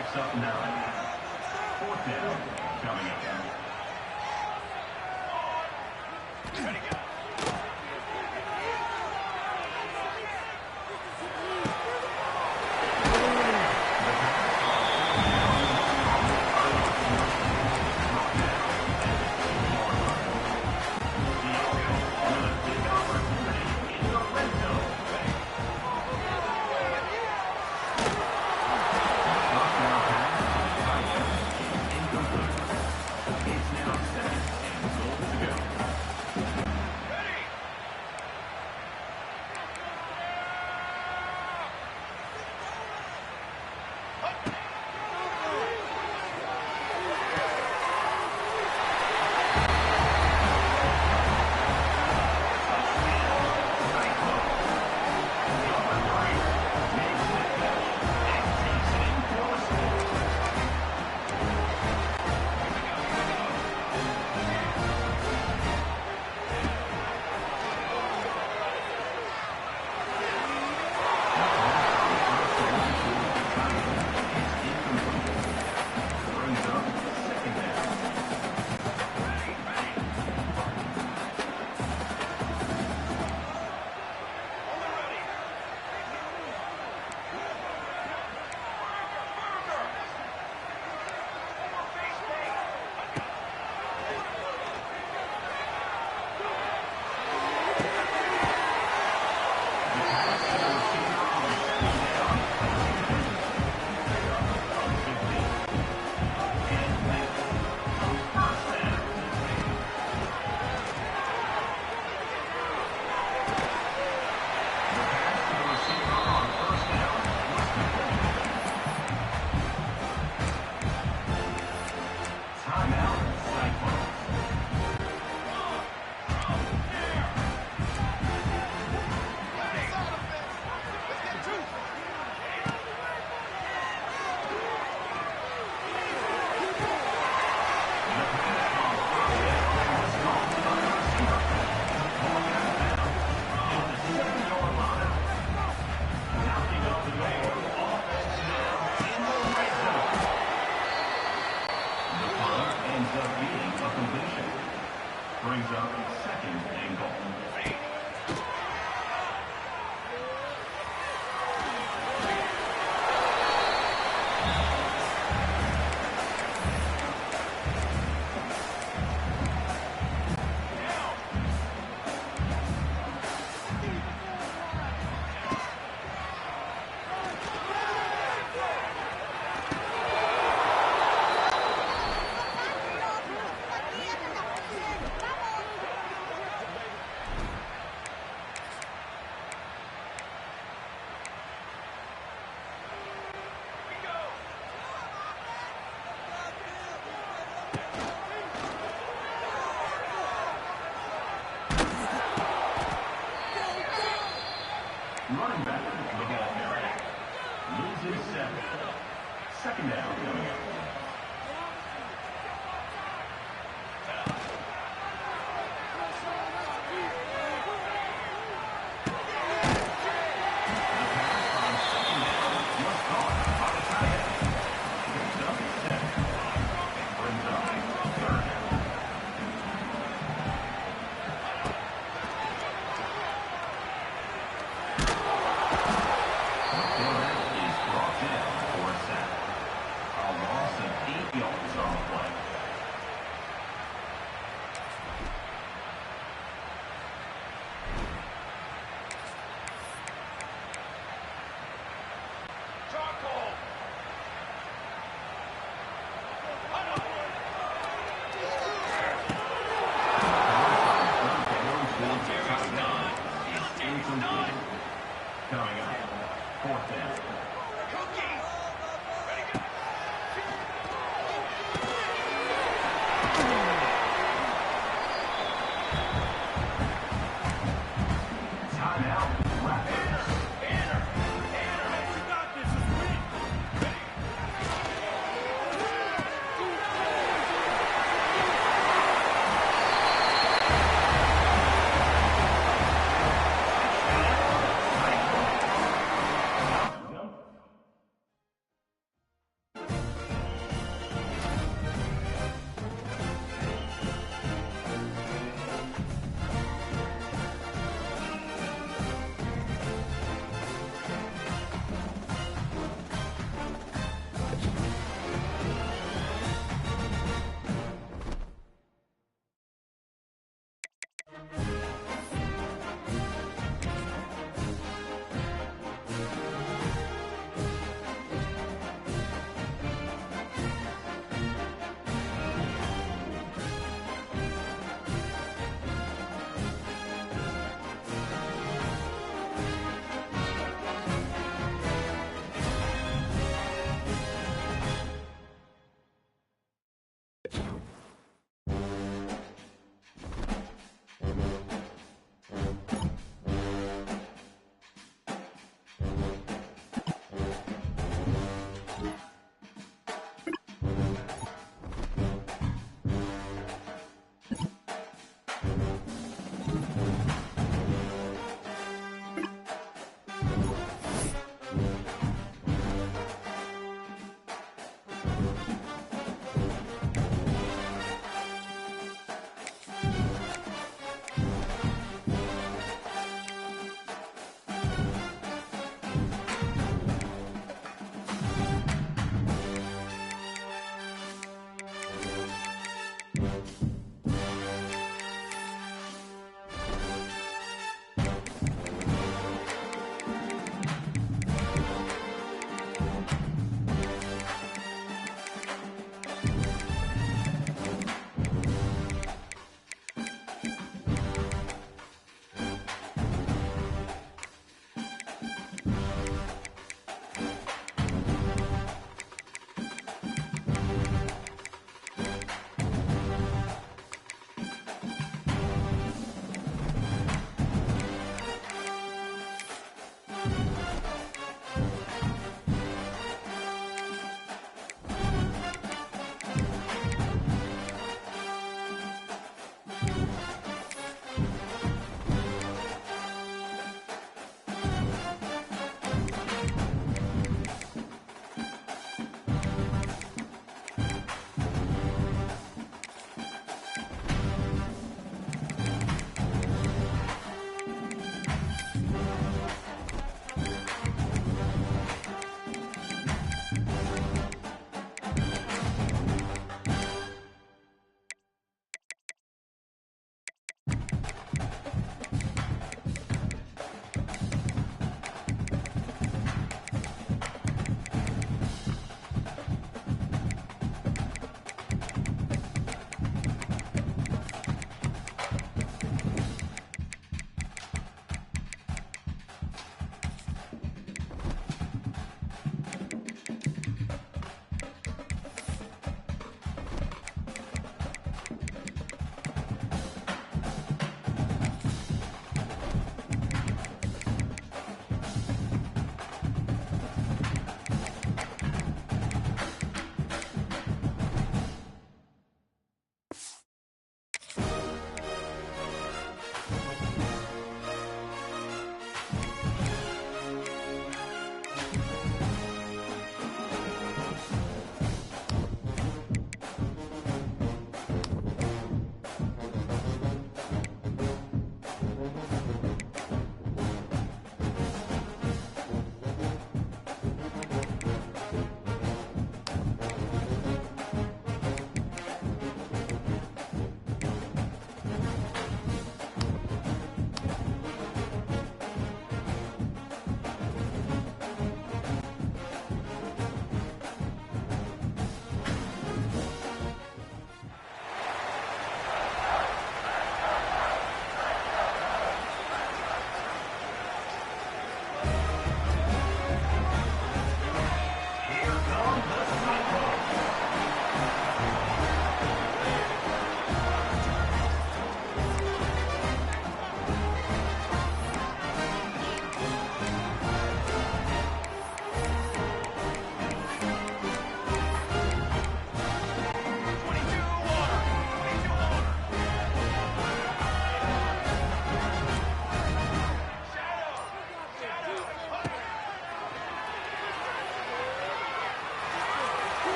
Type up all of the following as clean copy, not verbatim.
picks up 9. Fourth down coming up. Ready to go.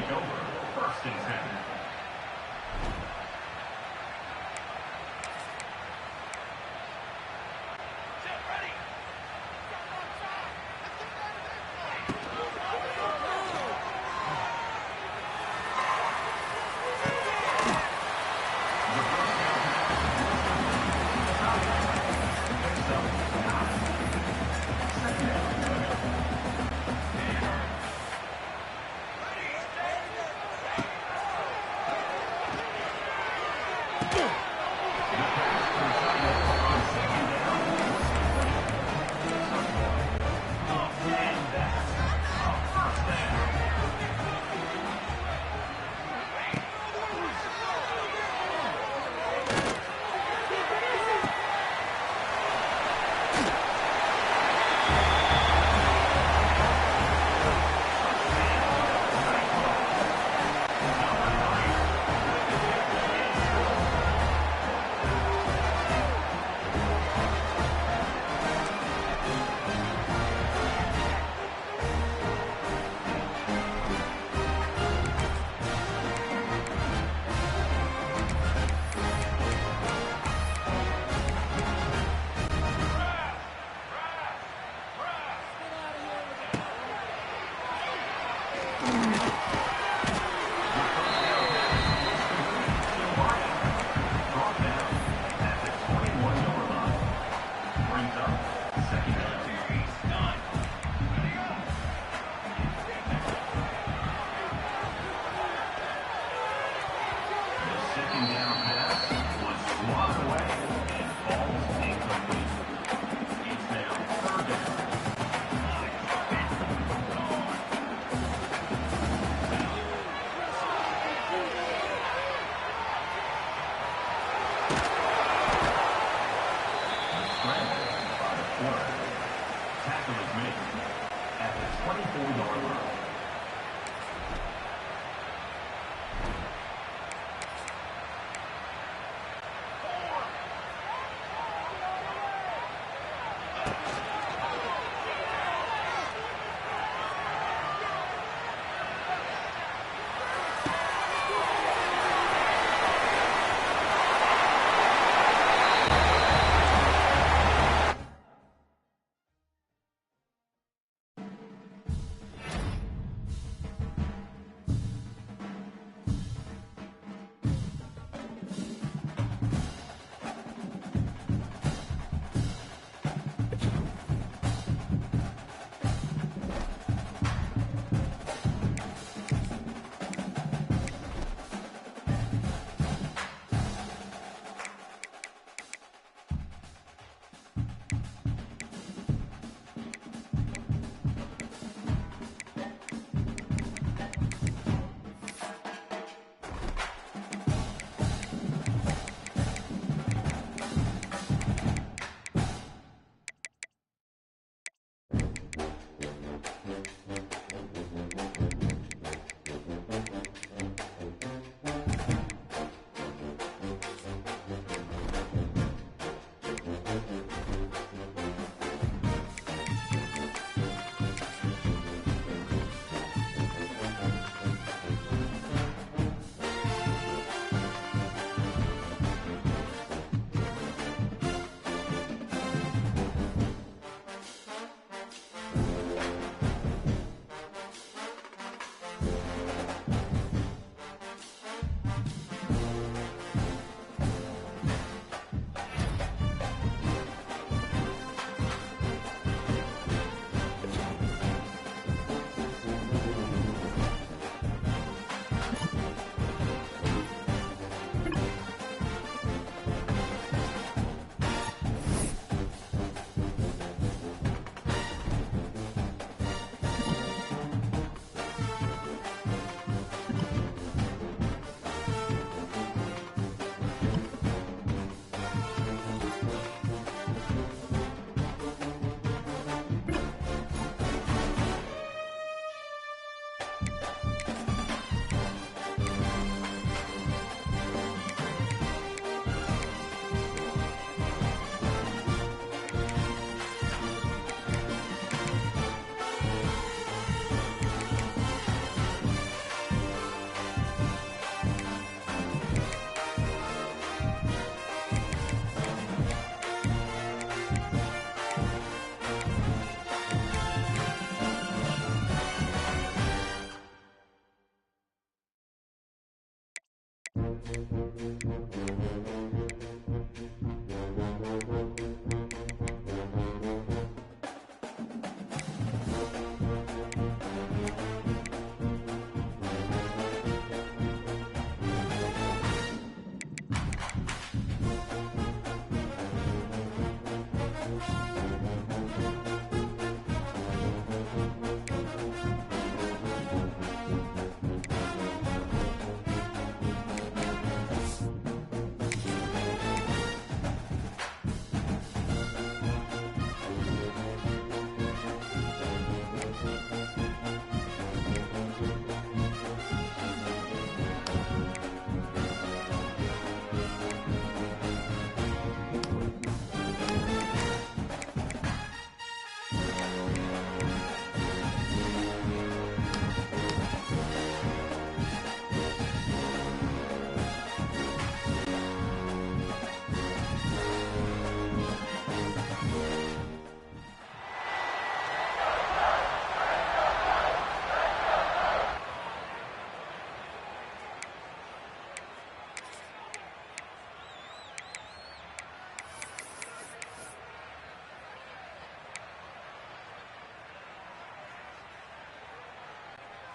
take over. First and 10.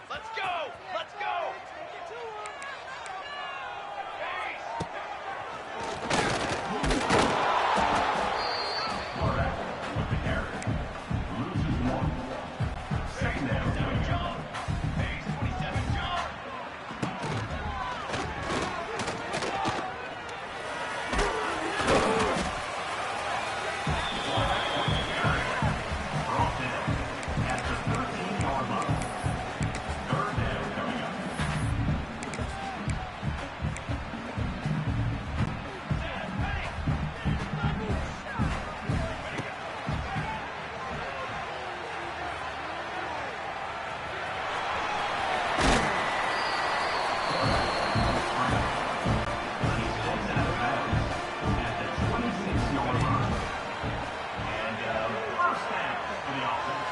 Let's go! Let's go! Quarterback with the carry. Loses one. Second down. Jump! Pace 27, jump! Brought down at the 13-yard line. Third down coming up. He steps out of bounds at the 26-yard line. And first down for the offense.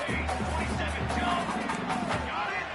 Pace 27, jump! Got it!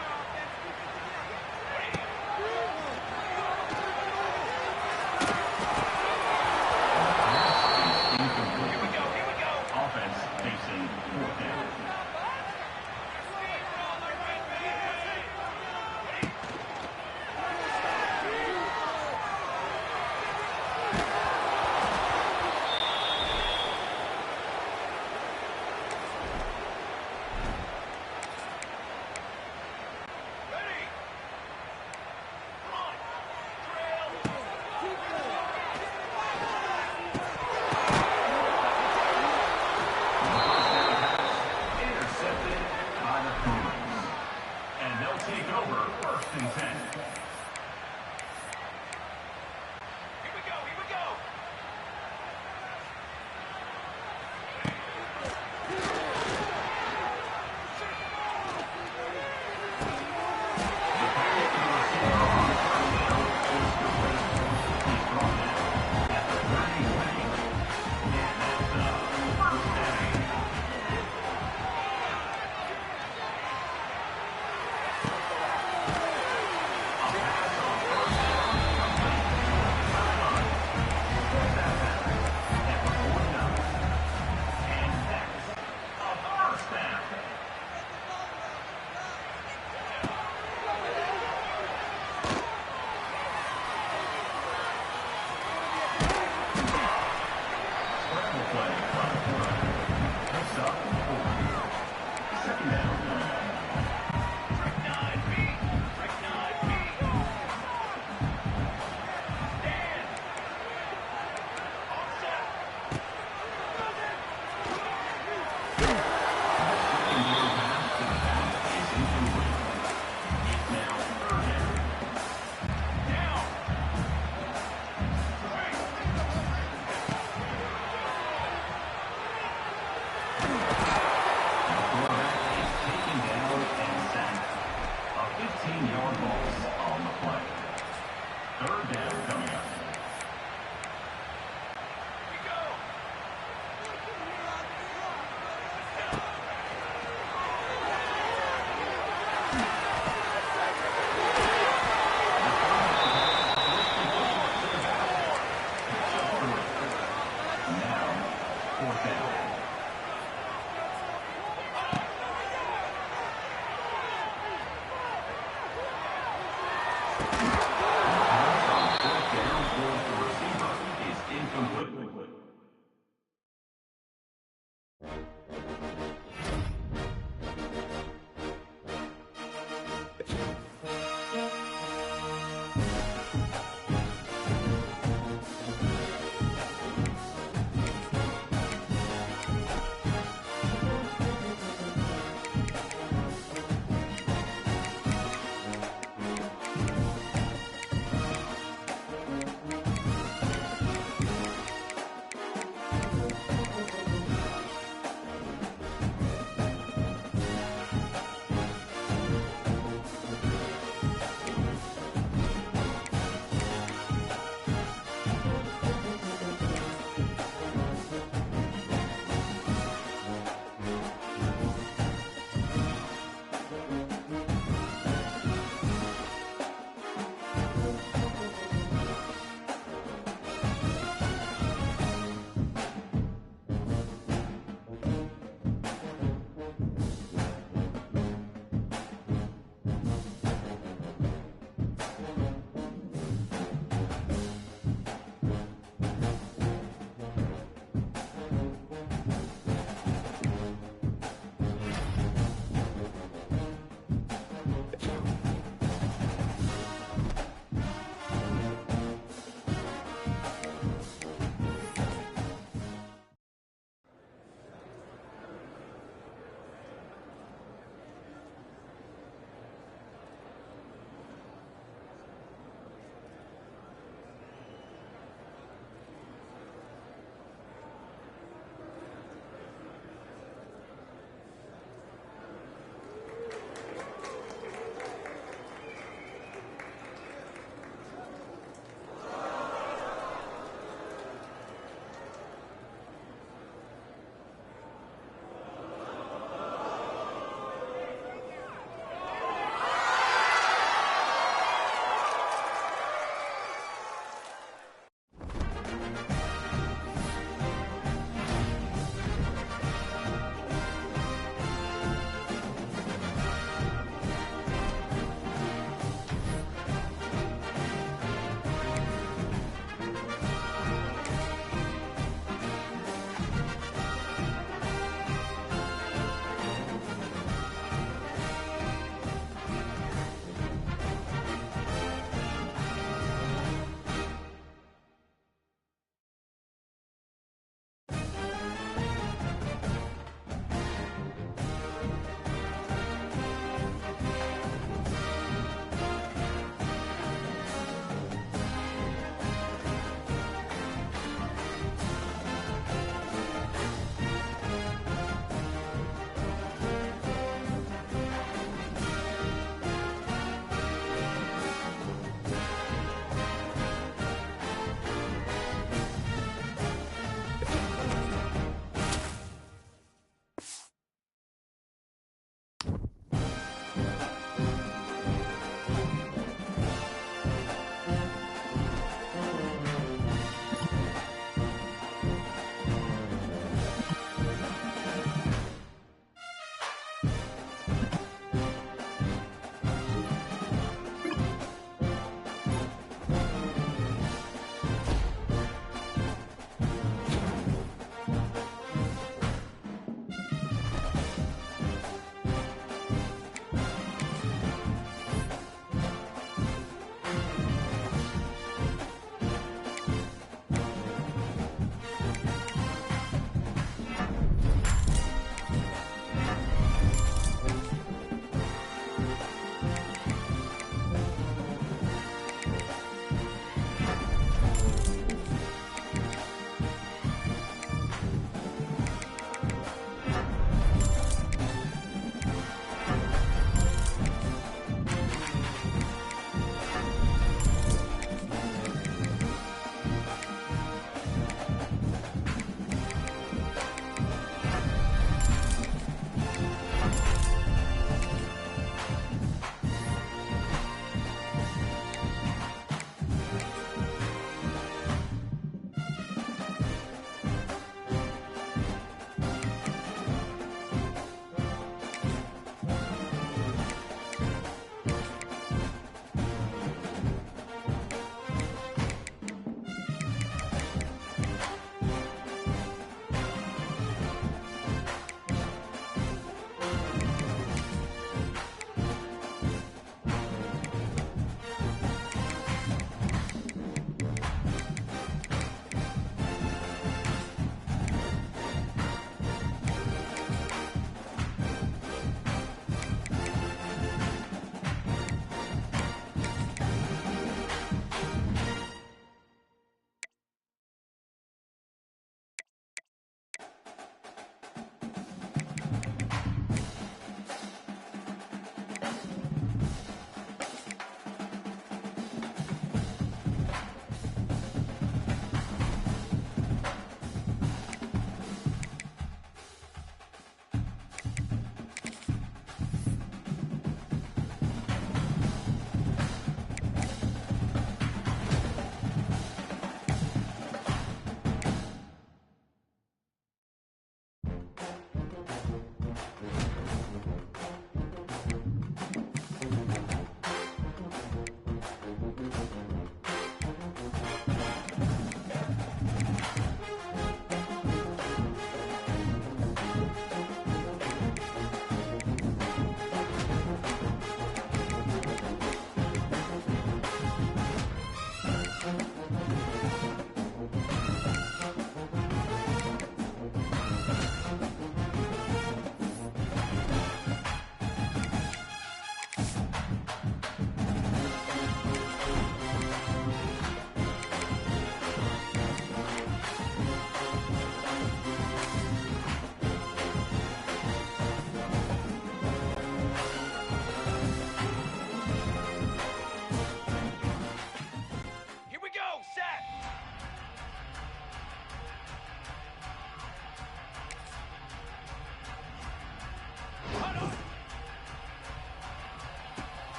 15-yard loss on the play. Third down coming up. We go. Now, fourth down.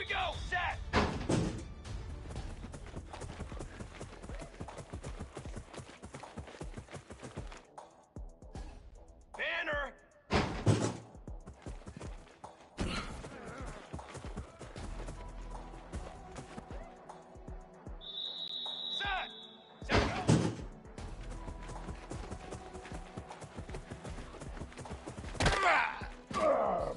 we go! Set! Banner! Set! Set, go!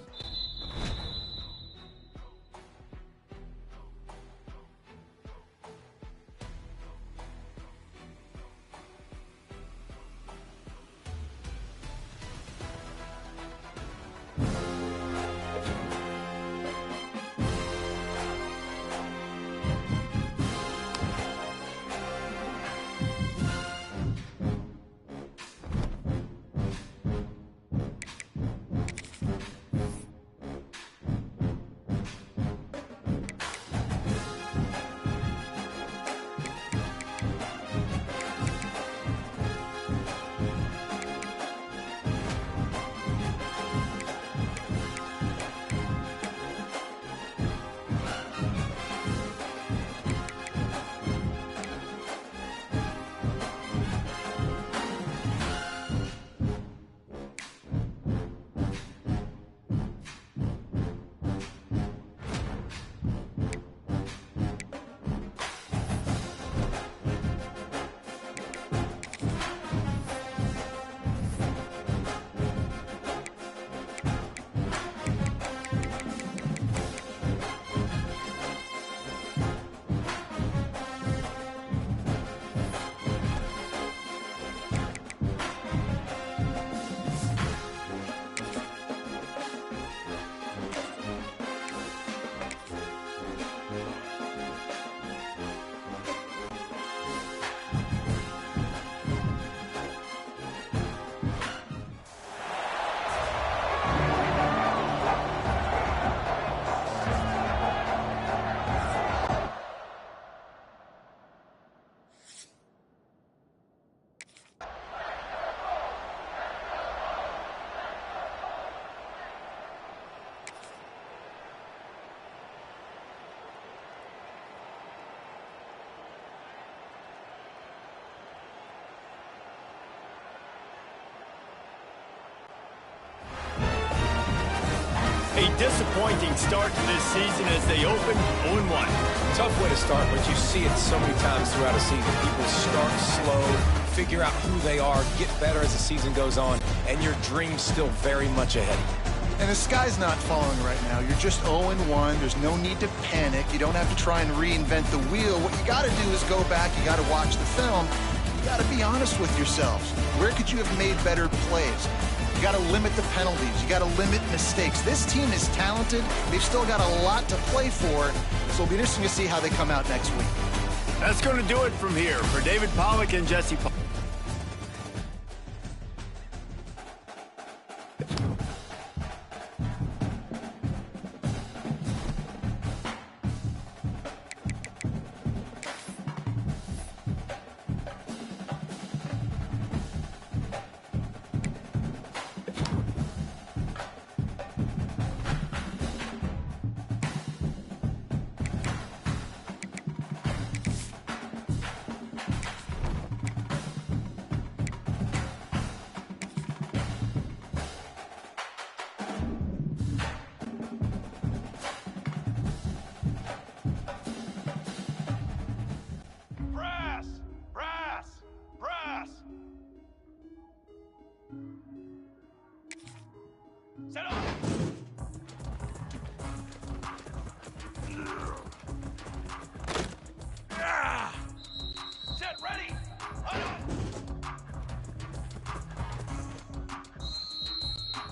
A disappointing start to this season as they open 0-1. Tough way to start, but you see it so many times throughout a season. People start slow, figure out who they are, get better as the season goes on, and your dream's still very much ahead of you. And the sky's not falling right now. You're just 0-1. There's no need to panic. You don't have to try and reinvent the wheel. What you got to do is go back. You got to watch the film. You got to be honest with yourselves. Where could you have made better plays? You got to limit the penalties. You got to limit mistakes. This team is talented. They've still got a lot to play for. So it'll be interesting to see how they come out next week. That's going to do it from here. For David Pollack and Jesse Pollock. Set up! Set ready!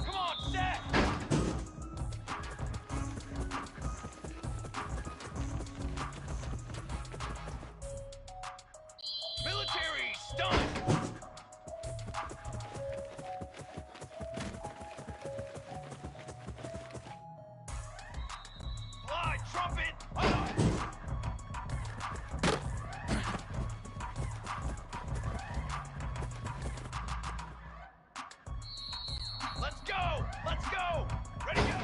Come on, set! Military stunt! Fly, trumpet! Let's go! Let's go! Ready, go!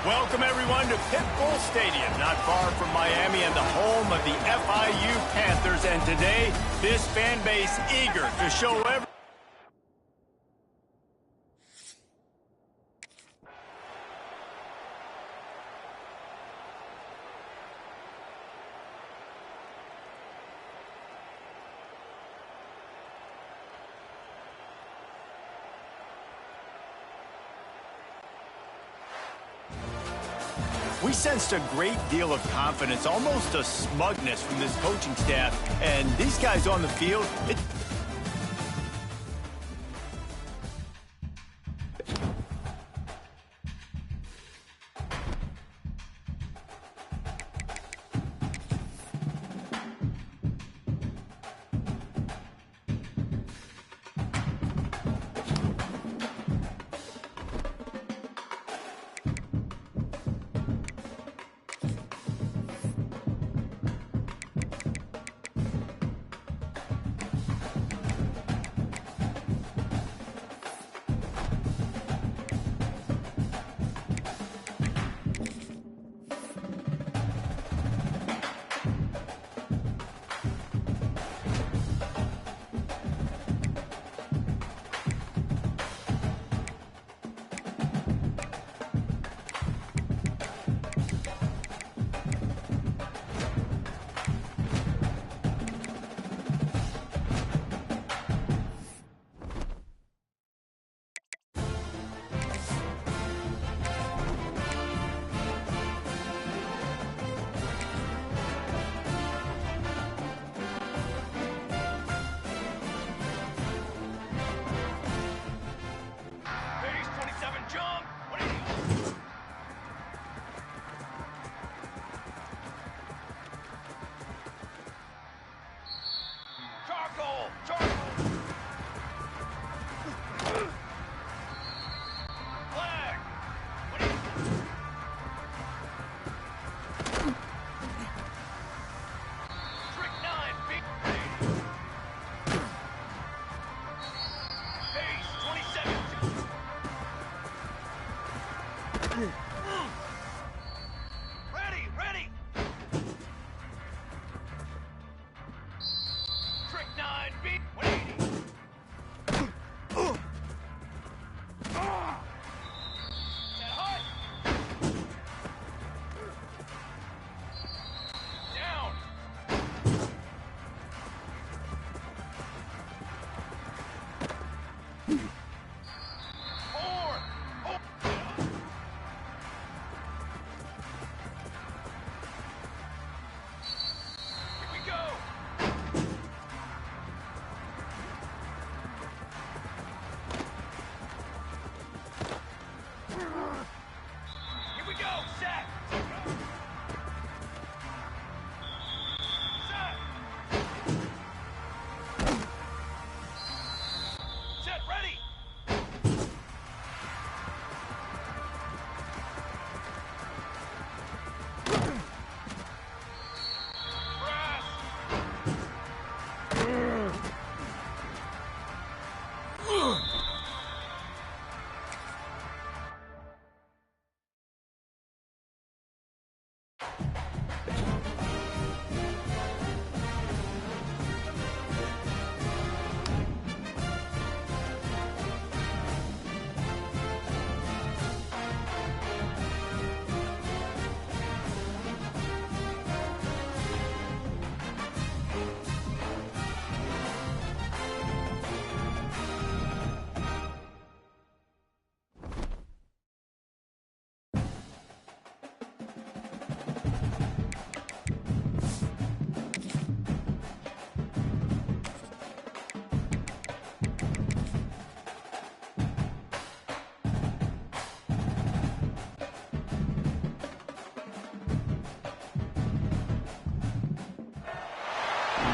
Welcome, everyone, to Pitbull Stadium, not far from Miami and the home of the FIU Panthers. And today, this fan base eager to show everyone. We sensed a great deal of confidence, almost a smugness from this coaching staff. And these guys on the field, Base 27 jump. 180. Charcoal. Flag. 180. Trick 9. Big base 27. Ready. Trick 9, beat 180. Set hut. Down. Four. Oh. Here we go. Here we go. Set. Set. Ready. Brass.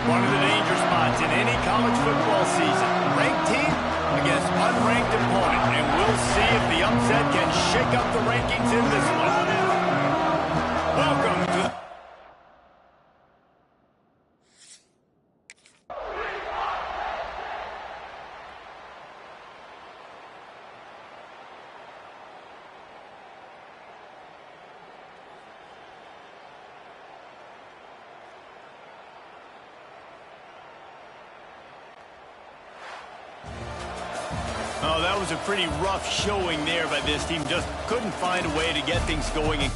one of the danger spots in any college football season. Ranked team against unranked opponent. And we'll see if the upset can shake up the rankings in this one. Welcome to... Oh, that was a pretty rough showing there by this team. Just couldn't find a way to get things going.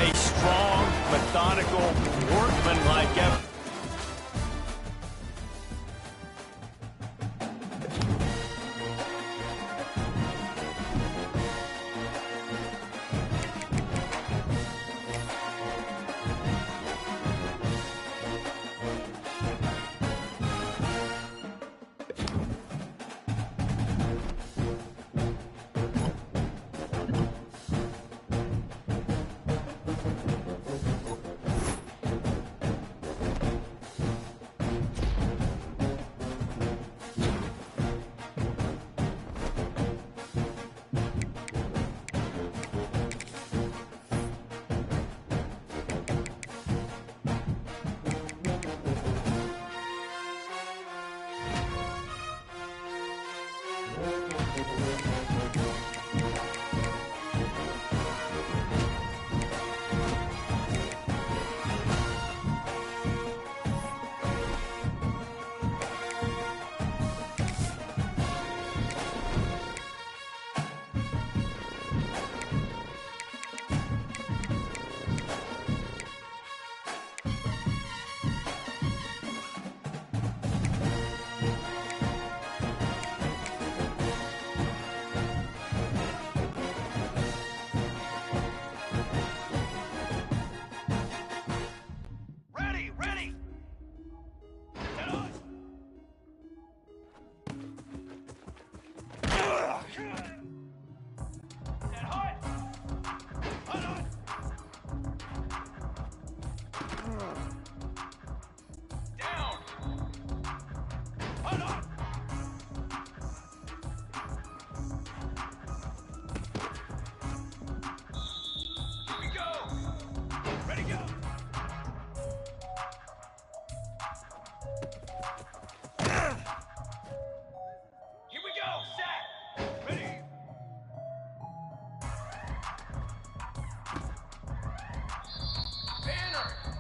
A strong, methodical, workmanlike effort.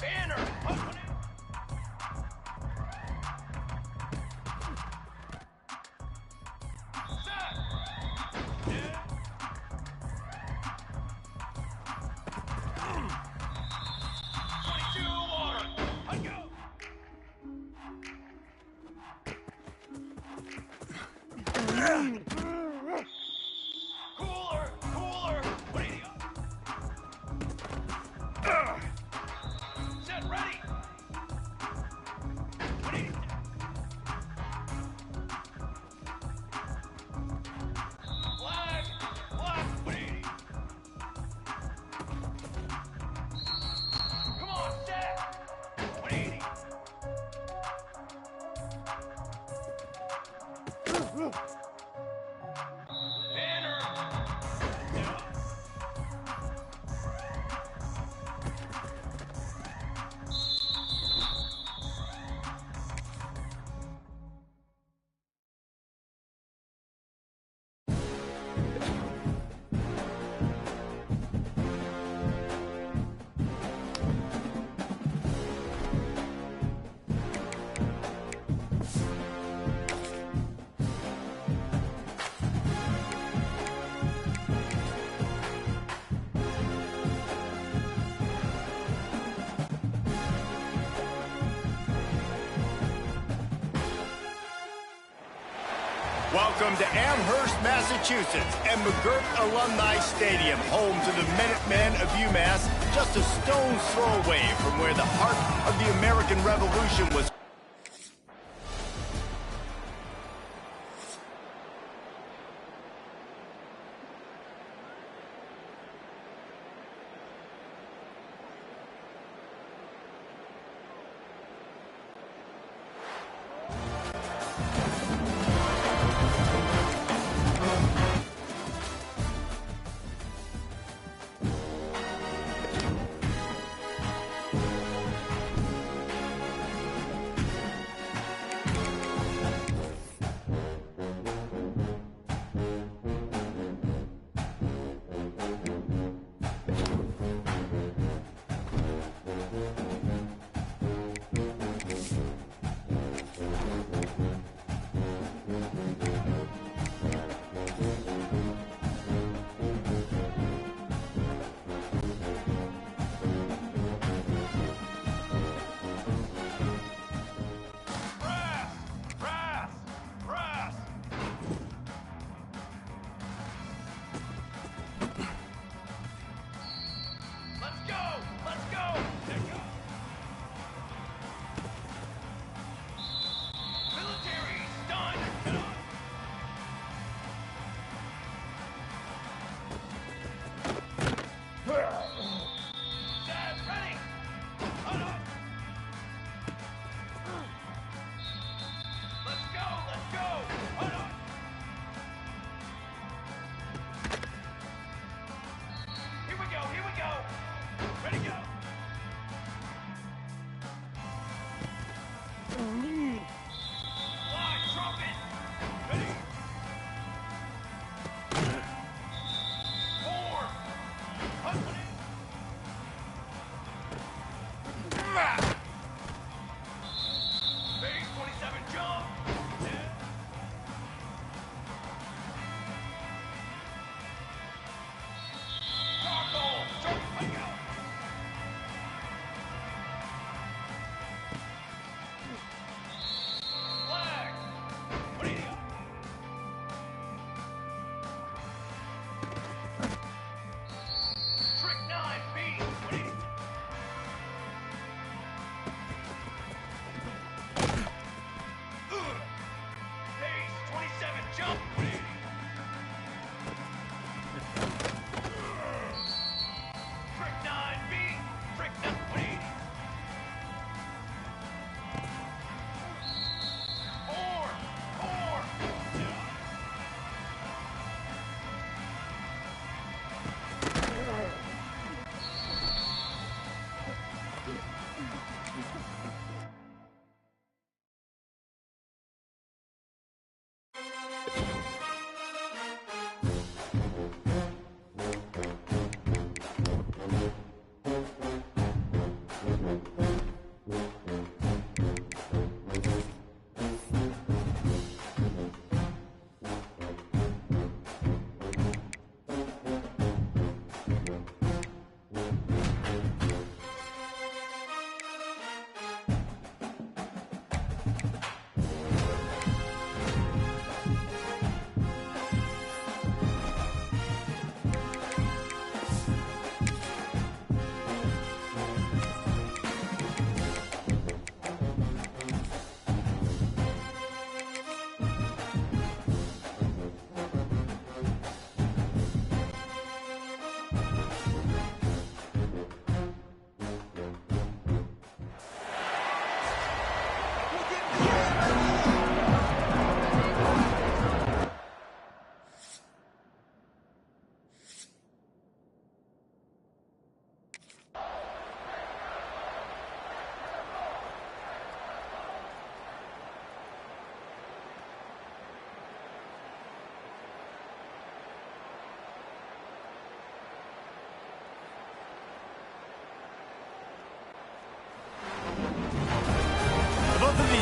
Banner! Set! Yeah. 22 water! I go! Cooler! Cooler! What are you... Set ready! What are you... Flag! Flag! What are you... Come on, set! What are you... Banner! Yeah. Welcome to Amherst, Massachusetts, and McGirt Alumni Stadium, home to the Minutemen of UMass, just a stone's throw away from where the heart of the American Revolution was.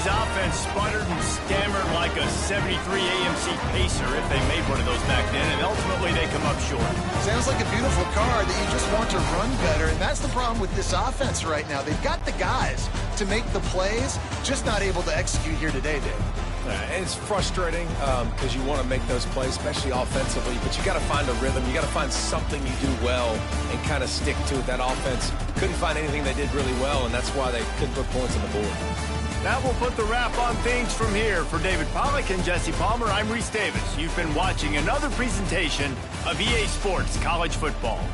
Phillies offense sputtered and stammered like a 73 AMC Pacer if they made one of those back then, and ultimately they come up short. Sounds like a beautiful car that you just want to run better, and that's the problem with this offense right now. They've got the guys to make the plays, just not able to execute here today, Dave. And it's frustrating because you want to make those plays, especially offensively, but you got to find a rhythm. You got to find something you do well and kind of stick to it. That offense couldn't find anything they did really well, and that's why they couldn't put points on the board. That will put the wrap on things from here. For David Pollack and Jesse Palmer, I'm Reese Davis. You've been watching another presentation of EA Sports College Football.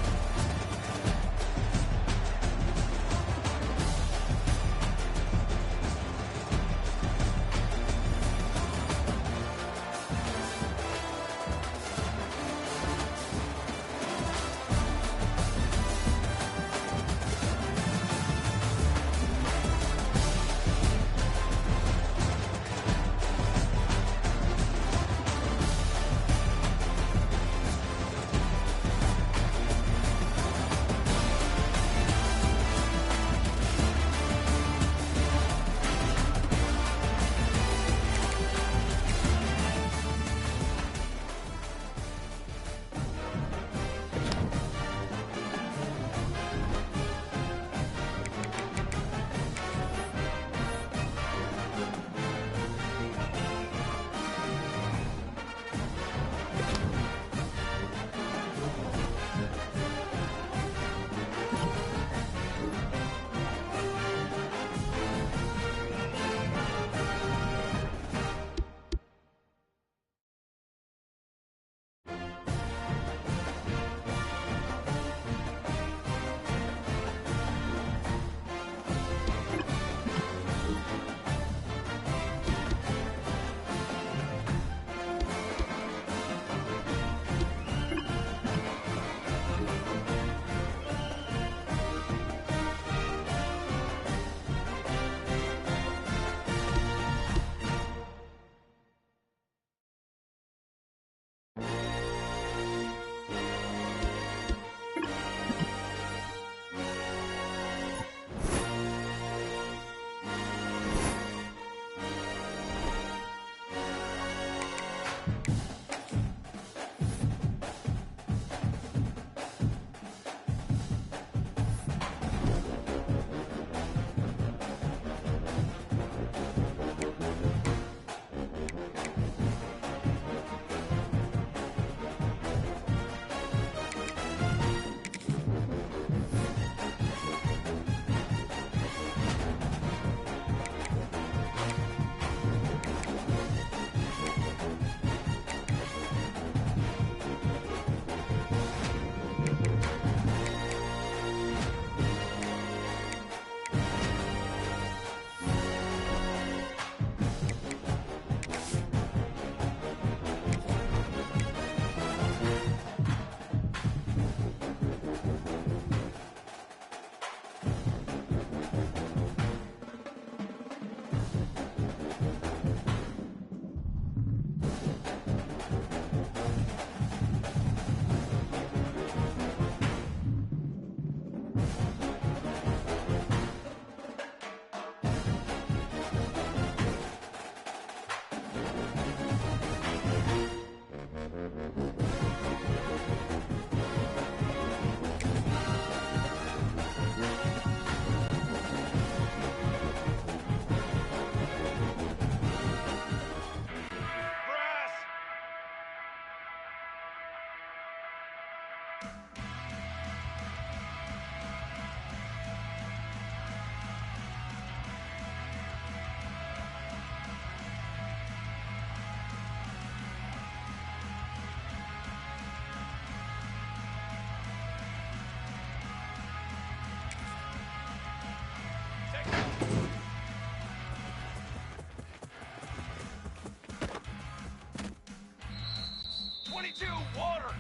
Water!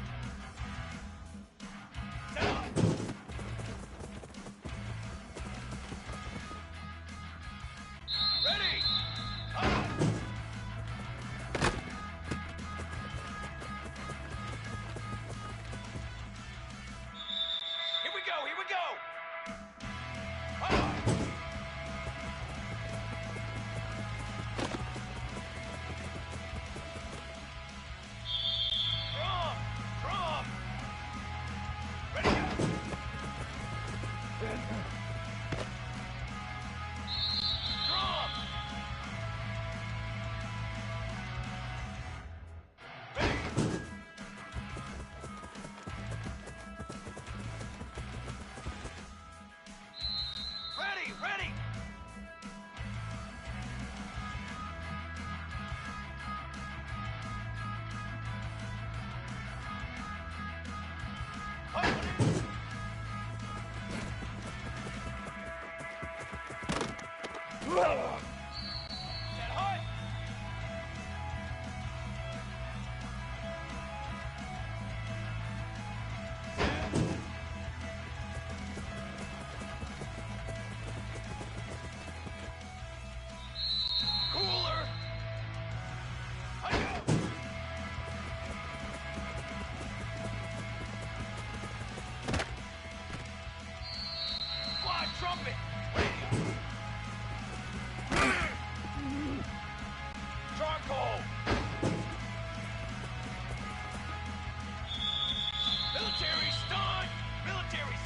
Down! Ready! Up! Here we go, here we go! Up! Ready, ready. Get hot. Cooler. I go. Fly trumpet. Charcoal. Military stun. Military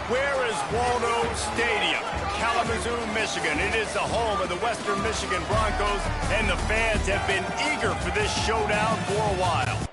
Where is Waldo Stadium? Kalamazoo, Michigan. It is the home of the Western Michigan Broncos, and the fans have been eager for this showdown for a while.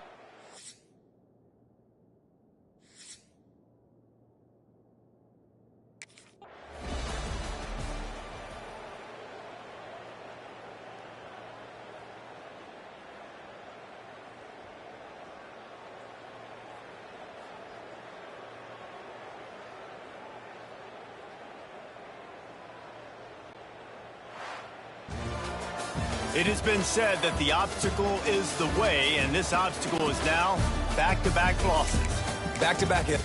It has been said that the obstacle is the way, and this obstacle is now back-to-back losses. Back-to-back hit.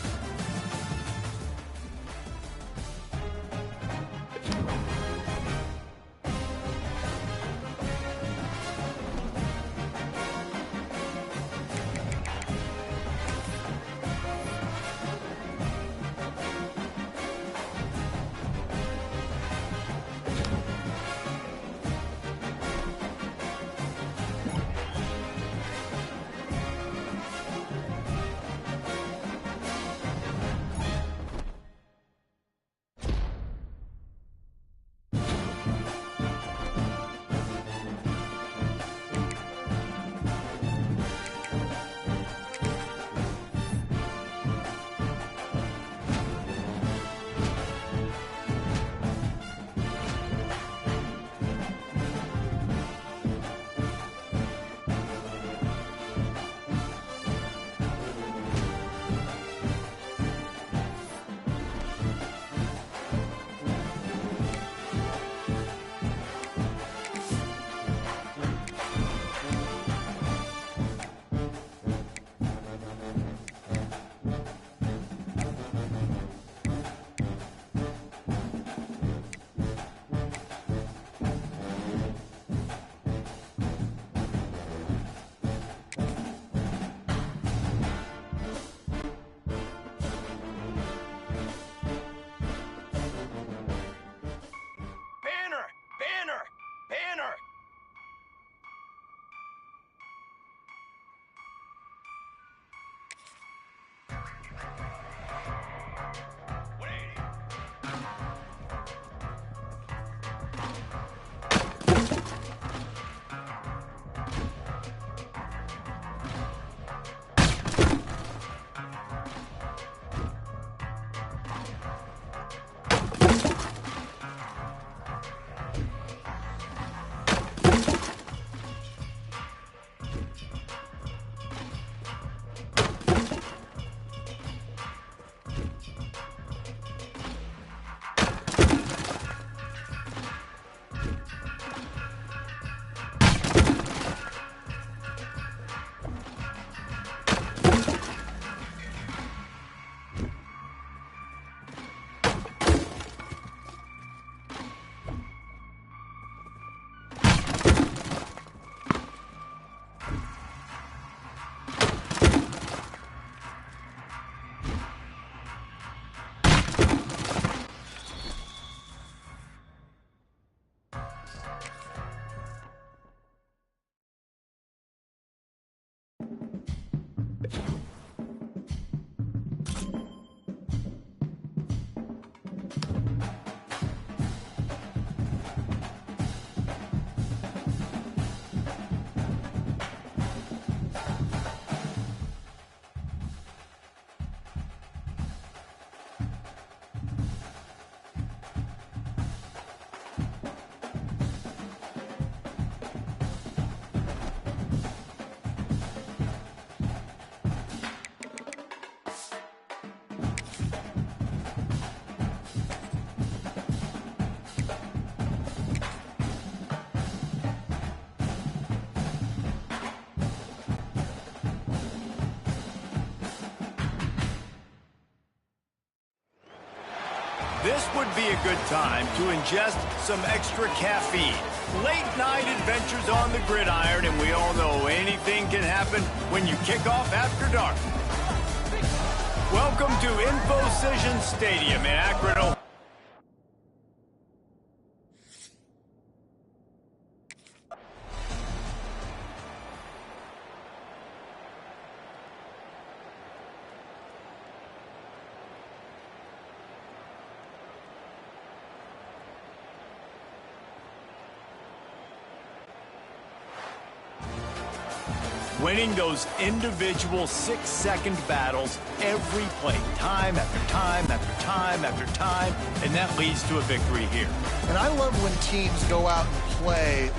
This would be a good time to ingest some extra caffeine. Late-night adventures on the gridiron, and we all know anything can happen when you kick off after dark. Welcome to InfoCision Stadium in Akron, Ohio. Winning those individual 6-second battles every play, time after time after time after time, and that leads to a victory here. And I love when teams go out and play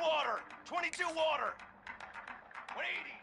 water! 22 water! 180!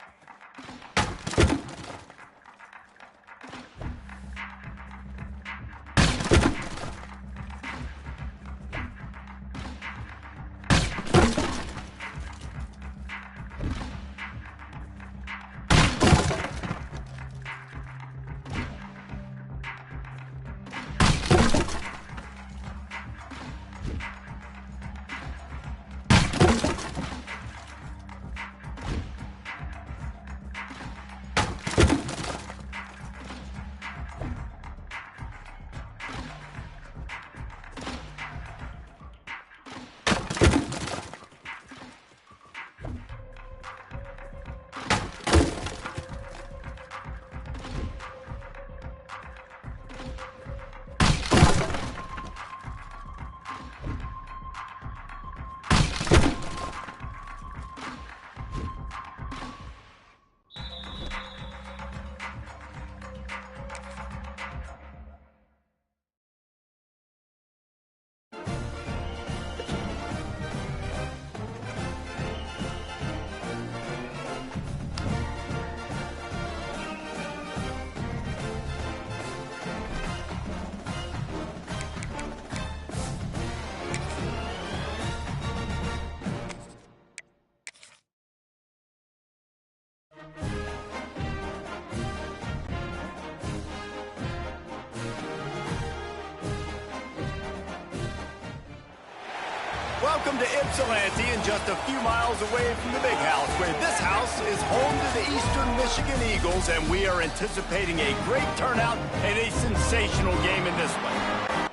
Welcome to Ypsilanti, and just a few miles away from the big house, where this house is home to the Eastern Michigan Eagles, and we are anticipating a great turnout and a sensational game in this one.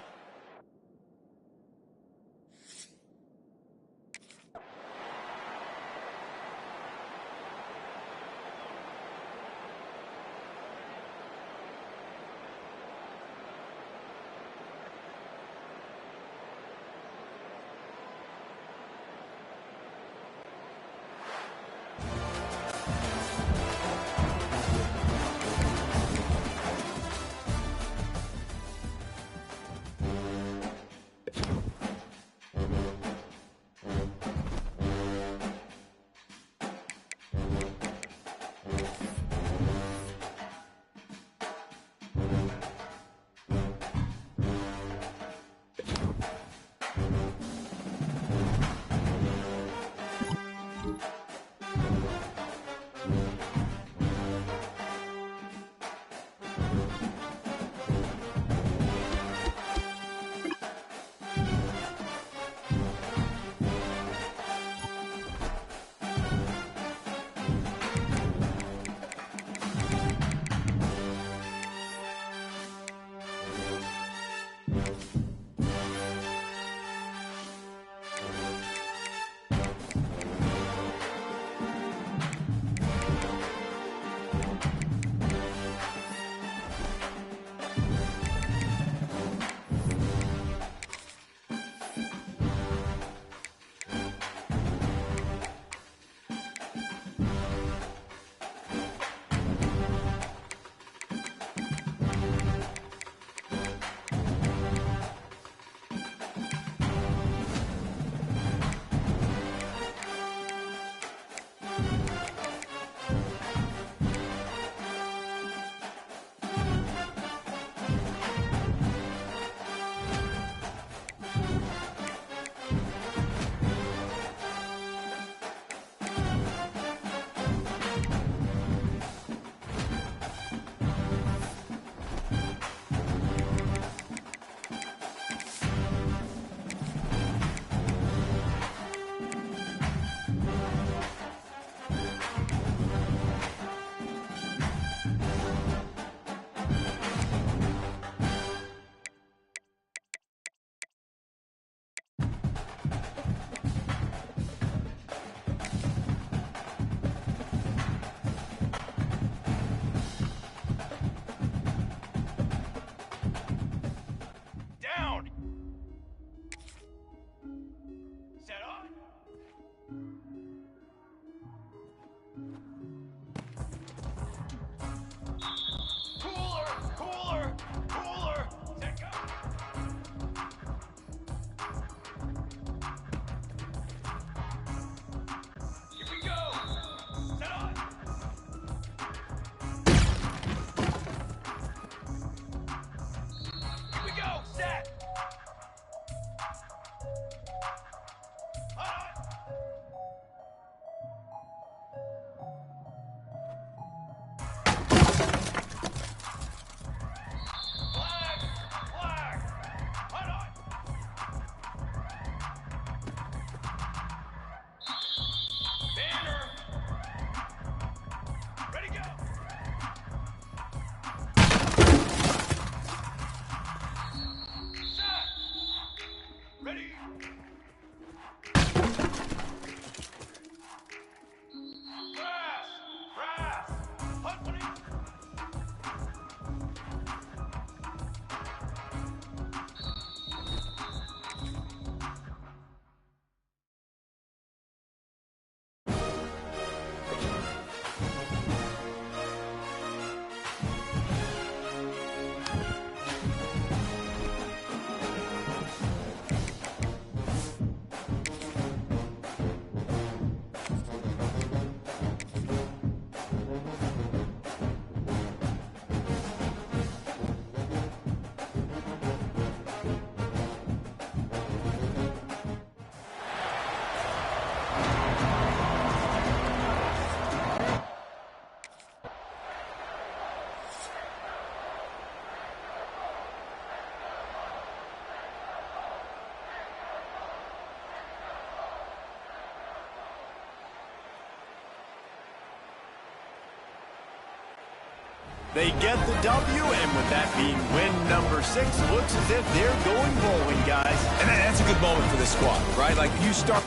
They get the W, and with that being win number 6, looks as if they're going bowling, guys. And that's a good moment for this squad, right? Like, you start...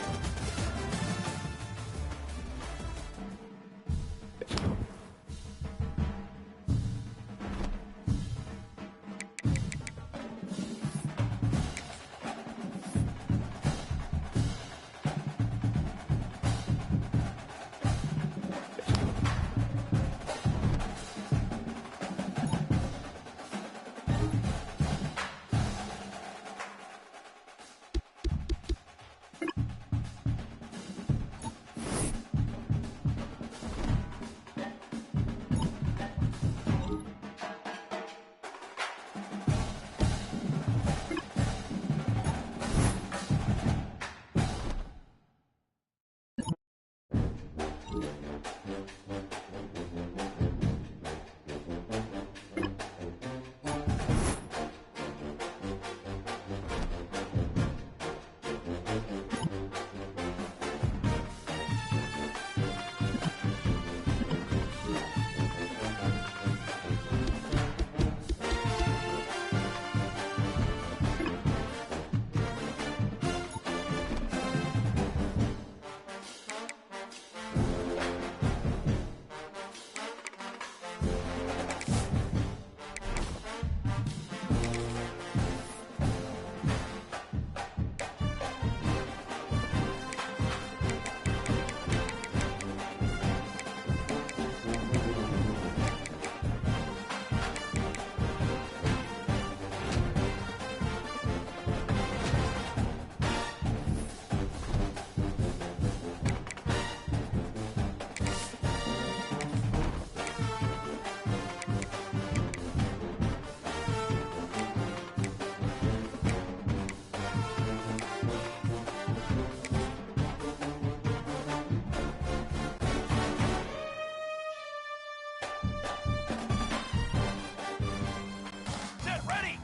Set, ready.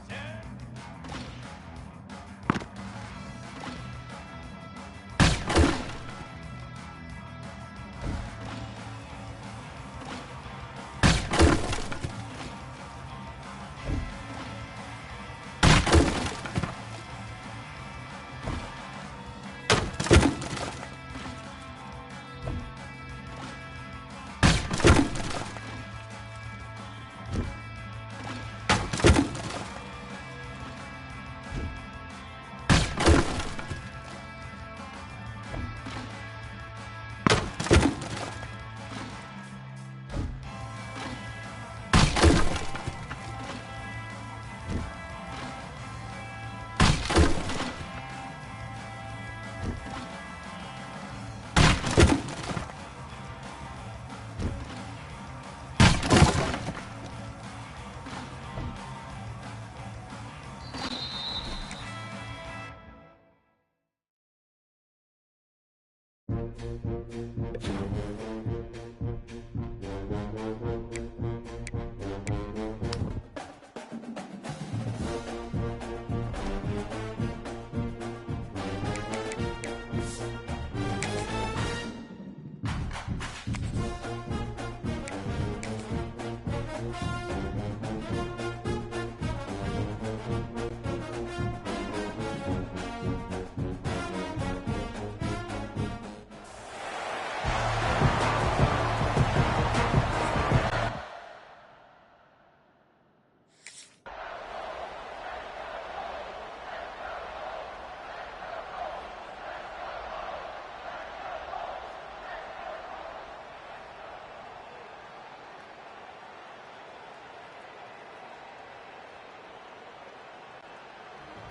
Set.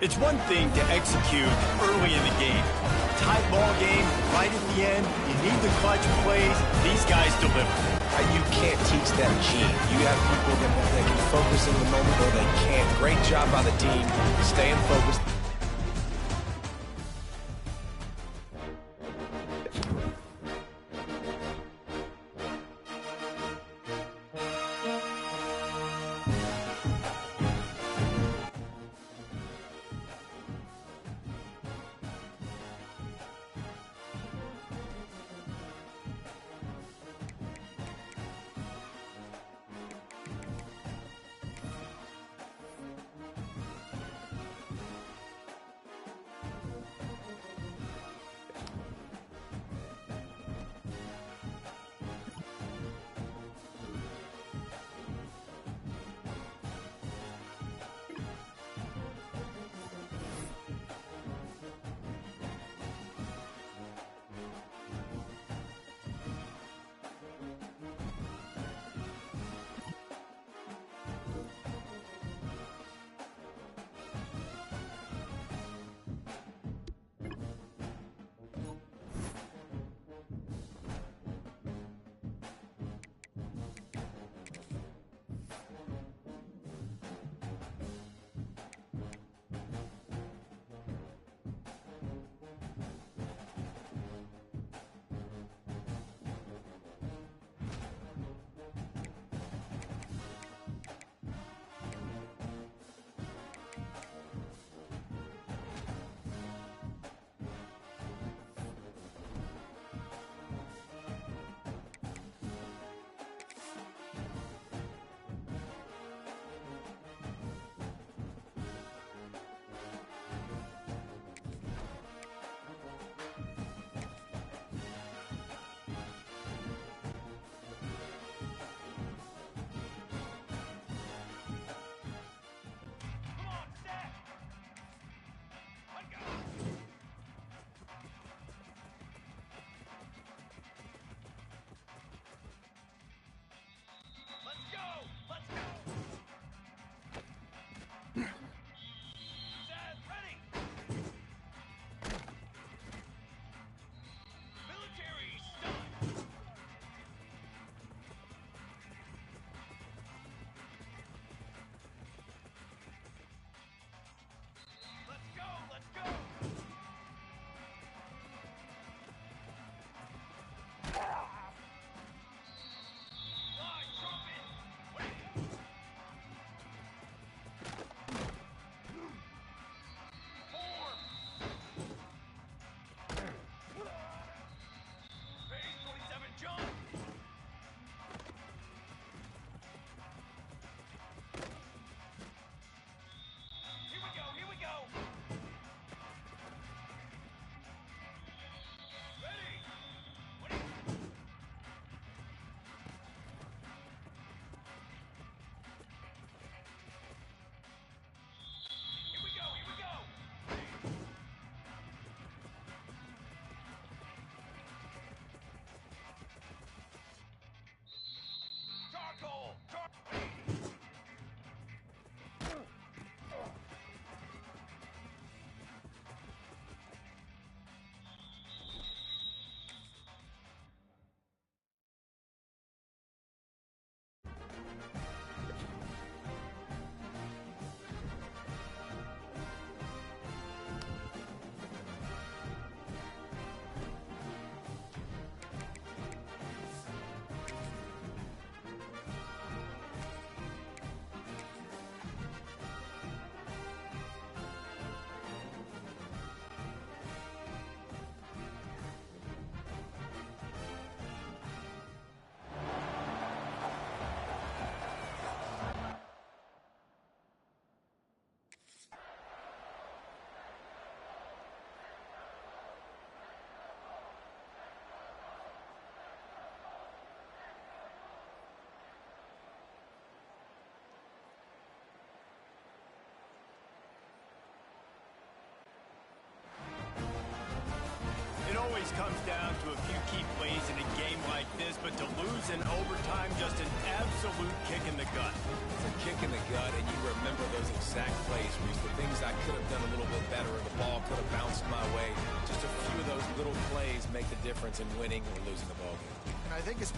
It's one thing to execute early in the game. Tight ball game, right at the end, you need the clutch plays. These guys deliver. You can't teach that gene. You have people that can focus in the moment or they can't. Great job by the team, staying focused. always comes down to a few key plays in a game like this, but to lose in overtime, just an absolute kick in the gut. It's a kick in the gut, and you remember those exact plays, Reese. The things I could have done a little bit better, or the ball could have bounced my way. Just a few of those little plays make the difference in winning or losing the ball game. And I think it's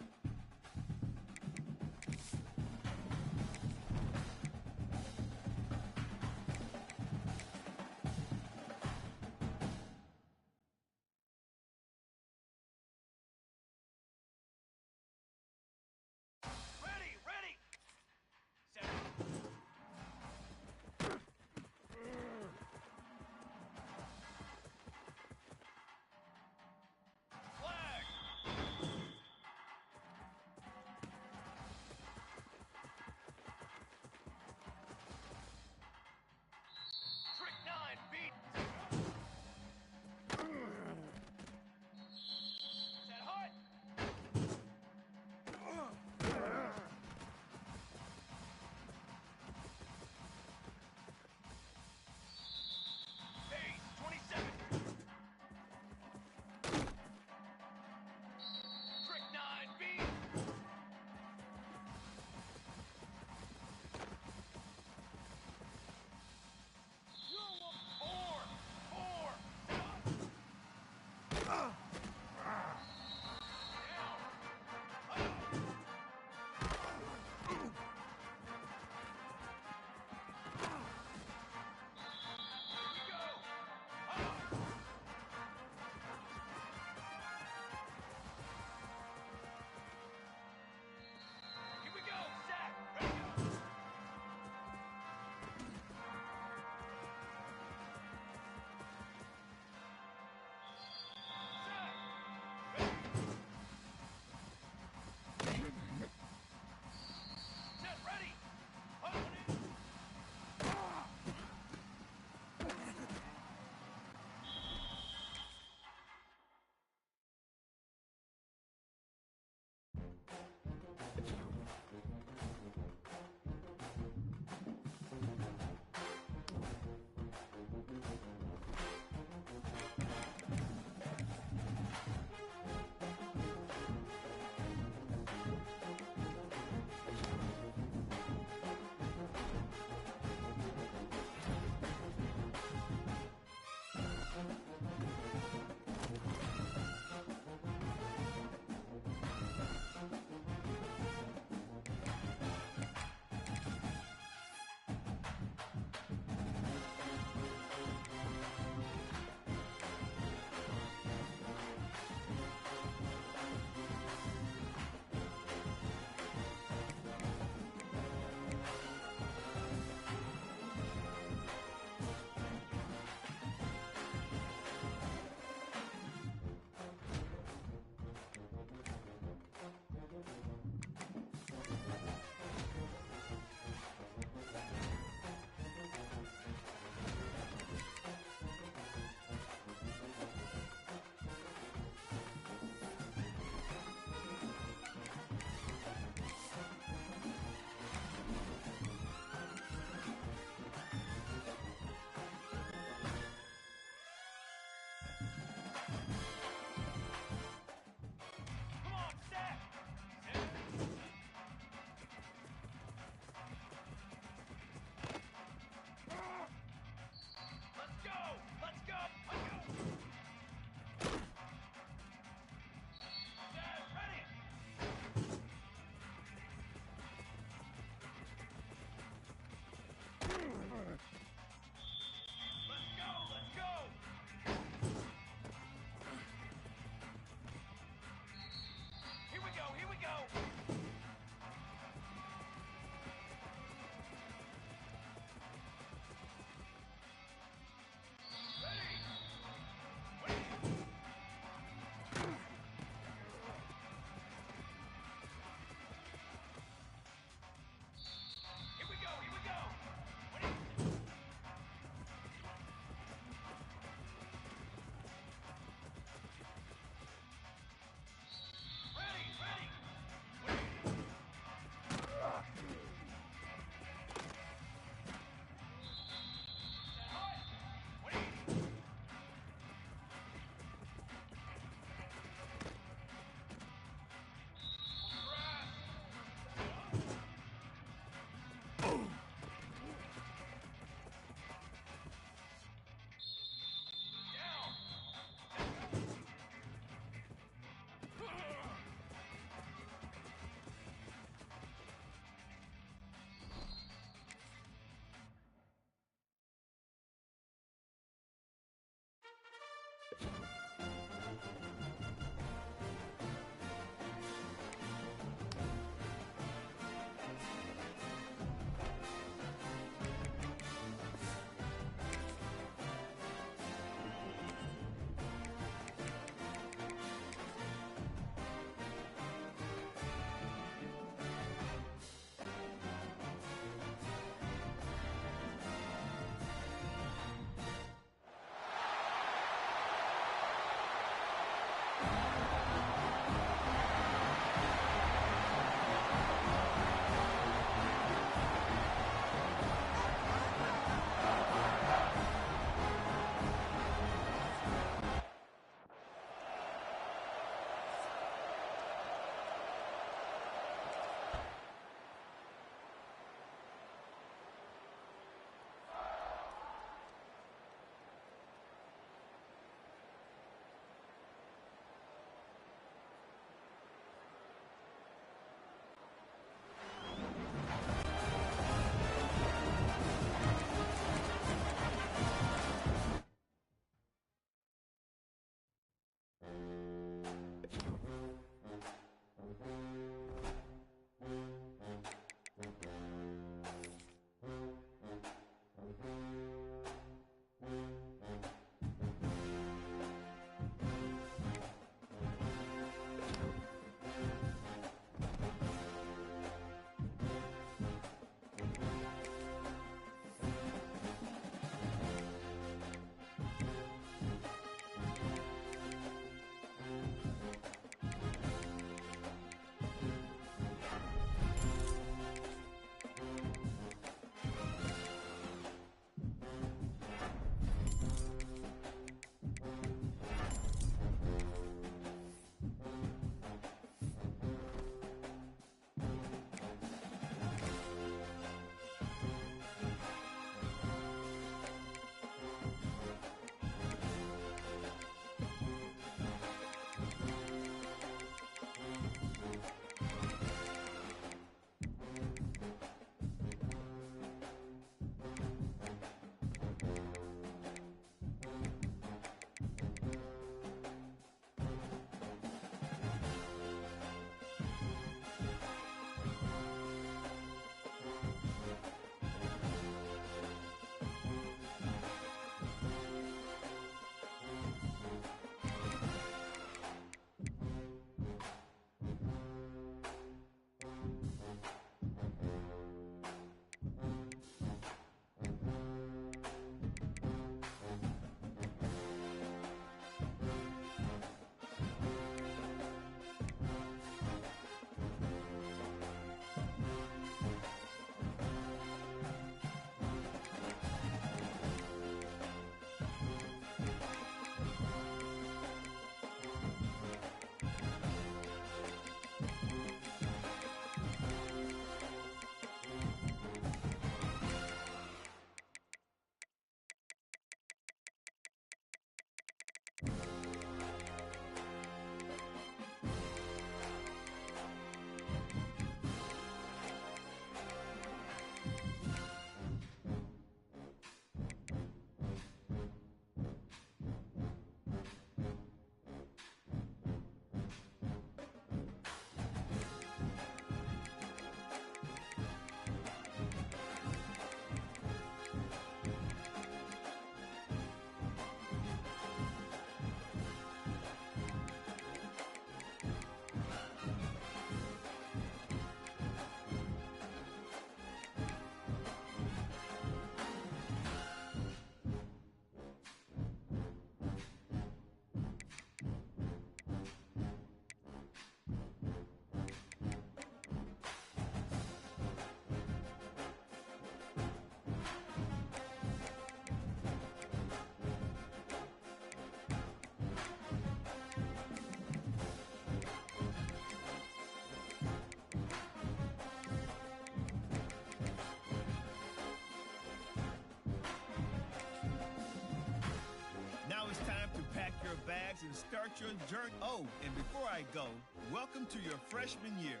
bags and start your journey. Oh, and before I go, welcome to your freshman year.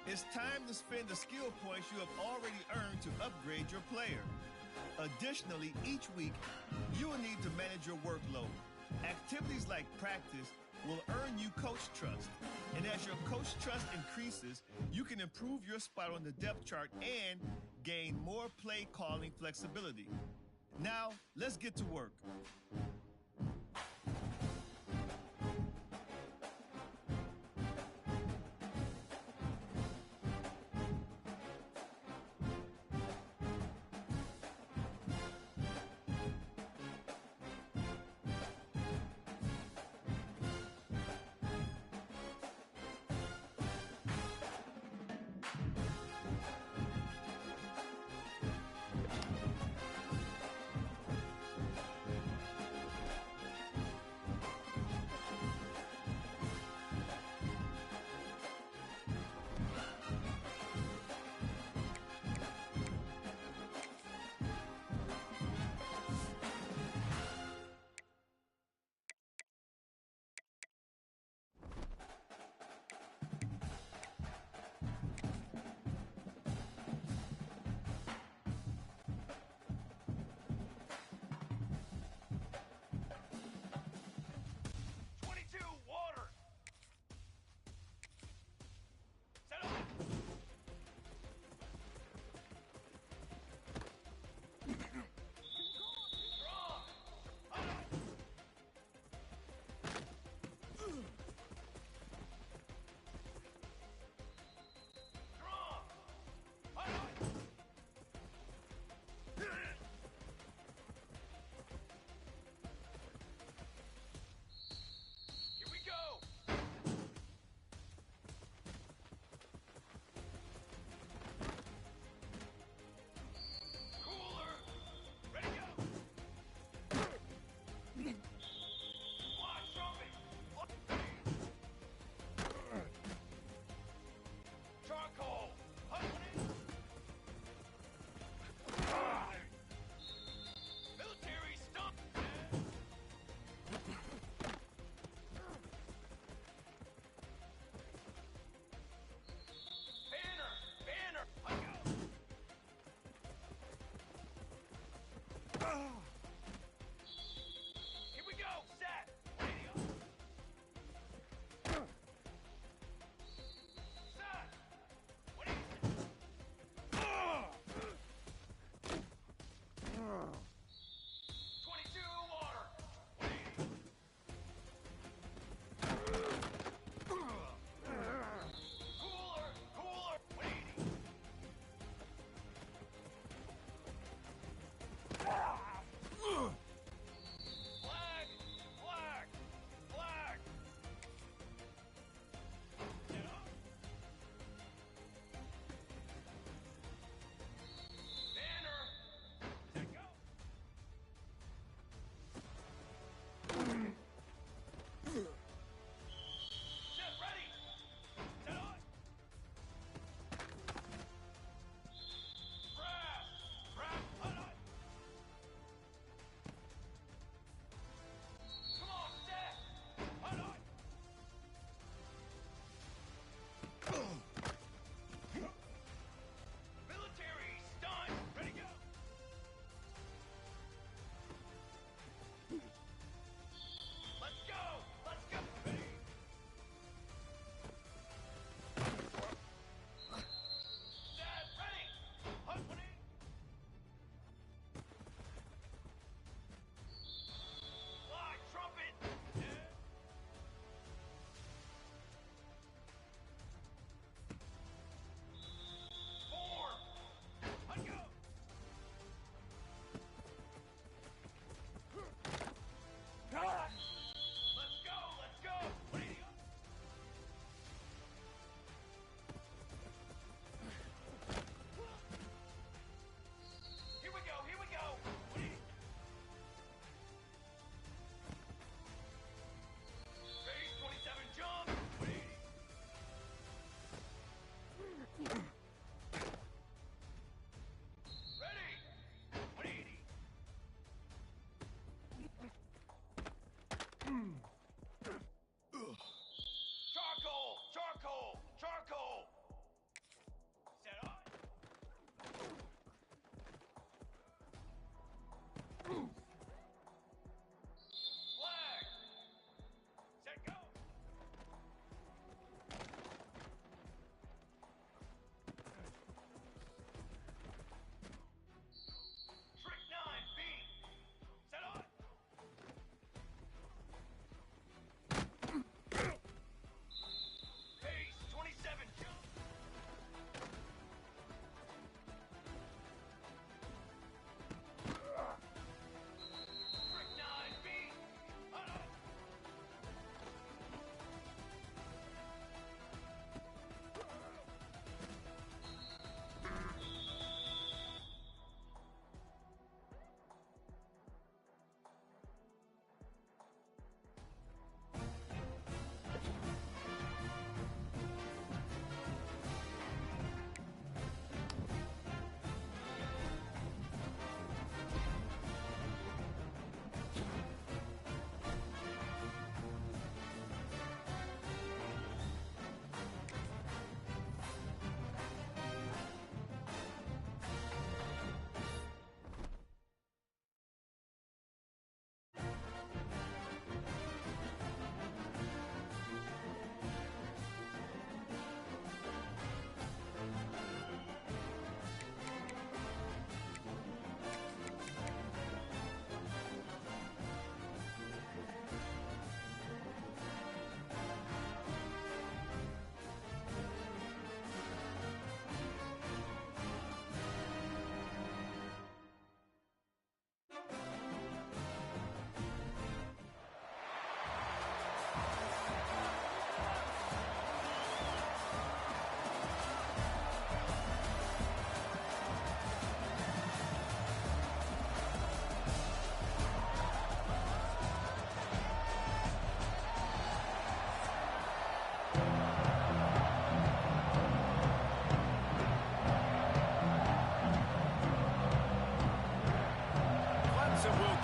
It's time to spend the skill points you have already earned to upgrade your player. Additionally, each week, you will need to manage your workload. Activities like practice will earn you coach trust. And as your coach trust increases, you can improve your spot on the depth chart and gain more play calling flexibility. Now, let's get to work.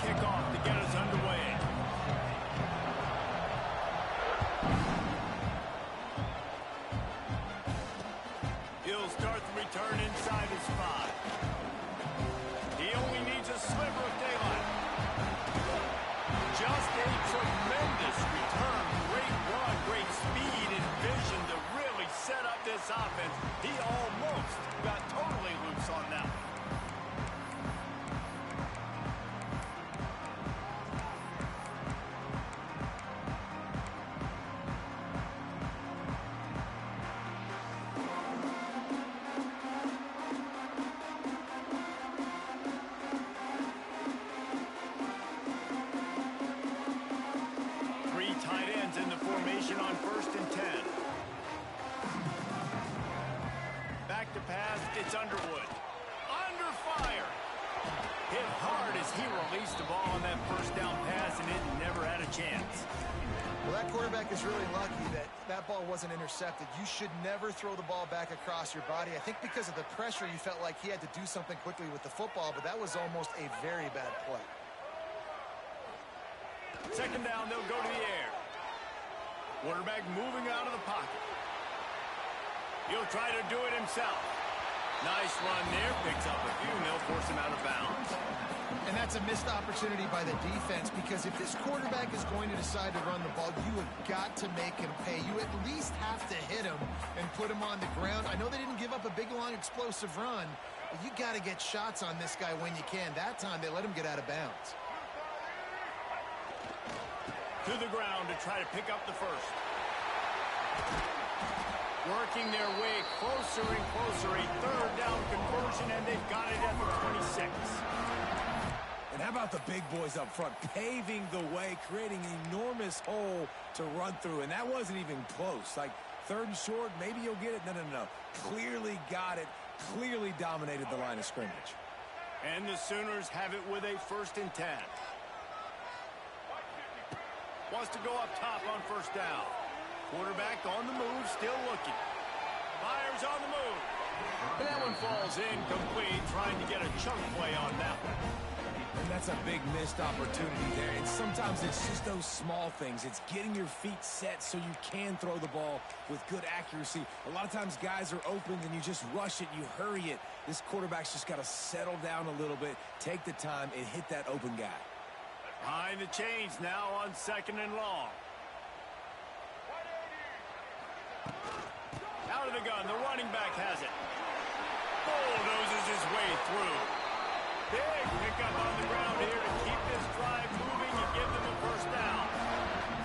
kickoff to get us underway. He'll start the return inside his 5. He only needs a sliver of daylight. Just a tremendous return. Great run, great speed and vision to really set up this offense. He almost got totally loose on that one. Tight ends in the formation on 1st and 10. Back to pass, it's Underwood. Under fire. Hit hard as he released the ball on that first down pass, and it never had a chance. Well, that quarterback is really lucky that that ball wasn't intercepted. You should never throw the ball back across your body. I think because of the pressure, you felt like he had to do something quickly with the football, but that was almost a very bad play. Second down, they'll go to the air. Quarterback moving out of the pocket. He'll try to do it himself. Nice run there. Picks up a few, and they'll force him out of bounds. And that's a missed opportunity by the defense, because if this quarterback is going to decide to run the ball, you have got to make him pay. You at least have to hit him and put him on the ground. I know they didn't give up a big, long, explosive run, but you got to get shots on this guy when you can. That time, they let him get out of bounds. To the ground to try to pick up the first. Working their way closer and closer. A third down conversion, and they've got it at the 26. And how about the big boys up front, paving the way, creating an enormous hole to run through. And that wasn't even close. Like, 3rd and short, maybe you'll get it. No. Clearly got it. Clearly dominated the line of scrimmage. And the Sooners have it with a 1st and 10. Wants to go up top on 1st down. Quarterback on the move, still looking. Fires on the move. And that one falls incomplete, trying to get a chunk play on that one. And that's a big missed opportunity there. And sometimes it's just those small things. It's getting your feet set so you can throw the ball with good accuracy. A lot of times guys are open and you just rush it, you hurry it. This quarterback's just got to settle down a little bit, take the time, and hit that open guy. Behind the chains now on 2nd and long. Out of the gun, the running back has it. Bulldozes his way through. Big pickup on the ground here to keep this drive moving and give them a 1st down.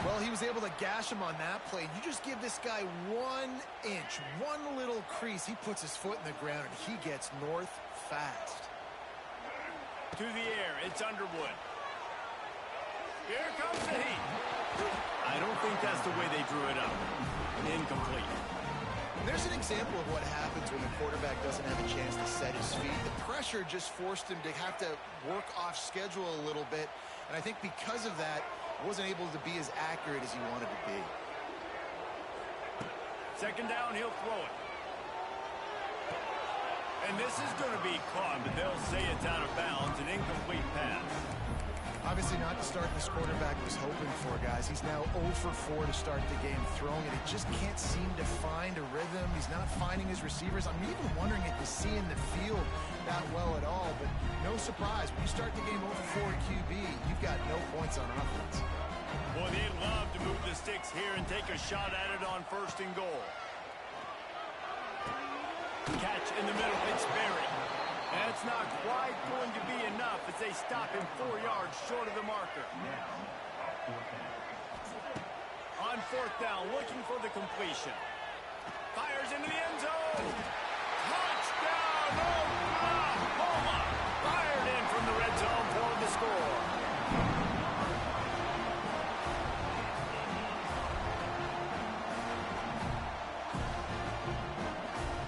Well, he was able to gash him on that play. You just give this guy 1 inch, one little crease. He puts his foot in the ground, and he gets north fast. To the air, it's Underwood. Here comes the heat. I don't think that's the way they drew it up. Incomplete. There's an example of what happens when the quarterback doesn't have a chance to set his feet. The pressure just forced him to have to work off schedule a little bit. And I think because of that, wasn't able to be as accurate as he wanted to be. 2nd down, he'll throw it. And this is going to be caught, but they'll say it's out of bounds, an incomplete pass. Obviously not the start this quarterback was hoping for, guys. He's now 0 for 4 to start the game throwing it. He just can't seem to find a rhythm. He's not finding his receivers. I'm even wondering if he's seeing the field that well at all, but no surprise. When you start the game 0 for 4 QB, you've got no points on offense. Boy, they'd love to move the sticks here and take a shot at it on 1st and goal. Catch in the middle, it's buried. That's not quite going to be enough as they stop him 4 yards short of the marker. On 4th down, looking for the completion. Fires into the end zone. Touchdown, Oklahoma! Fired in from the red zone for the score.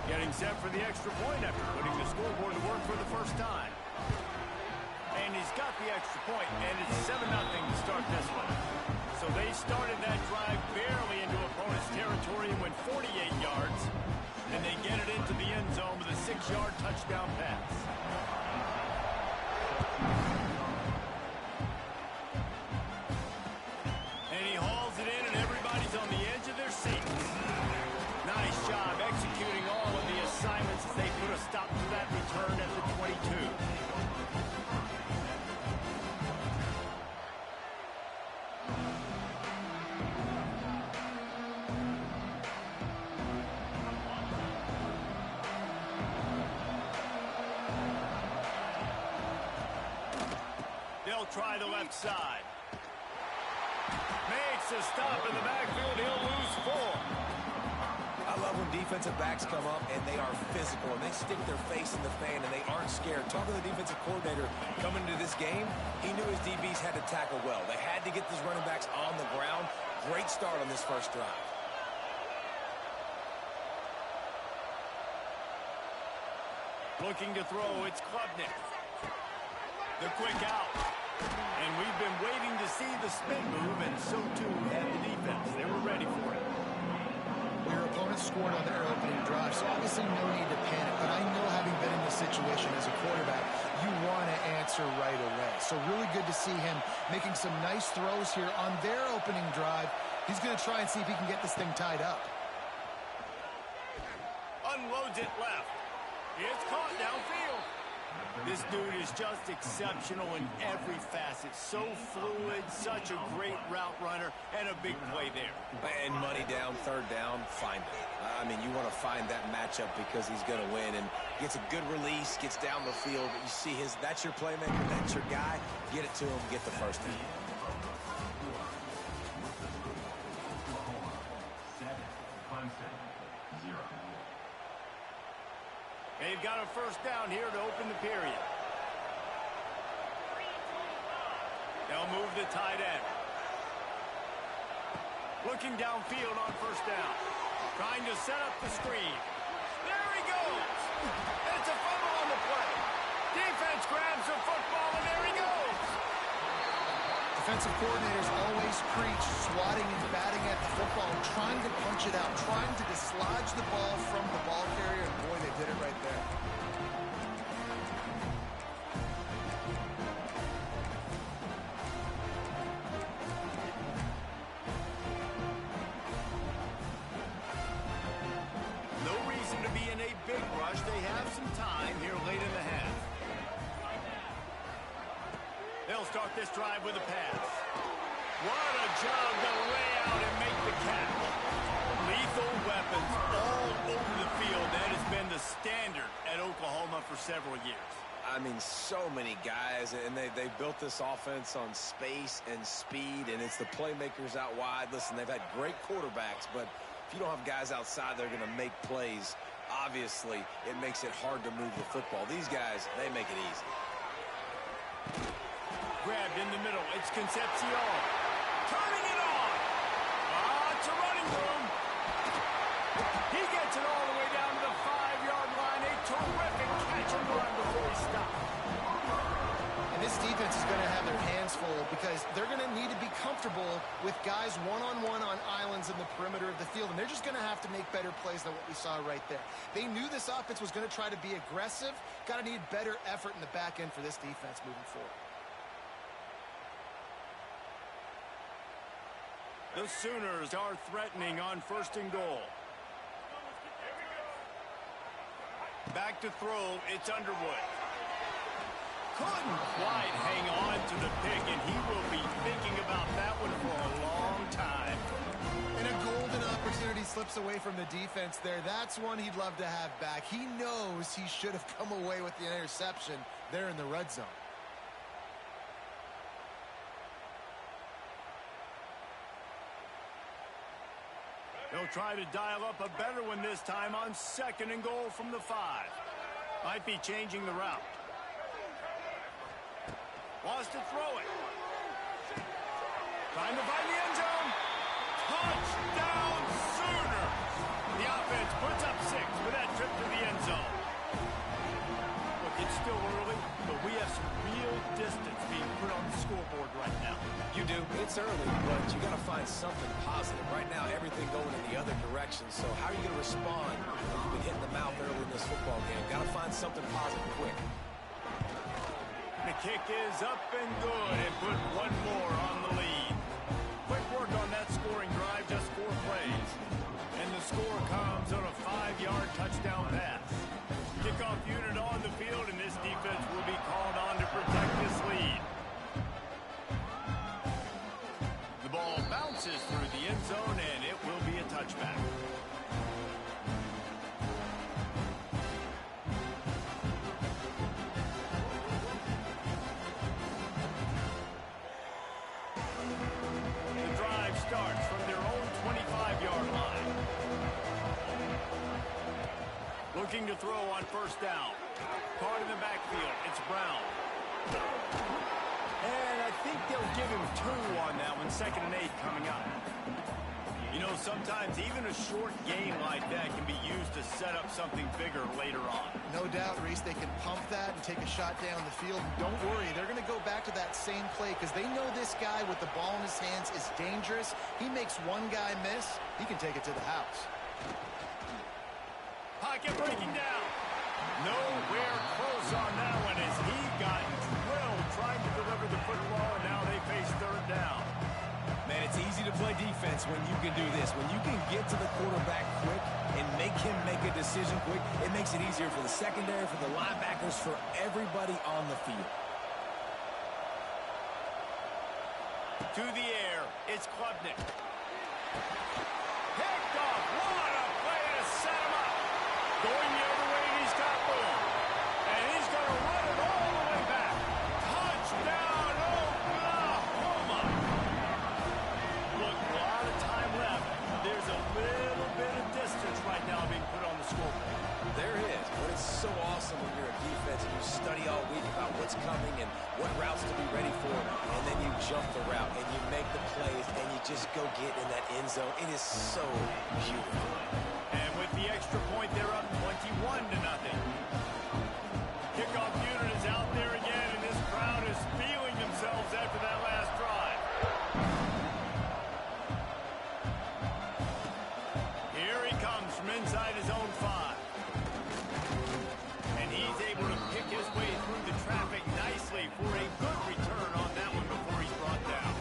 Getting set for the extra point after putting the scoreboard to work for the 1st time. And he's got the extra point, and it's 7-0 to start this one. So they started that drive barely into opponent's territory and went 48 yards, and they get it into the end zone with a 6-yard touchdown pass. They'll try the left side. Makes a stop in the backfield. He'll lose 4. I love when defensive backs come up and they are physical and they stick their face in the fan and they aren't scared. Talking to the defensive coordinator coming into this game, he knew his DBs had to tackle well. They had to get these running backs on the ground. Great start on this first drive. Looking to throw, it's Klubnik. The quick out. And we've been waiting to see the spin move, and so too had the defense. They were ready for it. Your opponent scored on their opening drive, so obviously no need to panic. But I know, having been in this situation as a quarterback, you want to answer right away. So really good to see him making some nice throws here on their opening drive. He's going to try and see if he can get this thing tied up. Unloads it left. It's caught downfield. This dude is just exceptional in every facet. So fluid, such a great route runner, and a big play there. And money down, third down, find it. I mean, you want to find that matchup because he's going to win. And gets a good release, gets down the field. You see that's your playmaker, that's your guy. Get it to him, get the first down. 7, Clemson, 0. They've got a first down here to open the period. They'll move the tight end. Looking downfield on first down. Trying to set up the screen. There he goes. It's a fumble on the play. Defense grabs the football, and there he goes. Defensive coordinators always preach swatting and batting at the football, trying to punch it out, trying to dislodge the ball from the ball carrier, and boy, they did it right there. No reason to be in a big rush. They have some time here late in the half. They'll start this drive with a pass. What a job to lay out and make the catch. Lethal weapons all over the field. That has been the standard at Oklahoma for several years. I mean, so many guys, and they built this offense on space and speed, and it's the playmakers out wide. Listen, they've had great quarterbacks, but if you don't have guys outside that are going to make plays, obviously it makes it hard to move the football. These guys, they make it easy. Grabbed in the middle. It's Concepcion. Turning it on. It's a running room. He gets it all the way down to the 5-yard line. A terrific catch and run before he stopped. And this defense is going to have their hands full because they're going to need to be comfortable with guys one-on-one on islands in the perimeter of the field, and they're just going to have to make better plays than what we saw right there. They knew this offense was going to try to be aggressive. Got to need better effort in the back end for this defense moving forward. The Sooners are threatening on 1st and goal. Back to throw, it's Underwood. Couldn't quite hang on to the pick, and he will be thinking about that one for a long time. And a golden opportunity slips away from the defense there. That's one he'd love to have back. He knows he should have come away with the interception there in the red zone. They'll try to dial up a better one this time on 2nd and goal from the 5. Might be changing the route. Wants to throw it. Trying to find the end zone. Touchdown Sooners! The offense puts up 6 with that trip to the end zone. Look, it's still early, but we have some real distance being put on the scoreboard right now. You do. It's early, but you got to find something positive. Right now, everything going in the other direction. So how are you going to respond when you've been hitting the mouth early in this football game? Got to find something positive quick. The kick is up and good, and put one more on the lead. Quick work on that scoring drive, just 4 plays. And the score comes on a 5-yard touchdown pass. Kickoff unit on the field, and this defense will be called on to protect this lead. The ball bounces through the end zone, and it will be a touchback. to throw on first down. Caught in the backfield. It's Brown. And I think they'll give him 2 on that one. 2nd and 8 coming up. You know, sometimes even a short game like that can be used to set up something bigger later on. No doubt, Reese, they can pump that and take a shot down the field. And don't worry, they're going to go back to that same play because they know this guy with the ball in his hands is dangerous. He makes one guy miss, he can take it to the house. Pocket breaking down. Nowhere close on that one as he got drilled trying to deliver the football, and now they face 3rd down. Man, it's easy to play defense when you can do this. When you can get to the quarterback quick and make him make a decision quick, it makes it easier for the secondary, for the linebackers, for everybody on the field. To the air, it's Klubnik. Picked off. What a play to set him up. Going the other way, and he's got room. And he's going to run it all the way back. Touchdown, Oklahoma. Look, a lot of time left. There's a little bit of distance right now being put on the scoreboard. There is, but it's so awesome when you're a defense and you study all week about what's coming and what routes to be ready for, and then you jump the route and you make the plays and you just go get in that end zone. It is so beautiful. And with the extra point, they're up 21-0. Kickoff unit is out there again, and this crowd is feeling themselves after that last drive. Here he comes from inside his own 5. And he's able to pick his way through the traffic nicely for a good return on that one before he's brought down.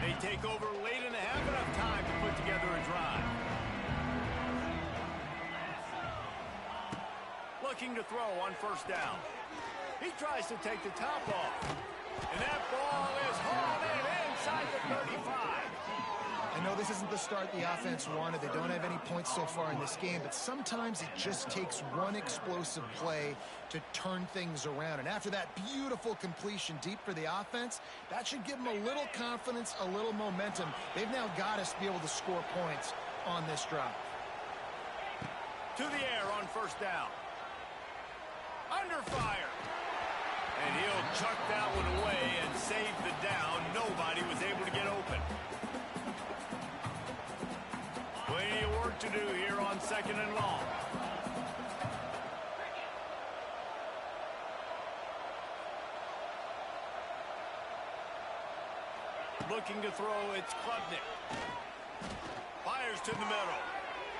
They take over late and have enough time to put together a drive. Looking to throw on first down. He tries to take the top off. And that ball is hauled in inside the 35. I know this isn't the start the offense wanted. They don't have any points so far in this game, but sometimes it just takes one explosive play to turn things around. And after that beautiful completion deep for the offense, that should give them a little confidence, a little momentum. They've now got us to be able to score points on this drive. To the air on first down. Under fire. And he'll chuck that one away and save the down. Nobody was able to get open. Plenty of work to do here on 2nd and long. Looking to throw, it's Klubnik. Fires to the middle.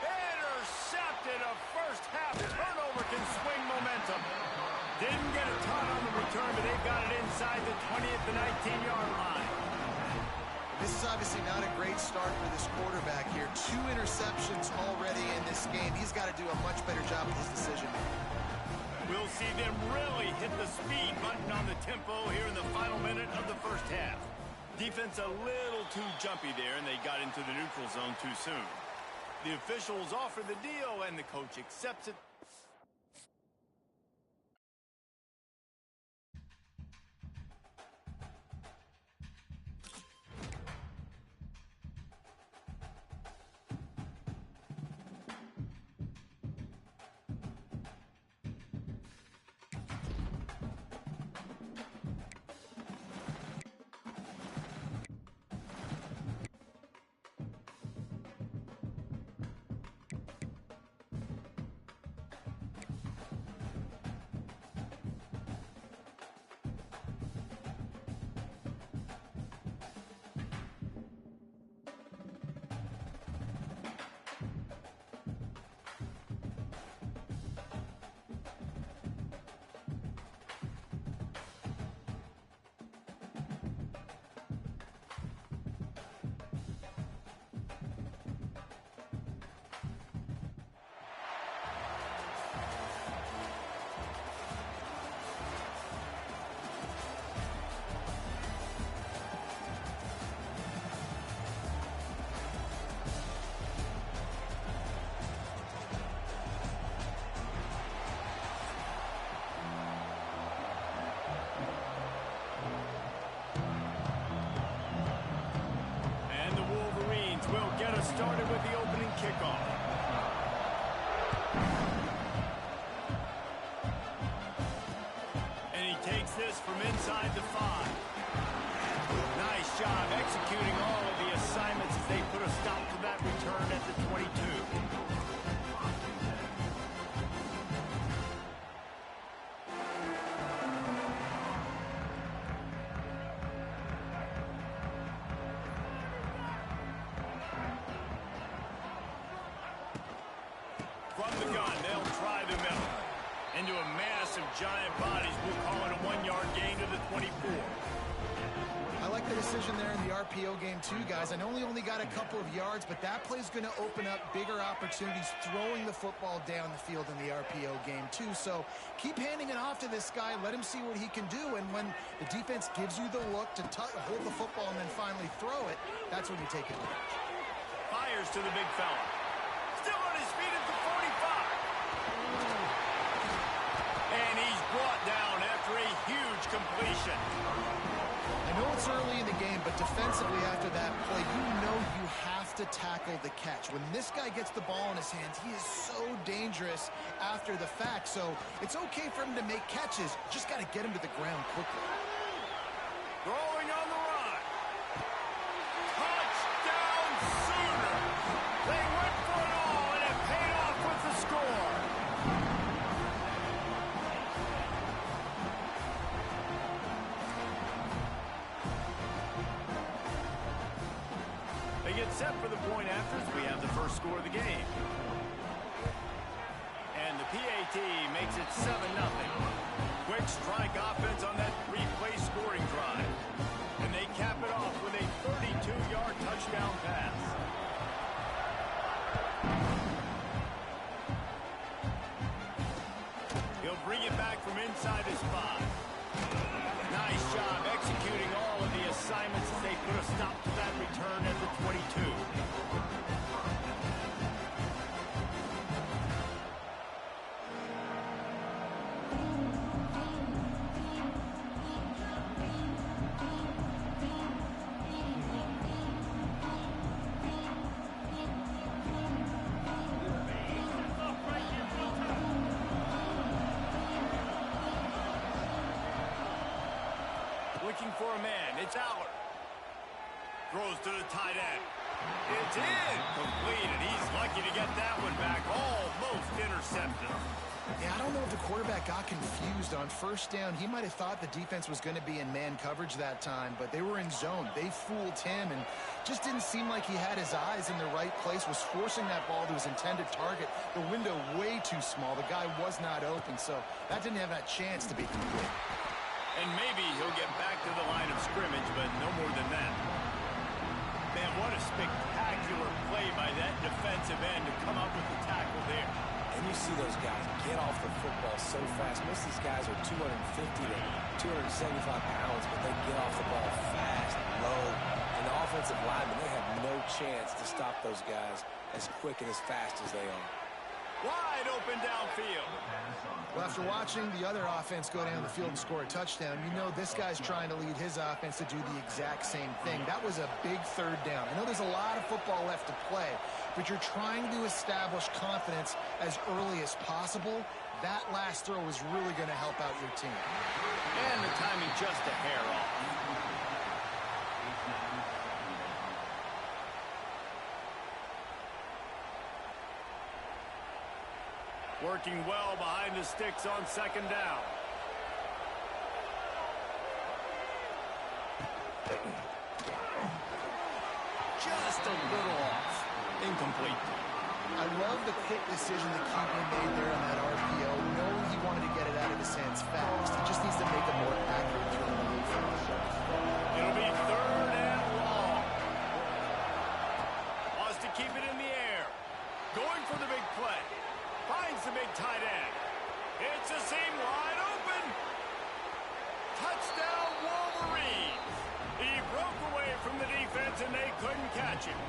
Intercepted. A first half turnover can swing momentum. Didn't get a ton on the return, but they've got it inside the 20 at the 19-yard line. This is obviously not a great start for this quarterback here. 2 interceptions already in this game. He's got to do a much better job with his decision. We'll see them really hit the speed button on the tempo here in the final minute of the first half. Defense a little too jumpy there, and they got into the neutral zone too soon. The officials offer the deal, and the coach accepts it. us started with the opening kickoff. And he takes this from inside the 5. Nice job executing all of the assignments as they put a stop to that return at the 22. From the gun, they'll try the middle. Into a mass of giant bodies, we'll call it a 1-yard gain to the 24. I like the decision there in the RPO game too, guys. I know he only got a couple of yards, but that play's going to open up bigger opportunities throwing the football down the field in the RPO game too. So keep handing it off to this guy. Let him see what he can do. And when the defense gives you the look to hold the football and then finally throw it, that's when you take advantage. Fires to the big fella. Still on his feet at the 45. And he's brought down after a huge completion. I know it's early in the game, but defensively after that play, you know you have to tackle the catch. When this guy gets the ball in his hands, he is so dangerous after the fact. So it's okay for him to make catches. Just got to get him to the ground quickly. Throwing on the run. Touchdown Sooner. They went for it all, and it paid off with the score. They get set for the point after as we have the first score of the game. And the PAT makes it 7-0. Quick strike offense on that 3-play scoring drive. And they cap it off with a 32-yard touchdown pass. He'll bring it back from inside his 5. Nice job executing all of the assignments as they put a stop to that return at the 22. Looking for a man. It's Aller. Throws to the tight end. It's incomplete, and he's lucky to get that one back. Almost intercepted. Yeah, I don't know if the quarterback got confused on first down. He might have thought the defense was going to be in man coverage that time, but they were in zone. They fooled him, and just didn't seem like he had his eyes in the right place, was forcing that ball to his intended target. The window way too small. The guy was not open, so that didn't have that chance to be complete. And maybe he'll get back to the line of scrimmage, but no more than that. Man, what a spectacular play by that defensive end to come up with the tackle there. And you see those guys get off the football so fast. Most of these guys are 250 to 275 pounds, but they get off the ball fast, low. And the offensive linemen, they have no chance to stop those guys as quick and as fast as they are. Wide open downfield. Well, after watching the other offense go down the field and score a touchdown, you know this guy's trying to lead his offense to do the exact same thing. That was a big third down. I know there's a lot of football left to play, but you're trying to establish confidence as early as possible. That last throw is really going to help out your team. And the timing just a hair off. Working well behind the sticks on second down. Just a little off. Incomplete. I love the quick decision that Keegan made there on that RPO, knowing he wanted to get it out of his hands fast. He just needs to make a more accurate throw on the finish. It'll be third and long. Wants to keep it in the air. Going for the big play. Finds the big tight end. It's a seam wide open. Touchdown Wolverines. He broke away from the defense and they couldn't catch him.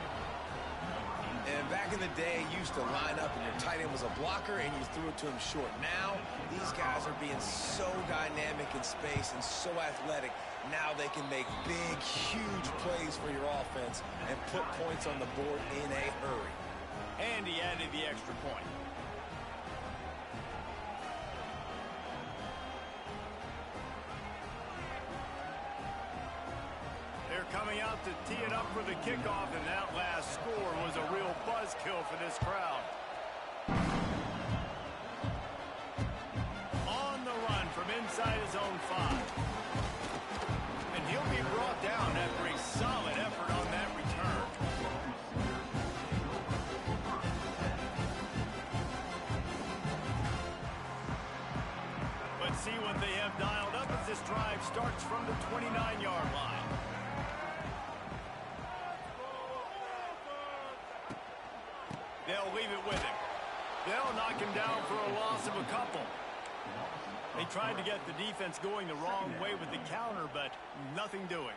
And back in the day, you used to line up and your tight end was a blocker and you threw it to him short. Now, these guys are being so dynamic in space and so athletic. Now they can make big, huge plays for your offense and put points on the board in a hurry. And he added the extra point. They're coming out to tee it up for the kickoff, and that last score was a real buzzkill for this crowd. On the run from inside his own 5. And he'll be brought down after a solid effort on that return. Let's see what they have dialed up as this drive starts from the 29-yard line. They'll leave it with him. They'll knock him down for a loss of a couple. They tried to get the defense going the wrong way with the counter, but nothing doing.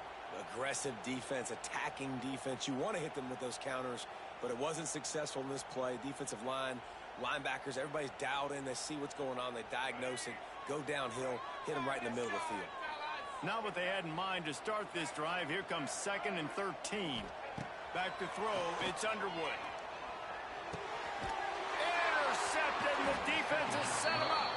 Aggressive defense, attacking defense. You want to hit them with those counters, but it wasn't successful in this play. Defensive line, linebackers, everybody's dialed in. They see what's going on. They diagnose it, go downhill, hit them right in the middle of the field. Not what they had in mind to start this drive. Here comes 2nd and 13. Back to throw. It's Underwood. Intercepted, and the defense has set him up.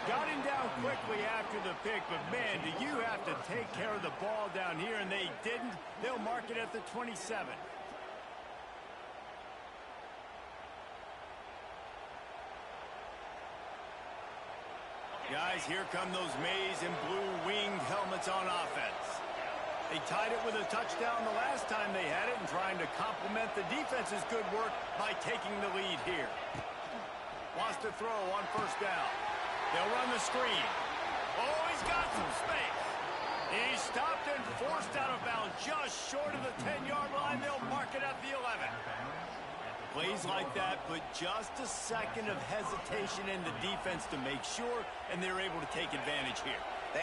Got him down quickly after the pick, but man, do you have to take care of the ball down here, and they didn't. They'll mark it at the 27. Guys, here come those maize and blue winged helmets on offense. They tied it with a touchdown the last time they had it and trying to complement the defense's good work by taking the lead here. Wants to throw on 1st down. They'll run the screen. Oh, he's got some space. He's stopped and forced out of bounds just short of the 10-yard line. They'll mark it at the 11. Plays like that put just a second of hesitation in the defense to make sure, and they're able to take advantage here.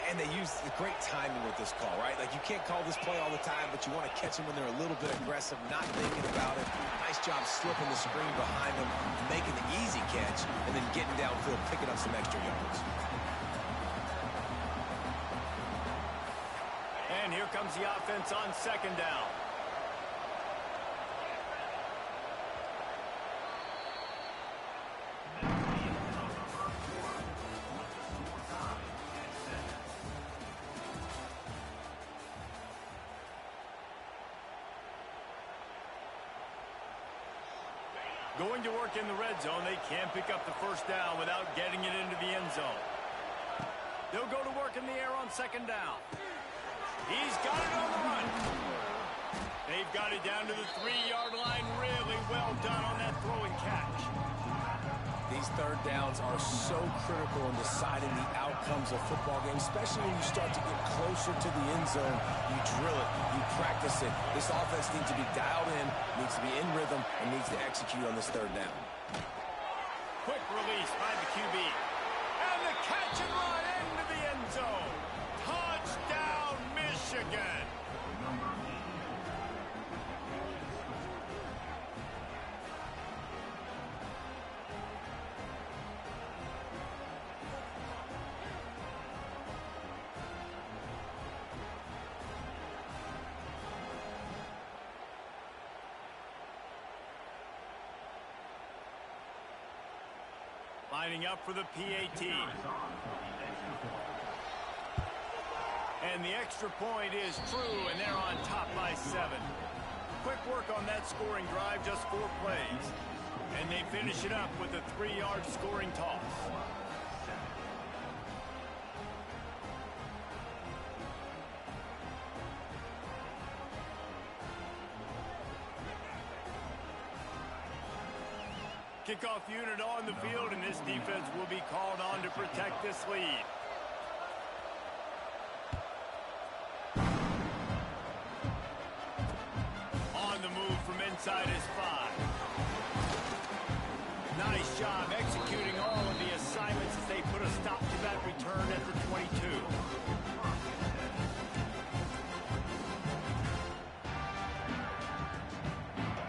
And they use the great timing with this call, right? Like, you can't call this play all the time, but you want to catch them when they're a little bit aggressive, not thinking about it. Nice job slipping the screen behind them, making the easy catch, and then getting downfield, picking up some extra yards. And here comes the offense on 2nd down. Going to work in the red zone, they can't pick up the 1st down without getting it into the end zone. They'll go to work in the air on 2nd down. He's got it on the run. They've got it down to the 3-yard line. Really well done on that throw and catch. These 3rd downs are so critical in deciding the outcomes of football games, especially when you start to get closer to the end zone. You drill it, you practice it. This offense needs to be dialed in, needs to be in rhythm, and needs to execute on this 3rd down. Quick release by the QB. And the catch and run into the end zone. Touchdown, Michigan. Lining up for the PAT. And the extra point is true, and they're on top by 7. Quick work on that scoring drive, just 4 plays. And they finish it up with a 3-yard scoring toss. Kickoff unit on the field, and this defense will be called on to protect this lead. On the move from inside his 5. Nice job executing all of the assignments as they put a stop to that return at the 22.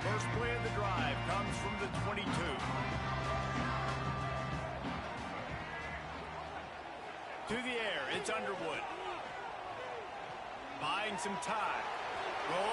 First play of the drive comes from the 22. To the air, it's Underwood. Buying some time. Roll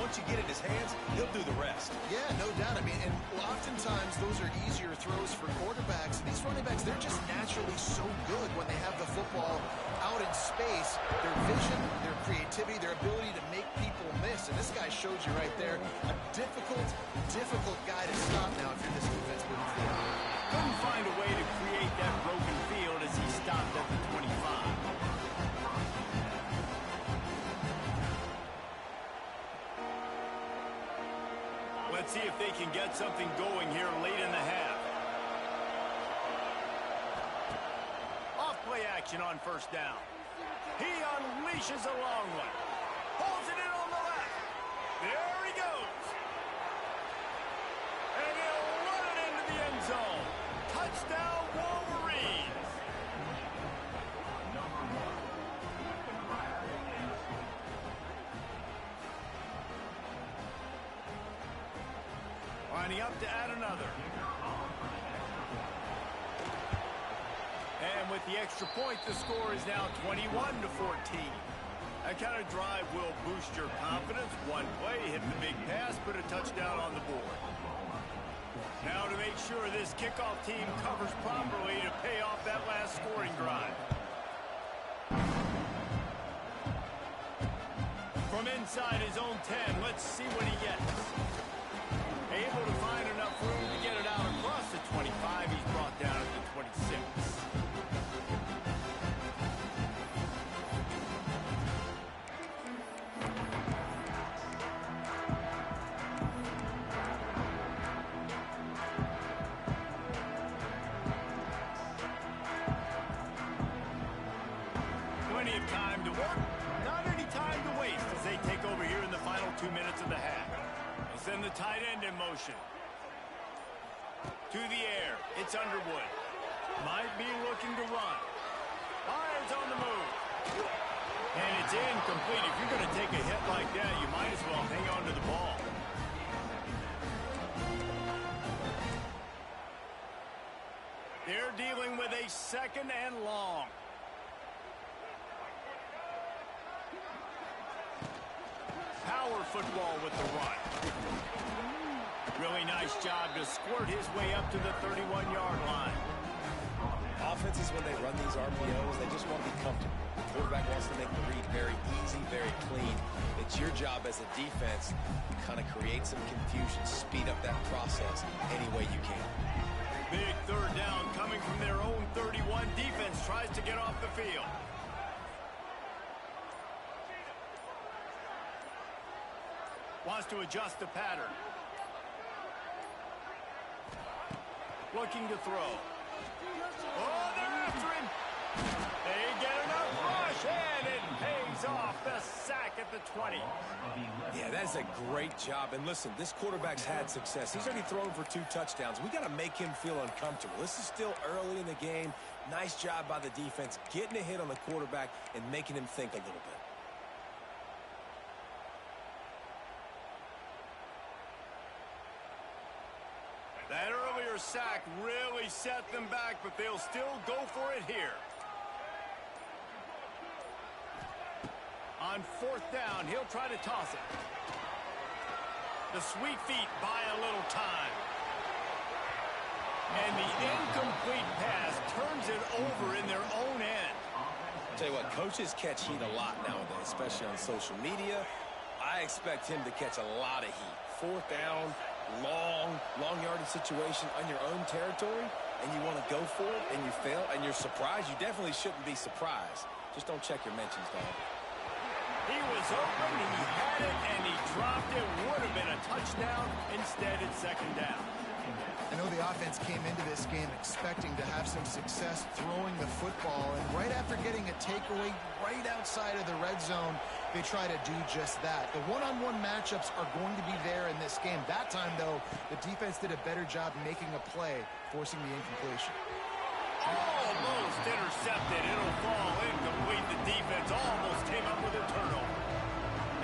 once you get it in his hands, he'll do the rest. Yeah, no doubt. I mean, and oftentimes those are easier throws for quarterbacks. And these running backs, they're just naturally so good when they have the football out in space. Their vision, their creativity, their ability to make people miss. And this guy showed you right there, a difficult guy to stop now if you're this defense moving forward. Couldn't find a way to create that broken field as he stopped at the 25. Let's see if they can get something going here late in the half. Off play action on first down. He unleashes a long one. Holds it in on the left. There he goes. And he'll run it into the end zone. Touchdown, Wolverines. Lining up to add another. And with the extra point, the score is now 21-14. That kind of drive will boost your confidence. One play, hit the big pass, put a touchdown on the board. Now to make sure this kickoff team covers properly to pay off that last scoring drive. From inside his own 10, let's see what he gets. Able to find enough room to get it out across the 25. He's brought down at the 26. Plenty of time to work. Not any time to waste as they take over here in the final 2 minutes of the half. Send the tight end in motion. To the air. It's Underwood. Might be looking to run. Fires on the move. And it's incomplete. If you're going to take a hit like that, you might as well hang on to the ball. They're dealing with a second and long. Power football with the run. Really nice job to squirt his way up to the 31-yard line. Offenses, when they run these RPOs, they just want to be comfortable. The quarterback wants to make the read very easy, very clean. It's your job as a defense to kind of create some confusion, speed up that process any way you can. Big third down coming from their own 31. Defense tries to get off the field. Wants to adjust the pattern. Looking to throw. Oh, they're after him. They get enough rush, and it pays off. The sack at the 20. Yeah, that's a great job. And listen, this quarterback's had success. He's already thrown for 2 touchdowns. We got to make him feel uncomfortable. This is still early in the game. Nice job by the defense, getting a hit on the quarterback and making him think a little bit. That earlier sack really set them back, but they'll still go for it here. On fourth down, he'll try to toss it. The sweet feet buy a little time. And the incomplete pass turns it over in their own end. I'll tell you what, coaches catch heat a lot nowadays, especially on social media. I expect him to catch a lot of heat. Fourth down, long yardage situation on your own territory, and you want to go for it, and you fail, and you're surprised. You definitely shouldn't be surprised. Just don't check your mentions, dog. He was open, he had it, and he dropped it. Would have been a touchdown. Instead, it's second down. I know the offense came into this game expecting to have some success throwing the football, and right after getting a takeaway right outside of the red zone, they try to do just that. The one-on-one matchups are going to be there in this game. That time, though, the defense did a better job making a play, forcing the incompletion. Almost intercepted. It'll fall incomplete. The defense almost came up with a turnover.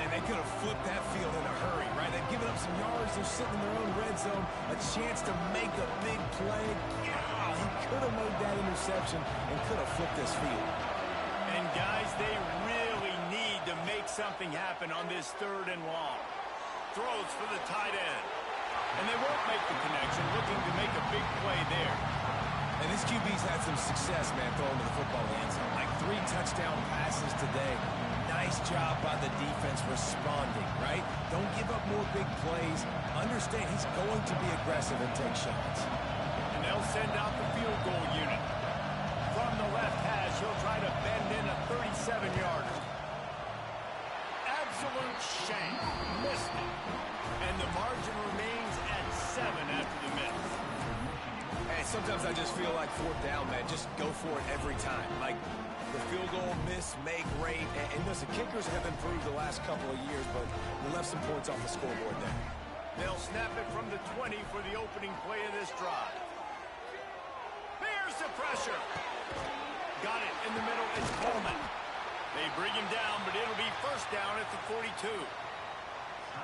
And they could have flipped that field in a hurry, right? They've given up some yards. They're sitting in their own red zone. A chance to make a big play. Yeah, he could have made that interception and could have flipped this field. And, guys, they really need to make something happen on this third and long. throws for the tight end. And they won't make the connection, looking to make a big play there. And this QB's had some success, man, throwing to the football in the end zone. Like 3 touchdown passes today. Nice job by the defense responding, right? Don't give up more big plays. Understand he's going to be aggressive and take shots. And they'll send out the field goal unit. From the left hash, he'll try to bend in a 37-yarder. Absolute shame. Missed it. And the margin remains at 7 after the miss. Hey, sometimes I just feel like 4th down, man. Just go for it every time. Like the field goal miss, make great. And listen, kickers have improved the last couple of years, but we left some points off the scoreboard there. They'll snap it from the 20 for the opening play of this drive. Here's the pressure. Got it in the middle. It's Coleman. They bring him down, but it'll be first down at the 42.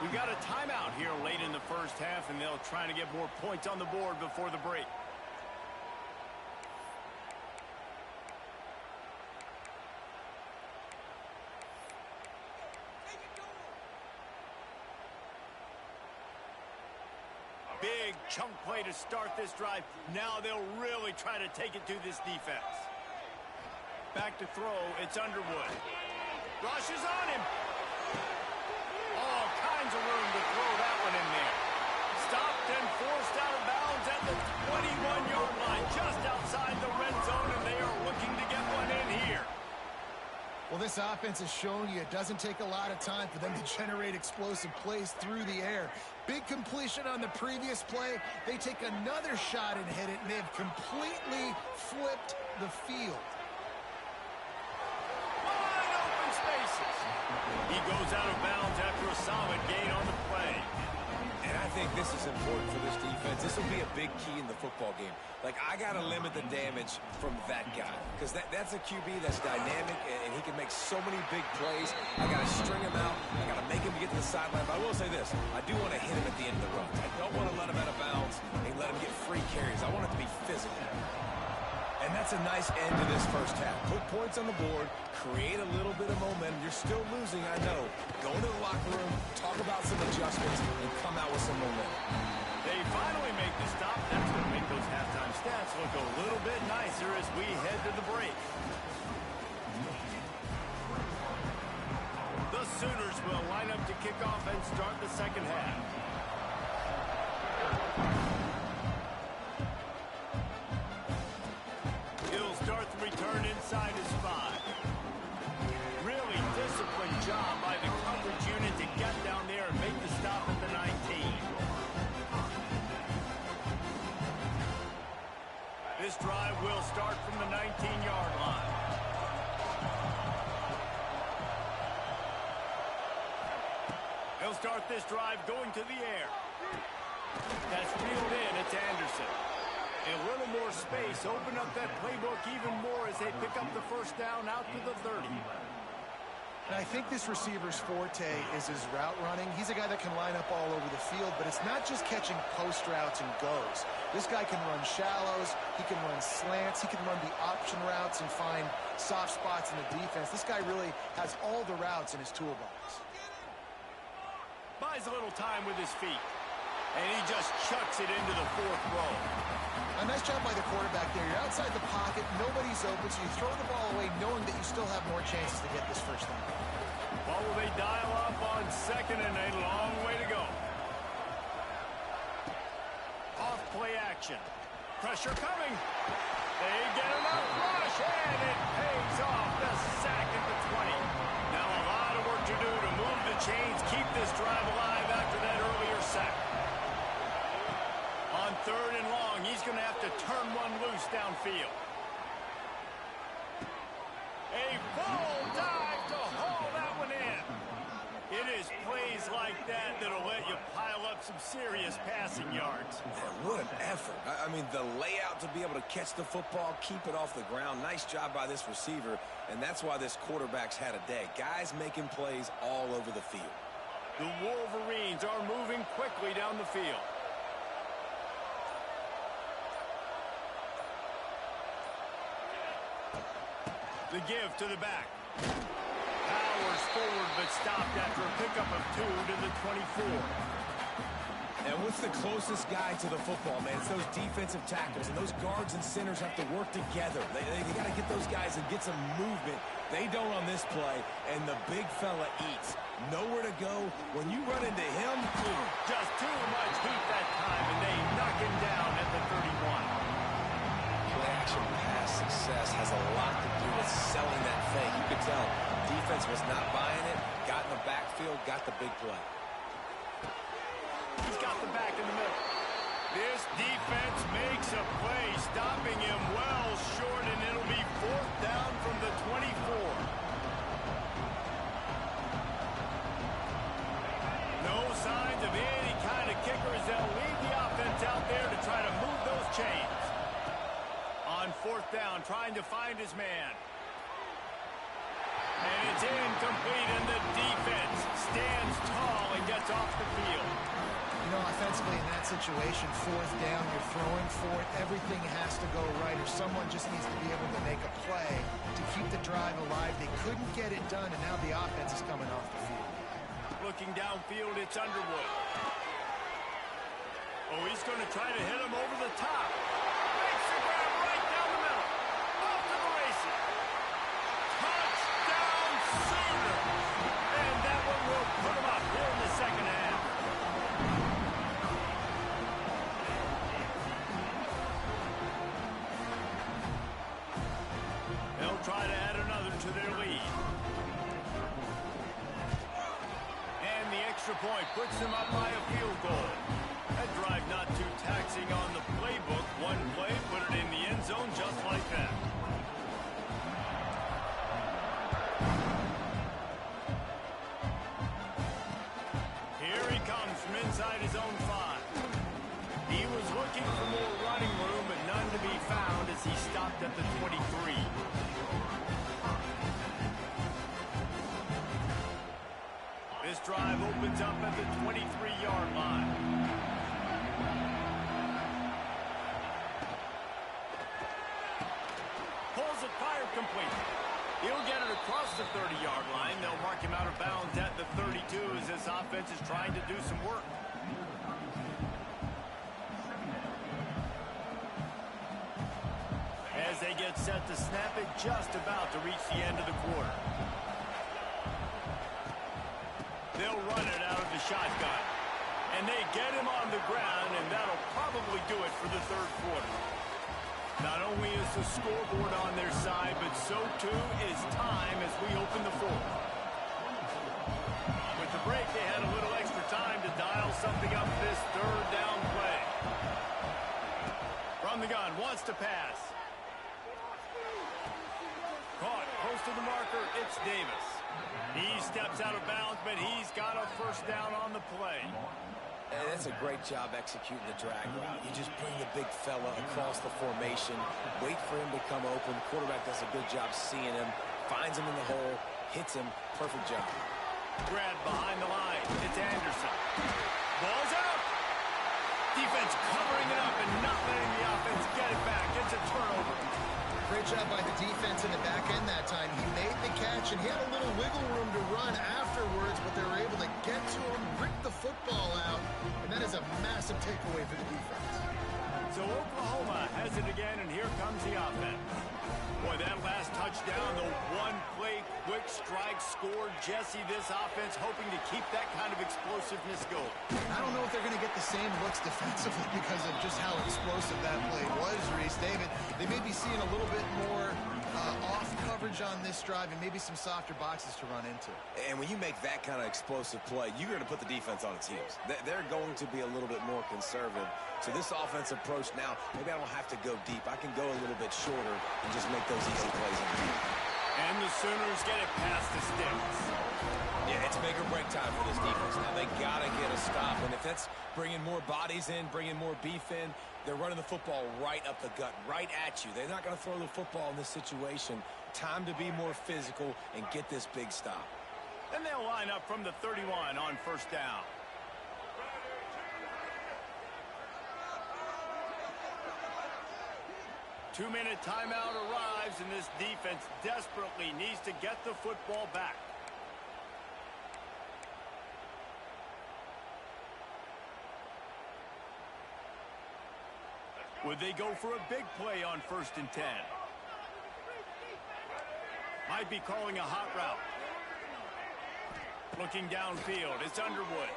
We've got a timeout here late in the first half, and they'll try to get more points on the board before the break. Big chunk play to start this drive. Now they'll really try to take it to this defense. Back to throw, it's Underwood. Rushes on him. All kinds of room to throw that one in there. Stopped and forced out of bounds at the 21-yard line, just outside the red zone, and they are looking to get one in here. Well, this offense has shown you it doesn't take a lot of time for them to generate explosive plays through the air. Big completion on the previous play. They take another shot and hit it, and they've completely flipped the field. Wide open spaces. He goes out of bounds after a solid gain on the play. And I think this is important for this defense. This will be a big key in the football game. Like, I got to limit the damage from that guy. Because that's a QB that's dynamic, and he can make so many big plays. I got to string him out. I got to make him get to the sideline. But I will say this. I do want to hit him at the end of the runs. I don't want to let him out of bounds and let him get free carries. I want it to be physical. And that's a nice end to this first half. Put points on the board, create a little bit of momentum. You're still losing, I know. Go into the locker room, talk about some adjustments, and come out with some momentum. They finally make the stop. That's going to make those halftime stats look a little bit nicer as we head to the break. The Sooners will line up to kick off and start the second half. He'll start the return inside his 5. Really disciplined job by the coverage unit to get down there and make the stop at the 19. This drive will start from the 19-yard line. He'll start this drive going to the air. That's reeled in. It's Anderson. A little more space. Open up that playbook even more as they pick up the first down out to the 30. And I think this receiver's forte is his route running. He's a guy that can line up all over the field, but it's not just catching post routes and goes. This guy can run shallows, he can run slants, he can run the option routes and find soft spots in the defense. This guy really has all the routes in his toolbox. Buys a little time with his feet, and he just chucks it into the 4th row. A nice job by the quarterback there. You're outside the pocket, nobody's open, so you throw the ball away knowing that you still have more chances to get this first down. Well, will they dial up on second and a long way to go? Off play action. Pressure coming. They get enough rush, and it pays off. The sack at the 20. Now a lot of work to do to move the chains, keep this drive alive after that earlier sack. On 3rd and long, he's going to have to turn one loose downfield. A full dive to haul that one in. It is plays like that that'll let you pile up some serious passing yards. Man, what an effort. I mean, the layout to be able to catch the football, keep it off the ground. Nice job by this receiver, and that's why this quarterback's had a day. Guys making plays all over the field. The Wolverines are moving quickly down the field. The give to the back. Powell powers forward, but stopped after a pickup of 2 to the 24. And what's the closest guy to the football, man? It's those defensive tackles, and those guards and centers have to work together. They got to get those guys and get some movement. They don't on this play, and the big fella eats. Nowhere to go. When you run into him, just too much heat that time, and they knock him down at the 31. Play-action pass success has a lot to do with selling that fake. You could tell defense was not buying it, got in the backfield, got the big play. He's got the back in the middle. This defense makes a play, stopping him well short, and it'll be 4th down from the 24. No signs of any kind of kickers. They'll lead the offense out there to try to move those chains. On 4th down, trying to find his man. And it's incomplete, and the defense stands tall and gets off the field. You know, offensively in that situation, 4th down, you're throwing for it. Everything has to go right, or someone just needs to be able to make a play to keep the drive alive. They couldn't get it done, and now the offense is coming off the field. Looking downfield, it's Underwood. Oh, he's going to try to hit him over the top. Makes the grab right down the middle. Off to the races. Touchdown Sooners! And that one will put him up here in the second half. They'll try to add another to their lead. And the extra point puts them up by a field goal. That drive not too taxing on the playbook. One play, put it in the end zone just like that. Here he comes from inside his own 5. He was looking for more running room, but none to be found as he stopped at the 23. This drive opens up at the 23-yard line. Pulls it, fired complete. He'll get it across the 30-yard line. They'll mark him out of bounds at the 32 as this offense is trying to do some work. As they get set to snap it, just about to reach the end of the quarter. They'll run it out of the shotgun. And they get him on the ground, and that'll probably do it for the 3rd quarter. Not only is the scoreboard on their side, but so too is time as we open the 4th. With the break, they had a little extra time to dial something up this 3rd down play. From the gun, wants to pass. Caught, close to the marker, it's Davis. He steps out of bounds, but he's got a 1st down on the play. And that's a great job executing the drag route. You just bring the big fella across the formation, wait for him to come open. Quarterback does a good job seeing him, finds him in the hole, hits him. Perfect job. Grab behind the line. It's Anderson. Ball's out. Defense covering it up and not letting the offense get it back. It's a turnover. Great job by the defense in the back end that time. He made the catch, and he had a little wiggle room to run afterwards, but they were able to get to him, rip the football out, and that is a massive takeaway for the defense. So Oklahoma has it again, and here comes the offense. Boy, that last touchdown, the one-play quick strike scored. Jesse, this offense hoping to keep that kind of explosiveness going. I don't know if they're going to get the same looks defensively because of just how explosive that play was, Reese. David, they may be seeing a little bit more off coverage on this drive and maybe some softer boxes to run into. And when you make that kind of explosive play, you're going to put the defense on its heels. They're going to be a little bit more conservative. So this offense approach now, maybe I don't have to go deep. I can go a little bit shorter and just make those easy plays. And the Sooners get it past the sticks. Yeah, it's make or break time for this defense. Now they got to get a stop. And if that's bringing more bodies in, bringing more beef in, they're running the football right up the gut, right at you. They're not going to throw the football in this situation. Time to be more physical and get this big stop. And they'll line up from the 31 on 1st down. Two-minute timeout arrives, and this defense desperately needs to get the football back. Would they go for a big play on 1st and 10? Might be calling a hot route. Looking downfield, it's Underwood.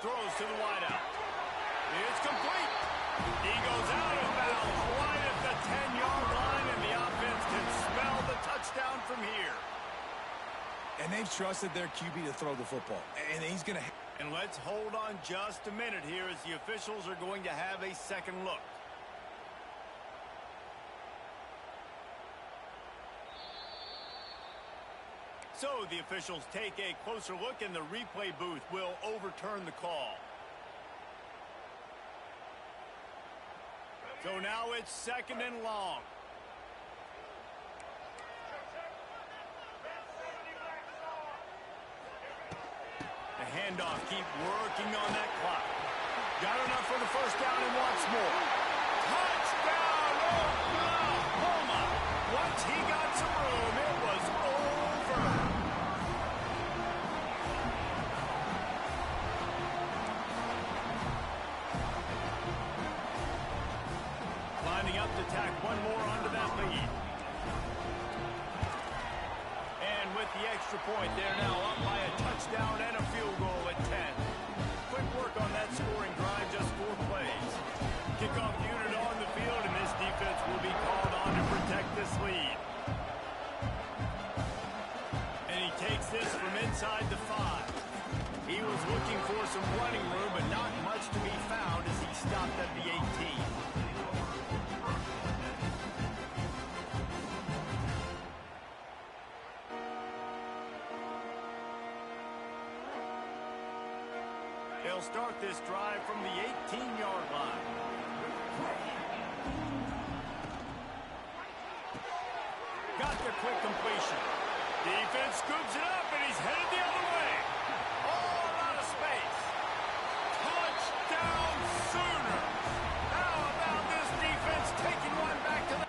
Throws to the wideout. It's complete. He goes out of bounds right at the 10-yard line, and the offense can smell the touchdown from here. And they've trusted their QB to throw the football. And he's going to... And let's hold on just a minute here as the officials are going to have a second look. So the officials take a closer look, and the replay booth will overturn the call. So now it's 2nd and long. The handoff, keep working on that clock. Got enough for the 1st down and wants more. Touchdown, Oklahoma! Once he got some room, it was over. Lining up to tack one more onto that lead. And with the extra point, they're now up by a touchdown and a field goal at 10. Quick work on that scoring drive, just 4 plays. Kickoff unit on the field, and this defense will be called on to protect this lead. And he takes this from inside the 5. He was looking for some running room, but not much to be found as he stopped at the 18. They'll start this drive from the 18-yard line. Got the quick completion. Defense scoops it up, and he's headed the other way. All out of space. Touchdown Sooners. How about this defense taking one back to the...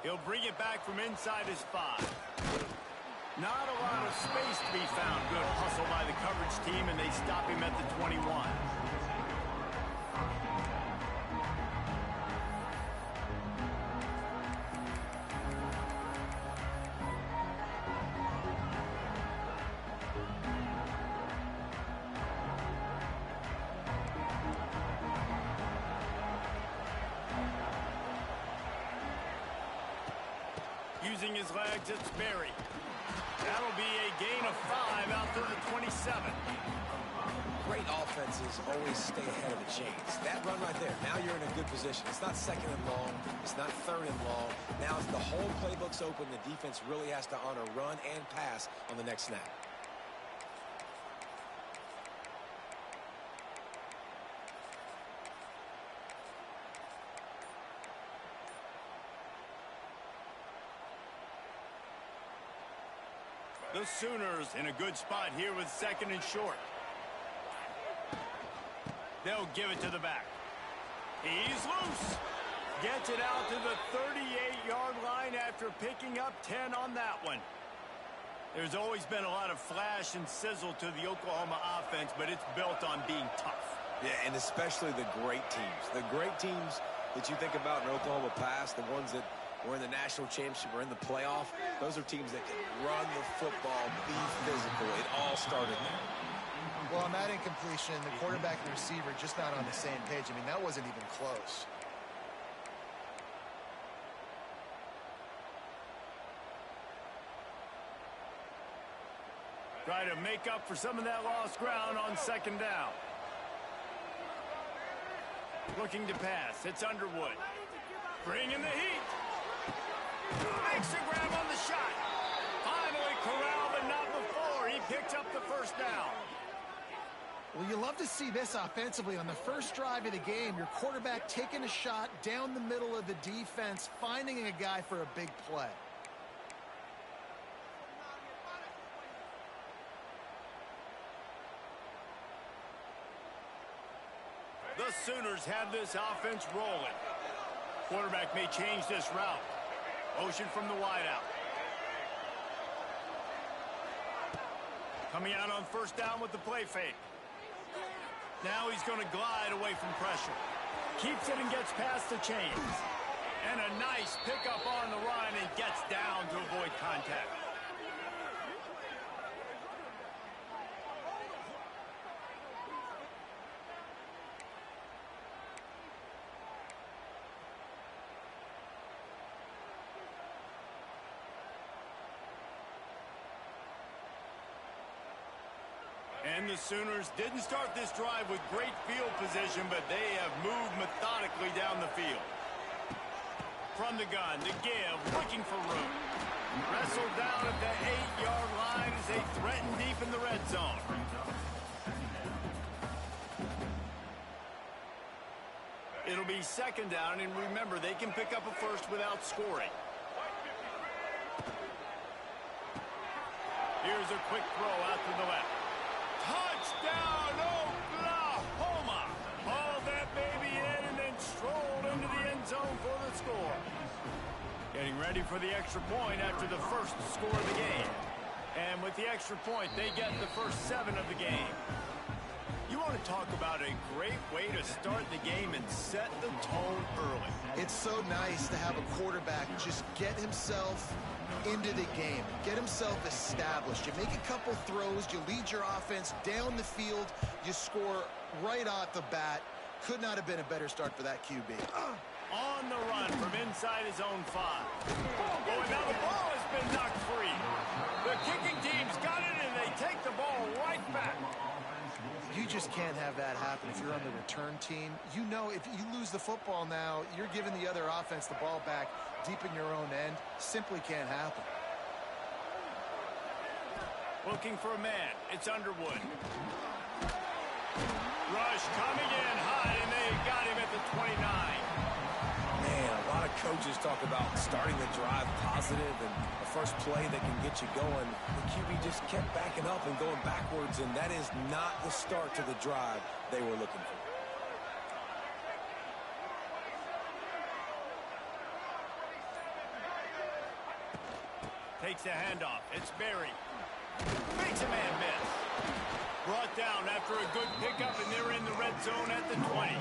He'll bring it back from inside his 5. Not a lot of space to be found. Good hustle by the coverage team, and they stop him at the 21. Using his legs, it's Berry. That'll be a gain of 5 out to the 27. Great offenses always stay ahead of the chains. That run right there, now you're in a good position. It's not second and long. It's not third and long. Now as the whole playbook's open, the defense really has to honor run and pass on the next snap. The Sooners in a good spot here with 2nd and short. They'll give it to the back. He's loose. Gets it out to the 38-yard line after picking up 10 on that one. There's always been a lot of flash and sizzle to the Oklahoma offense, but it's built on being tough. Yeah, and especially the great teams. The great teams that you think about in Oklahoma past, the ones that were in the national championship or in the playoff, those are teams that can run the football, be physical. It all started there. Well, on that incompletion, the quarterback and the receiver just not on the same page. I mean, that wasn't even close. Try to make up for some of that lost ground on 2nd down. Looking to pass. It's Underwood. Bringing the heat. Makes a grab on the shot. Finally corralled, but not before. He picked up the 1st down. Well, you love to see this offensively on the first drive of the game. Your quarterback taking a shot down the middle of the defense, finding a guy for a big play. The Sooners have this offense rolling. Quarterback may change this route. Motion from the wideout. Coming out on 1st down with the play fake. Now he's going to glide away from pressure. Keeps it and gets past the chains. And a nice pickup on the run and gets down to avoid contact. And the Sooners didn't start this drive with great field position, but they have moved methodically down the field. From the gun, the give, looking for room. Wrestled down at the 8-yard line as they threaten deep in the red zone. It'll be 2nd down, and remember, they can pick up a 1st without scoring. Here's a quick throw out to the left. Touchdown, Oklahoma! Hauled that baby in and then strolled into the end zone for the score. Getting ready for the extra point after the 1st score of the game. And with the extra point, they get the first 7 of the game. You want to talk about a great way to start the game and set the tone early. It's so nice to have a quarterback just get himself into the game, get himself established. You make a couple throws, you lead your offense down the field, you score right off the bat. Could not have been a better start for that QB. On the run from inside his own 5. Oh, and now the ball has been knocked free. The kicking team's got it, and they take the ball right back. You just can't have that happen if you're on the return team. You know if you lose the football now, you're giving the other offense the ball back deep in your own end. Simply can't happen. Looking for a man. It's Underwood. Rush coming in high, and they got him at the 29. Man, a lot of coaches talk about starting the drive positive and the first play that can get you going. The QB just kept backing up and going backwards, and that is not the start to the drive they were looking for. Takes the handoff. It's Berry. Makes a man miss. Brought down after a good pickup, and they're in the red zone at the 20.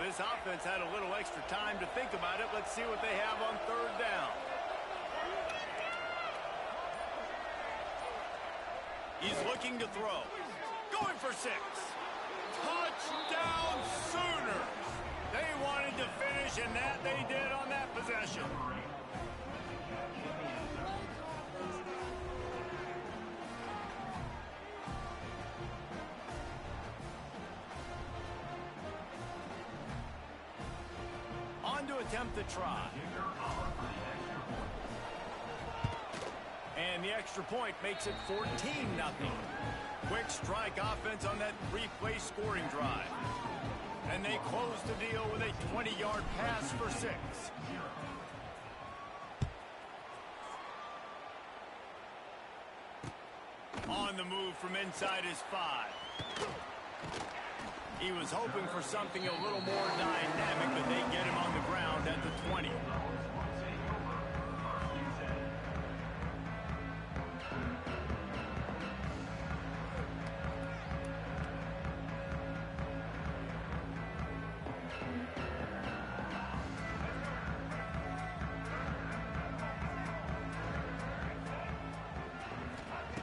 This offense had a little extra time to think about it. Let's see what they have on third down. He's looking to throw. Going for 6. Touchdown Sooners! They wanted to finish, and that they did on that possession. To attempt the try. And the extra point makes it 14-0. Quick strike offense on that 3-play scoring drive. And they close the deal with a 20-yard pass for 6. On the move from inside his 5. He was hoping for something a little more dynamic, but they get him on the ground at the 20.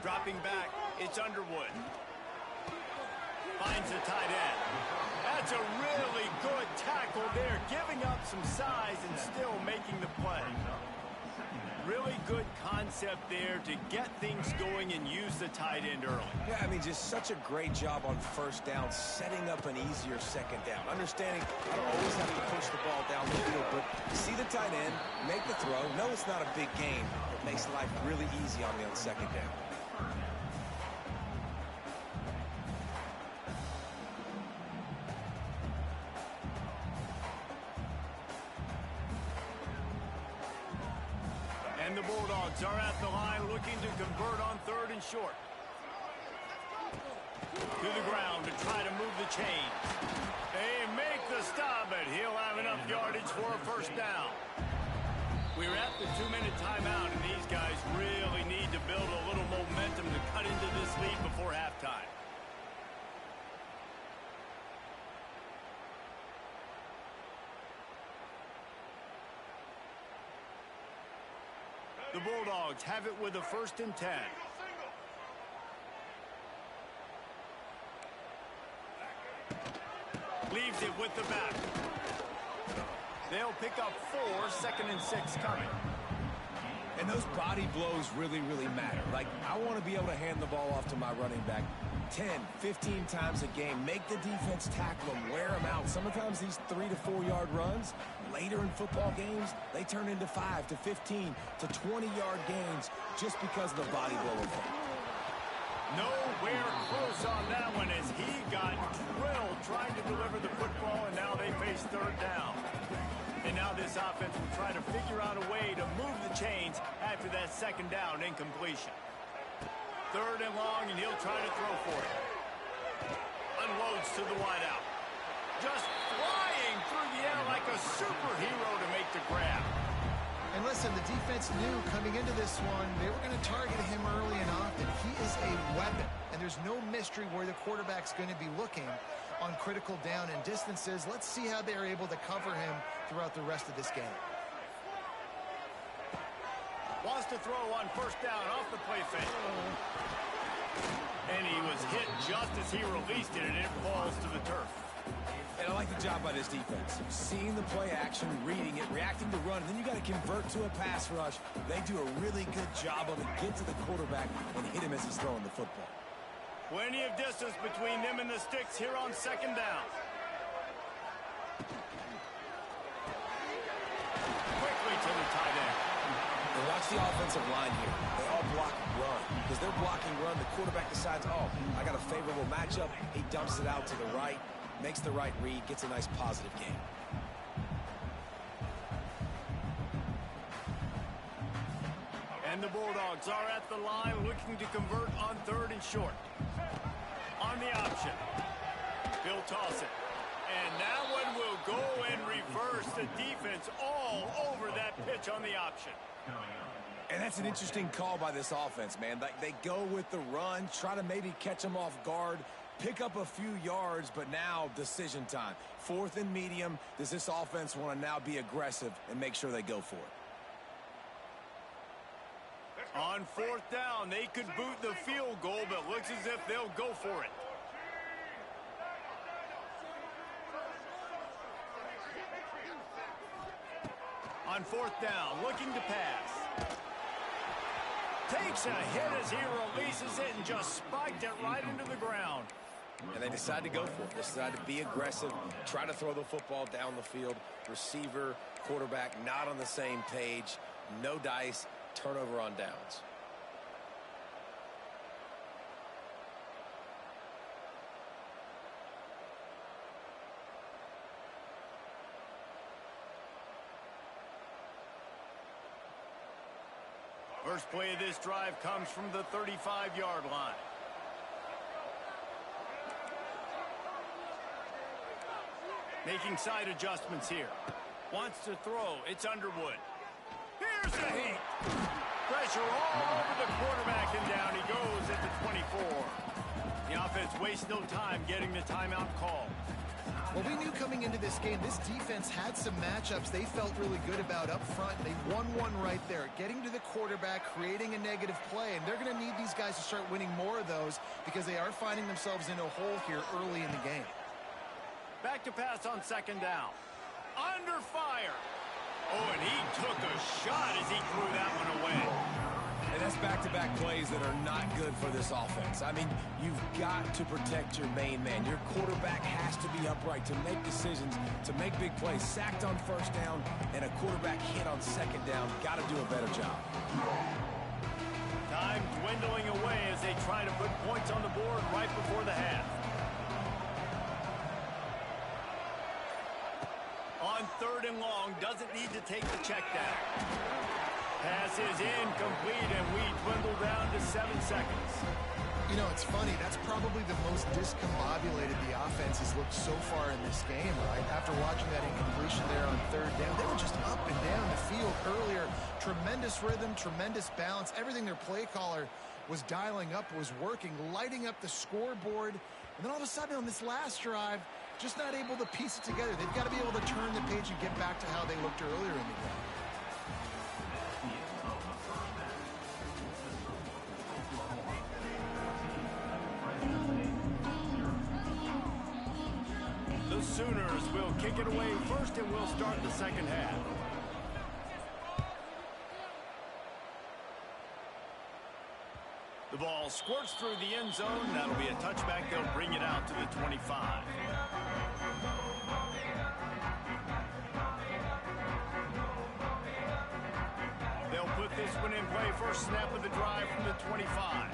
Dropping back, it's Underwood. Finds the tight end. That's a really good tackle there, giving up some size and still making the play. Really good concept there to get things going and use the tight end early. Yeah, I mean, just such a great job on first down, setting up an easier second down. Understanding I don't always have to push the ball down the field, but see the tight end, make the throw. No, it's not a big game. It makes life really easy on me on second down. And the Bulldogs are at the line looking to convert on 3rd and short. To the ground to try to move the chains. They make the stop, but he'll have enough yardage for a first down. We're at the 2-minute timeout, and these guys really need to build a little momentum to cut into this lead before halftime. The Bulldogs have it with a 1st and 10. Leaves it with the back. They'll pick up 4, 2nd and 6 coming. And those body blows really, really matter. Like, I want to be able to hand the ball off to my running back 10, 15 times a game. Make the defense tackle them, wear them out. Sometimes these 3 to 4 yard runs, later in football games, they turn into 5 to 15 to 20-yard gains just because of the body blow effect. Nowhere close on that one as he got drilled trying to deliver the football, and now they face 3rd down. And now this offense will try to figure out a way to move the chains after that 2nd down incompletion. 3rd and long, and he'll try to throw for it. Unloads to the wideout. Just flying through the air like a superhero to make the grab. And listen, the defense knew coming into this one, they were going to target him early and often. He is a weapon, and there's no mystery where the quarterback's going to be looking on critical down and distances. Let's see how they're able to cover him throughout the rest of this game. Wants to throw on 1st down off the play fake. And he was hit just as he released it, and it falls to the turf. And I like the job by this defense. Seeing the play action, reading it, reacting to run, and then you got to convert to a pass rush. They do a really good job of it. Get to the quarterback and hit him as he's throwing the football. Plenty of distance between them and the sticks here on second down. Quickly to the tight end. And watch the offensive line here. They all block run. Because they're blocking run, the quarterback decides, oh, I got a favorable matchup. He dumps it out to the right, makes the right read, gets a nice positive gain. And the Bulldogs are at the line looking to convert on 3rd and short. On the option. He'll toss it. And that one will go and reverse. The defense all over that pitch on the option. And that's an interesting call by this offense, man. They go with the run, try to maybe catch them off guard, pick up a few yards, but now decision time. 4th and medium. Does this offense want to now be aggressive and make sure they go for it? On 4th down, they could boot the field goal, but looks as if they'll go for it. On 4th down, looking to pass. Takes a hit as he releases it and just spiked it right into the ground. And they decide to go for it. They decide to be aggressive, try to throw the football down the field. Receiver, quarterback, not on the same page. No dice. Turnover on downs. First play of this drive comes from the 35-yard line. Making side adjustments here. Wants to throw. It's Underwood. Here's the heat. Pressure all over the quarterback, and down he goes at the 24. The offense wastes no time getting the timeout call. Well, we knew coming into this game, this defense had some matchups they felt really good about up front. They won one right there, getting to the quarterback, creating a negative play, and they're going to need these guys to start winning more of those because they are finding themselves in a hole here early in the game. Back to pass on 2nd down. Under fire. Oh, and he took a shot as he threw that one away. And that's back-to-back plays that are not good for this offense. I mean, you've got to protect your main man. Your quarterback has to be upright to make decisions, to make big plays. Sacked on 1st down and a quarterback hit on 2nd down. Got to do a better job. Time dwindling away as they try to put points on the board right before the half. On 3rd and long, doesn't need to take the check down. Pass is incomplete, and we dwindle down to 7 seconds. You know, it's funny. That's probably the most discombobulated the offense has looked so far in this game, right? After watching that incompletion there on 3rd down, they were just up and down the field earlier. Tremendous rhythm, tremendous balance. Everything their play caller was dialing up was working, lighting up the scoreboard. And then all of a sudden on this last drive, just not able to piece it together. They've got to be able to turn the page and get back to how they looked earlier in the game. The Sooners will kick it away first, and we'll start the 2nd half. The ball squirts through the end zone. That'll be a touchback. They'll bring it out to the 25. They'll put this one in play. First snap of the drive from the 25.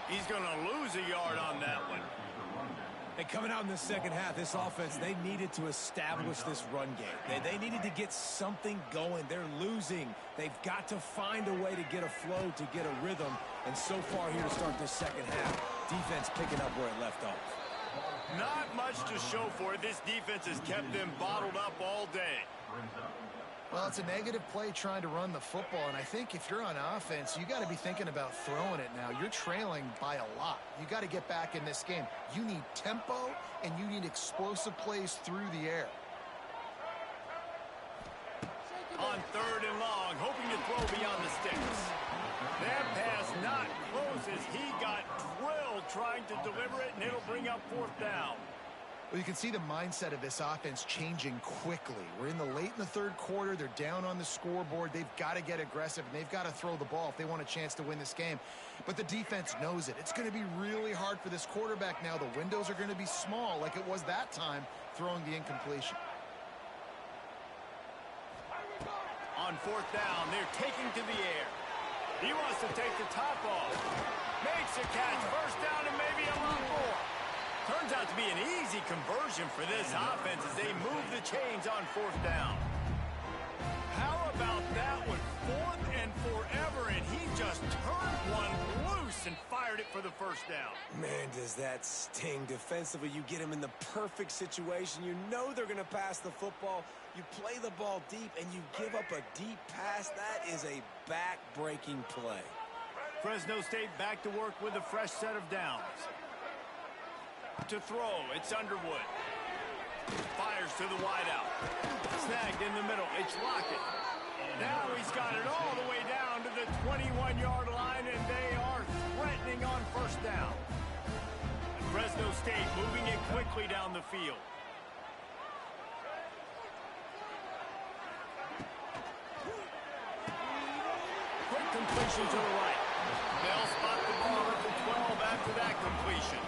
He's going to lose a yard on that one. And coming out in the 2nd half, this offense, they needed to establish this run game. They needed to get something going. They're losing. They've got to find a way to get a flow, to get a rhythm. And so far here to start this 2nd half, defense picking up where it left off. Not much to show for it. This defense has kept them bottled up all day. Well, it's a negative play trying to run the football, and I think if you're on offense, you got to be thinking about throwing it now. You're trailing by a lot. You got to get back in this game. You need tempo, and you need explosive plays through the air. On 3rd and long, hoping to throw beyond the sticks. That pass not close as he got drilled trying to deliver it, and it'll bring up 4th down. Well, you can see the mindset of this offense changing quickly. We're in the third quarter. They're down on the scoreboard. They've got to get aggressive, and they've got to throw the ball if they want a chance to win this game. But the defense knows it. It's going to be really hard for this quarterback now. The windows are going to be small like it was that time throwing the incompletion. On fourth down, they're taking to the air. He wants to take the top off. Makes a catch. First down and maybe a lot more. Turns out to be an easy conversion for this offense as they move the chains on fourth down. How about that one? Fourth and forever, and he just turned one loose and fired it for the first down. Man, does that sting defensively. You get him in the perfect situation. You know they're going to pass the football. You play the ball deep, and you give up a deep pass. That is a back-breaking play. Fresno State back to work with a fresh set of downs. To throw, it's Underwood. Fires to the wideout. Snagged in the middle, it's Lockett. Now he's got it all the way down to the 21-yard line, and they are threatening on first down. Fresno State moving it quickly down the field. Quick completion to the right. They'll spot the ball at the 12 after that completion.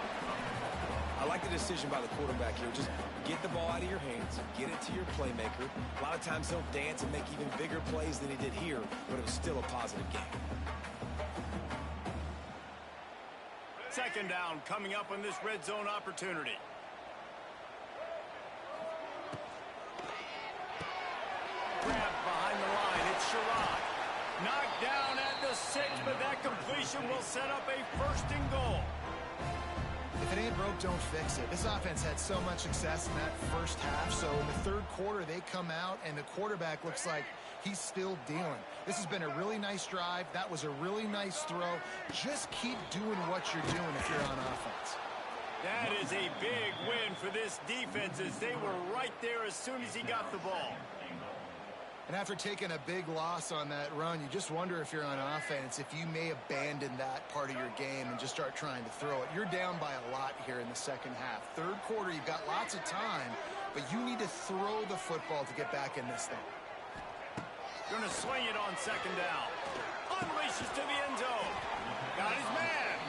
I like the decision by the quarterback here. Just get the ball out of your hands, get it to your playmaker. A lot of times he'll dance and make even bigger plays than he did here, but it was still a positive game. Second down coming up on this red zone opportunity. Grabbed behind the line, it's Sherrod. Knocked down at the 6, but that completion will set up a first and goal. If it ain't broke, don't fix it. This offense had so much success in that first half, so in the third quarter they come out and the quarterback looks like he's still dealing. This has been a really nice drive. That was a really nice throw. Just keep doing what you're doing if you're on offense. That is a big win for this defense as they were right there as soon as he got the ball. And after taking a big loss on that run, you just wonder if you're on offense, if you may abandon that part of your game and just start trying to throw it. You're down by a lot here in the second half. Third quarter, you've got lots of time, but you need to throw the football to get back in this thing. Going to swing it on second down. Unleashes to the end zone. Got his man.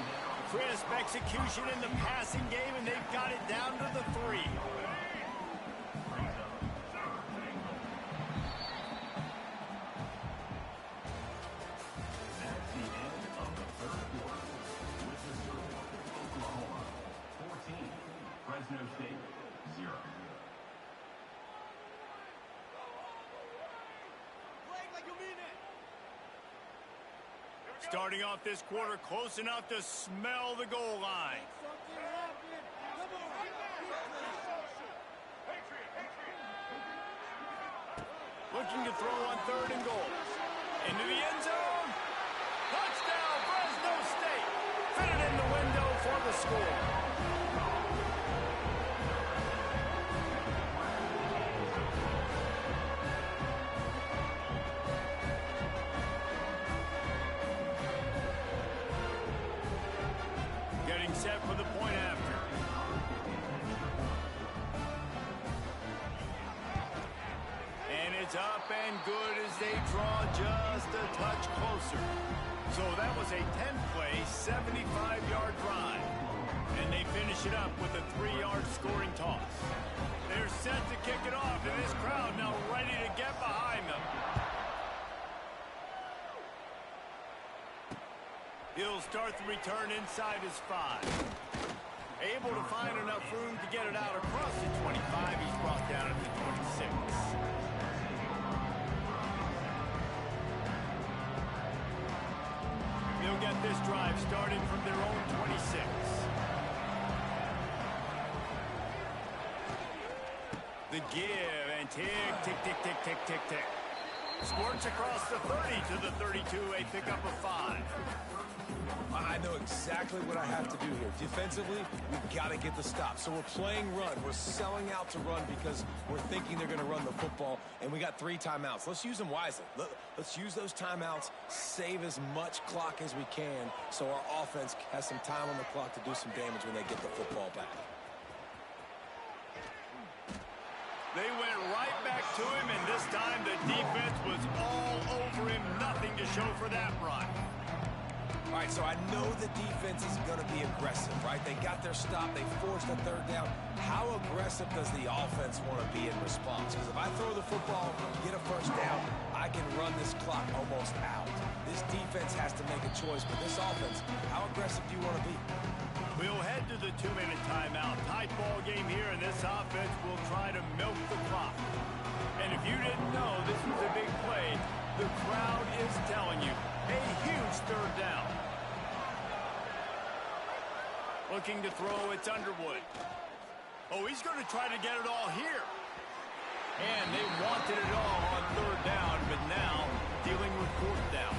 Crisp execution in the passing game, and they've got it down to the 3. Fresno State, 0. Starting off this quarter close enough to smell the goal line. Looking to throw on third and goal. Into the end zone. Touchdown, Fresno State. Fitted in the window for the score. Getting set for the point after. And it's up and good as they draw just a touch closer. So that was a 10-play, 75-yard drive. And they finish it up with a 3-yard scoring toss. They're set to kick it off, and this crowd now ready to get behind them. He'll start the return inside his 5. Able to find enough room to get it out across the 25. He's brought down at the 26. They'll get this drive started from their own 26. The give and tick, tick, tick, tick, tick, tick, tick. Squirts across the 30 to the 32, a pickup of 5. I know exactly what I have to do here. Defensively, we've got to get the stop. So we're playing run. We're selling out to run because we're thinking they're going to run the football, and we got 3 timeouts. Let's use them wisely. Let's use those timeouts, save as much clock as we can so our offense has some time on the clock to do some damage when they get the football back. They went right back to him, and this time the defense was all over him. Nothing to show for that run. All right, so I know the defense is going to be aggressive, right? They got their stop. They forced a third down. How aggressive does the offense want to be in response? Because if I throw the football, get a first down, I can run this clock almost out. This defense has to make a choice, but this offense, how aggressive do you want to be? We'll head to the 2-minute timeout. Tight ball game here, and this offense will try to milk the clock. And if you didn't know this was a big play, the crowd is telling you, a huge third down. Looking to throw, it's Underwood. Oh, he's going to try to get it all here. And they wanted it all on third down, but now dealing with fourth down.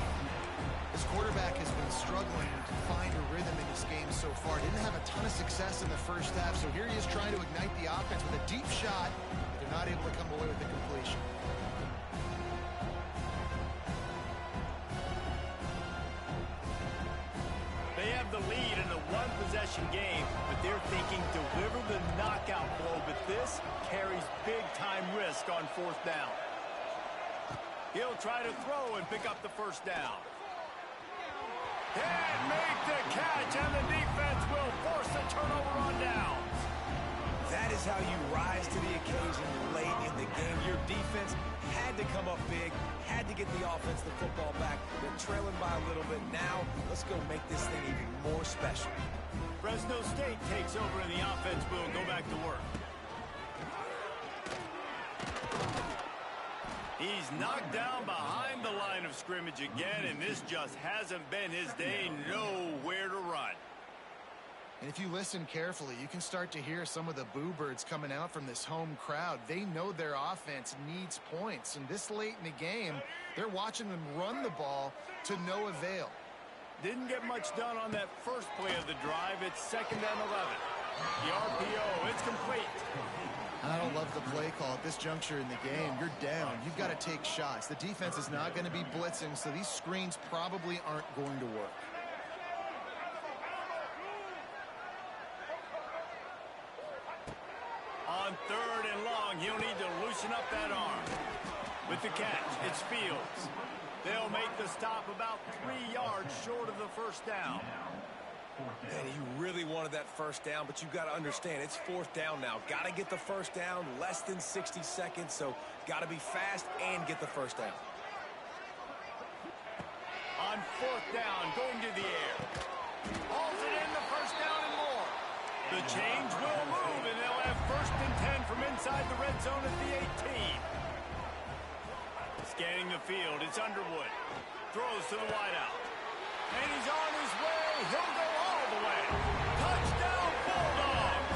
This quarterback has been struggling to find a rhythm in this game so far. Didn't have a ton of success in the first half, so here he is trying to ignite the offense with a deep shot. They're not able to come away with the completion. They have the lead in the one-possession game, but they're thinking deliver the knockout blow, but this carries big-time risk on fourth down. He'll try to throw and pick up the first down. Can't make the catch, and the defense will force a turnover on downs. That is how you rise to the occasion late in the game. Your defense had to come up big, had to get the offense the football back. They're trailing by a little bit. Now, let's go make this thing even more special. Fresno State takes over, and the offense will go back to work. He's knocked down behind the line of scrimmage again, and this just hasn't been his day. Nowhere to run. And if you listen carefully, you can start to hear some of the boo birds coming out from this home crowd. They know their offense needs points, and this late in the game, they're watching them run the ball to no avail. Didn't get much done on that first play of the drive. It's 2nd and 11. The RPO, it's complete. I don't love the play call at this juncture in the game. You're down. You've got to take shots. The defense is not going to be blitzing, so these screens probably aren't going to work. On 3rd and long, he'll need to loosen up that arm. With the catch, it's Fields. They'll make the stop about 3 yards short of the first down. Man, you really wanted that first down, but you got to understand, it's fourth down now. Got to get the first down, less than 60 seconds, so got to be fast and get the first down. On 4th down, going to the air. Hauls it in, the first down and more. The chains will move, and they'll have 1st and 10 from inside the red zone at the 18. Scanning the field, it's Underwood. Throws to the wideout. And he's on his way. He'll go all the way. Touchdown, Bulldogs!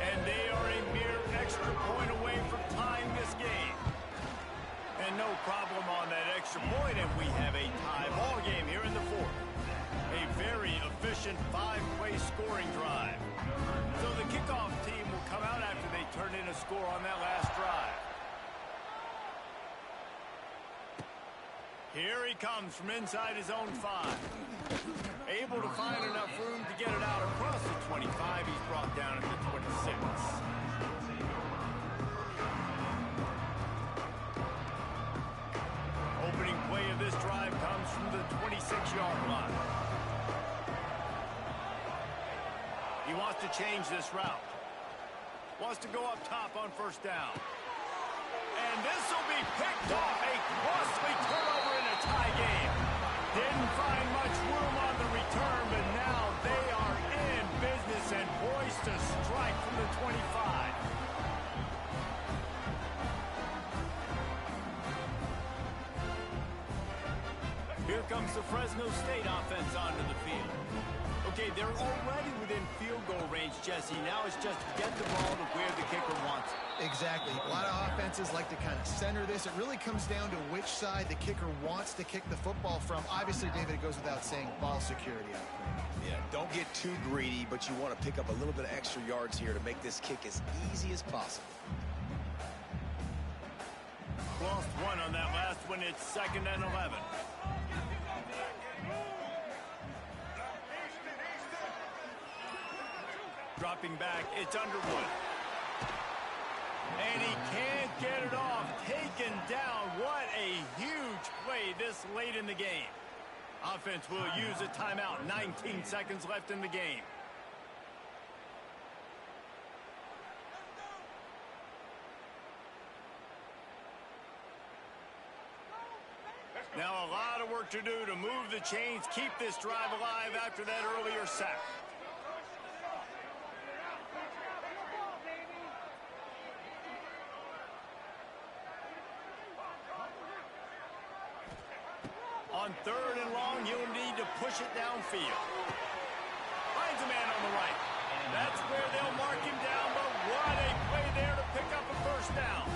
And they are a mere extra point away from tying this game. And no problem on that extra point, and we have a tie ball game here in the 4th. A very efficient 5-play scoring drive. So the kickoff team will come out after they turn in a score on that last drive. Here he comes from inside his own 5. Able to find enough room to get it out across the 25. He's brought down at the 26. Opening play of this drive comes from the 26-yard line. He wants to change this route. Wants to go up top on 1st down. And this will be picked off. A costly turnover in a tie game. Didn't find much room on the return, but now they are in business and poised to strike from the 25. Here comes the Fresno State offense onto the field. Okay, they're already within field goal range, Jesse. Now it's just get the ball to where the kicker wants it. Exactly. A lot of offenses like to kind of center this. It really comes down to which side the kicker wants to kick the football from. Obviously, David, it goes without saying, ball security out there. Yeah, don't get too greedy, but you want to pick up a little bit of extra yards here to make this kick as easy as possible. lost one on that last one. It's 2nd and 11. Dropping back, it's Underwood. And he can't get it off. Taken down. What a huge play this late in the game. Offense will use a timeout. 19 seconds left in the game. Now a lot of work to do to move the chains, keep this drive alive after that earlier sack. On 3rd and long, you'll need to push it downfield. Finds a man on the right. That's where they'll mark him down, but what a play there to pick up a first down.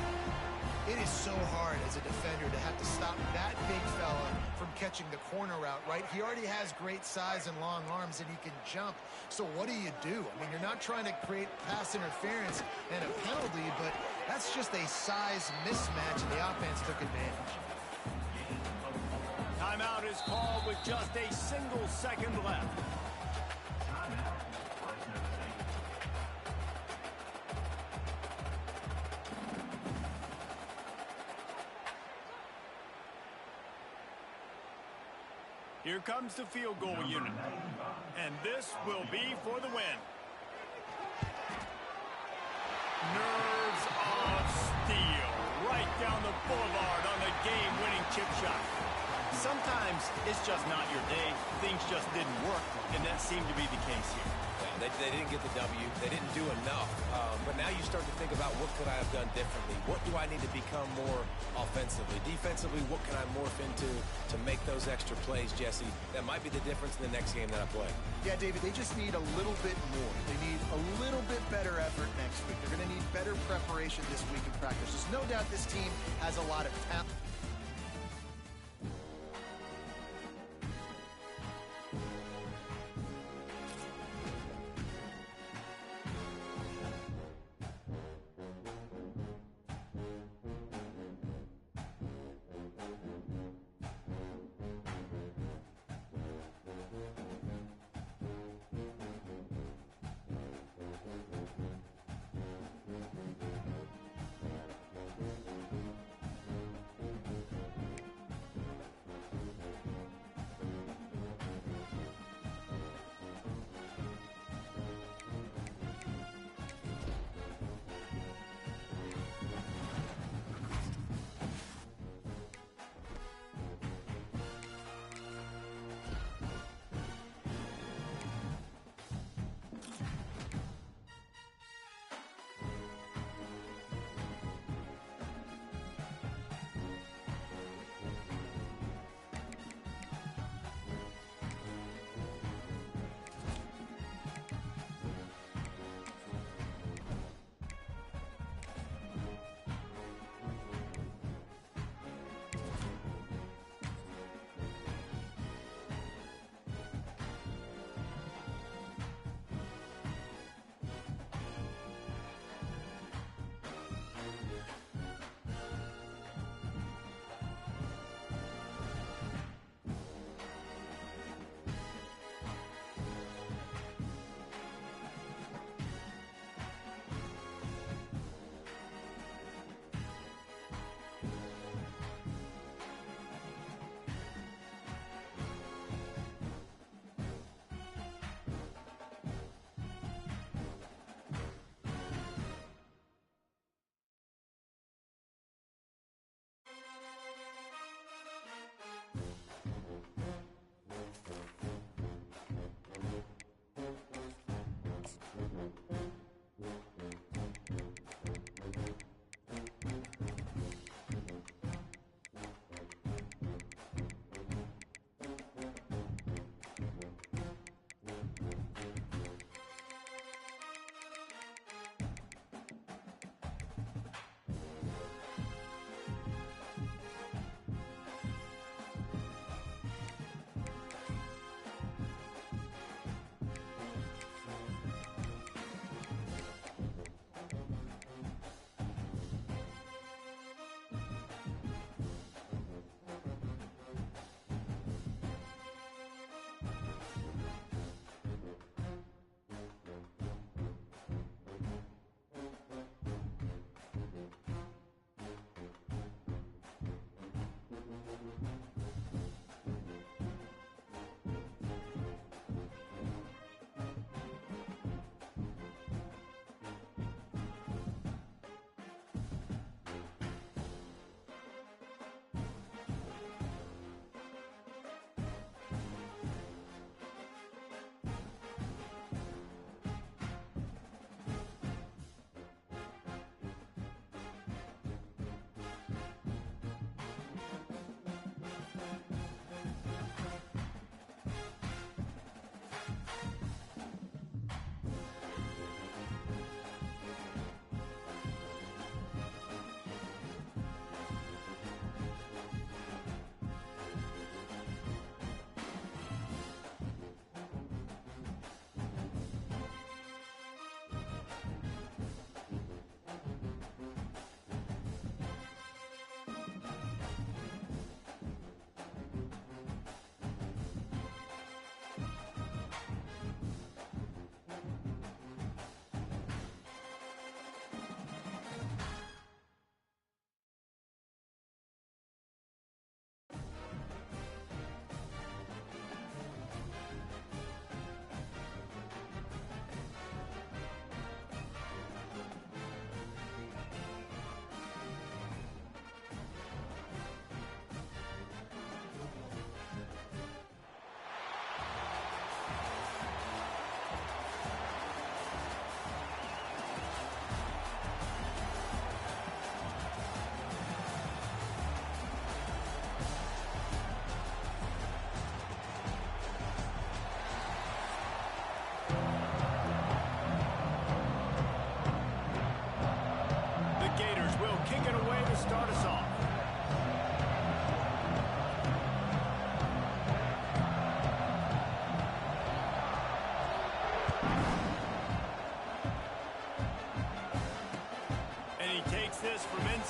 It is so hard as a defender to have to stop that big fella from catching the corner route, right? He already has great size and long arms, and he can jump. So what do? I mean, you're not trying to create pass interference and a penalty, but that's just a size mismatch, and the offense took advantage. Timeout is called with just a single second left. Here comes the field goal unit. And this will be for the win. Nerves of steel. Right down the boulevard on the game-winning chip shot. Sometimes it's just not your day. Things just didn't work, and that seemed to be the case here. Yeah, they didn't get the W. They didn't do enough. But now you start to think about what could I have done differently? What do I need to become more offensively? Defensively, what can I morph into to make those extra plays, Jesse? That might be the difference in the next game that I play. Yeah, David, they just need a little bit more. They need a little bit better effort next week. They're going to need better preparation this week in practice. There's no doubt this team has a lot of talent.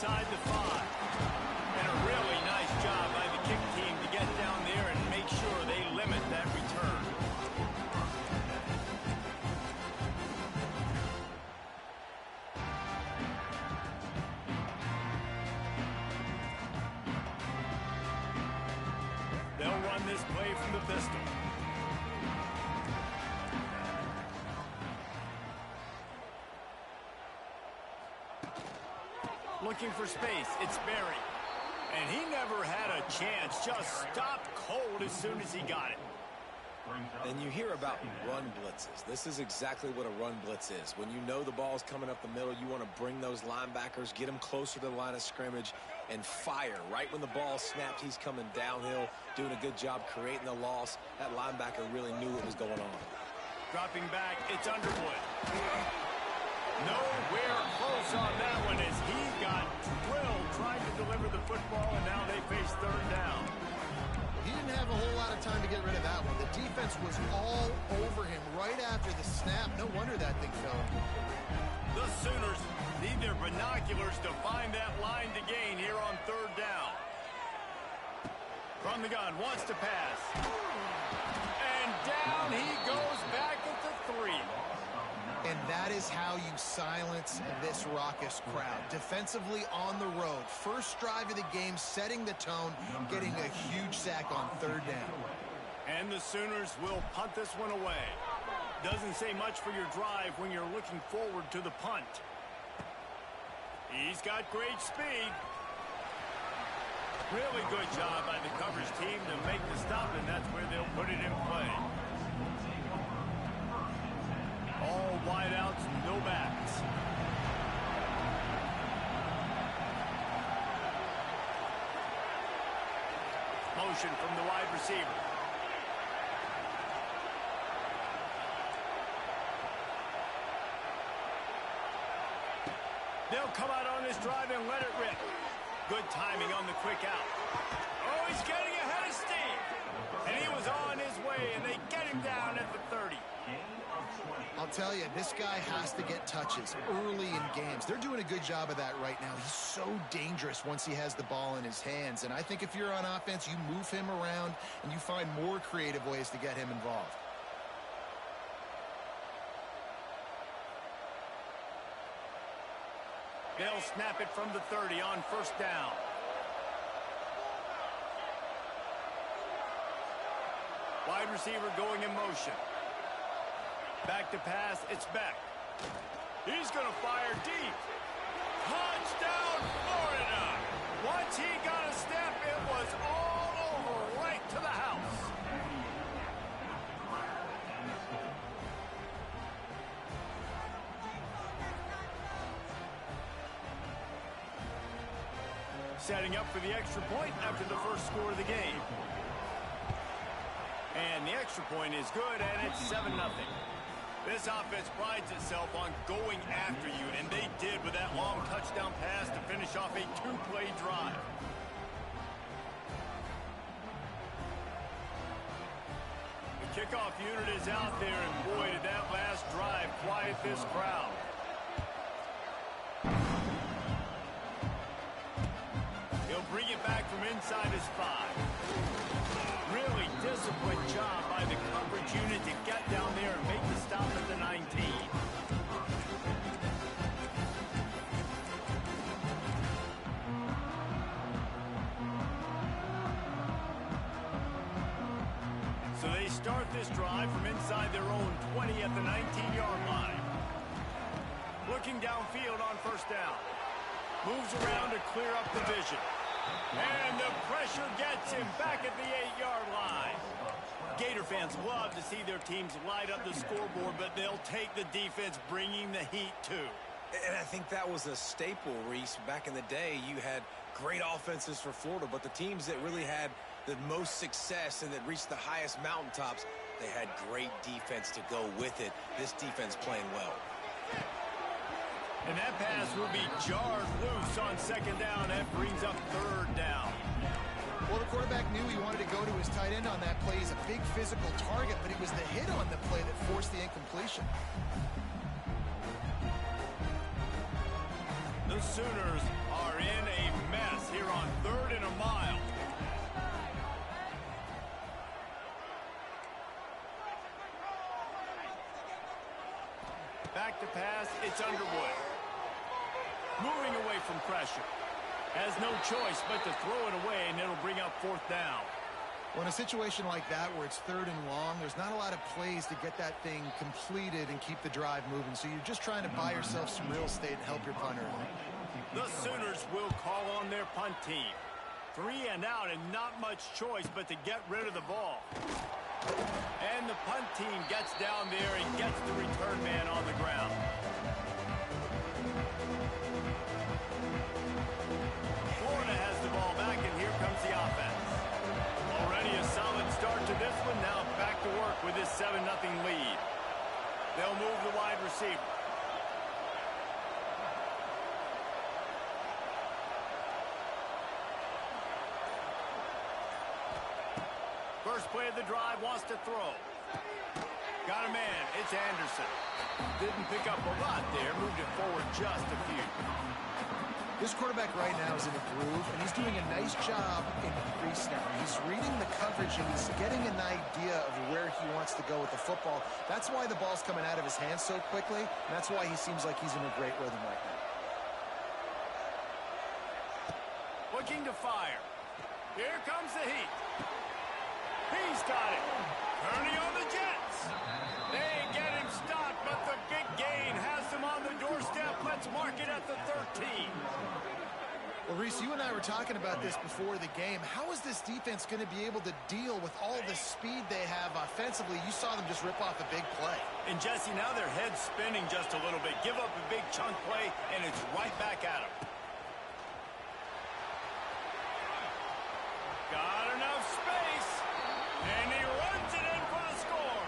inside the 5. And a really nice job by the kick team to get down there and make sure they limit that return. They'll run this play from the pistol. Looking for space, it's Barry. And he never had a chance, just stopped cold as soon as he got it. And you hear about run blitzes. This is exactly what a run blitz is. When you know the ball's coming up the middle, you want to bring those linebackers, get them closer to the line of scrimmage, and fire. Right when the ball snapped, he's coming downhill, doing a good job creating the loss. That linebacker really knew what was going on. Dropping back, it's Underwood. Nowhere close on that one as he got drilled trying to deliver the football, and now they face third down. He didn't have a whole lot of time to get rid of that one. The defense was all over him right after the snap. No wonder that thing fell. The Sooners need their binoculars to find that line to gain here on third down. From the gun, wants to pass. And down he goes back at the 3. And that is how you silence this raucous crowd. Defensively on the road. First drive of the game, setting the tone, getting a huge sack on third down. And the Sooners will punt this one away. Doesn't say much for your drive when you're looking forward to the punt. He's got great speed. Really good job by the coverage team to make the stop, and that's where they'll put it in play. All wideouts, no backs. Motion from the wide receiver. They'll come out on this drive and let it rip. Good timing on the quick out. Oh, he's getting ahead of steam. And he was on his way, and they get him down at the 30. I'll tell you, this guy has to get touches early in games. They're doing a good job of that right now. He's so dangerous once he has the ball in his hands. And I think if you're on offense, you move him around and you find more creative ways to get him involved. They'll snap it from the 30 on first down. Wide receiver going in motion. Back to pass, it's Beck. He's going to fire deep. Touchdown, Florida! Once he got a step, it was all over, right to the house. Setting up for the extra point after the first score of the game. And the extra point is good, and it's 7-0. This offense prides itself on going after you, and they did with that long touchdown pass to finish off a 2-play drive. The kickoff unit is out there, and boy, did that last drive quiet this crowd. He'll bring it back from inside his 5. Really disciplined job by the coverage unit to get down there and make the stop at the 19. So they start this drive from inside their own 20 at the 19-yard line. Looking downfield on first down. Moves around to clear up the vision. And the pressure gets him back at the 8-yard line. Gator fans love to see their teams light up the scoreboard, but they'll take the defense bringing the heat too. And I think that was a staple, Reese. Back in the day, you had great offenses for Florida, but the teams that really had the most success and that reached the highest mountaintops, they had great defense to go with it. This defense playing well. And that pass will be jarred loose on second down. That brings up third down. Well, the quarterback knew he wanted to go to his tight end on that play. He's a big physical target, but it was the hit on the play that forced the incompletion. The Sooners are in here on 3rd and a mile. Back to pass, it's Underwood. Moving away from pressure. Has no choice but to throw it away, and it'll bring up 4th down. Well, in a situation like that where it's 3rd and long, there's not a lot of plays to get that thing completed and keep the drive moving. So you're just trying to buy yourself some real estate and help your punter. The Sooners will call on their punt team. 3 and out and not much choice but to get rid of the ball. And the punt team gets down there and gets the return man on the ground. Florida has the ball back, and here comes the offense. Already a solid start to this one. Now back to work with this 7-0 lead. They'll move the wide receiver. First play of the drive, wants to throw. Got a man, it's Anderson. Didn't pick up a lot there, moved it forward just a few. This quarterback right now is in a groove, and he's doing a nice job in crease now. He's reading the coverage, and he's getting an idea of where he wants to go with the football. That's why the ball's coming out of his hands so quickly, and that's why he seems like he's in a great rhythm right now. Looking to fire. Here comes the heat. He's got it. Turning on the Jets. They get him stopped, but the big gain has them on the doorstep. Let's mark it at the 13. Well, Reese, you and I were talking about this before the game. How is this defense going to be able to deal with all the speed they have offensively? You saw them just rip off a big play. And, Jesse, now their head's spinning just a little bit. Give up a big chunk play, and it's right back at them. Got enough space, and he runs it in for the score.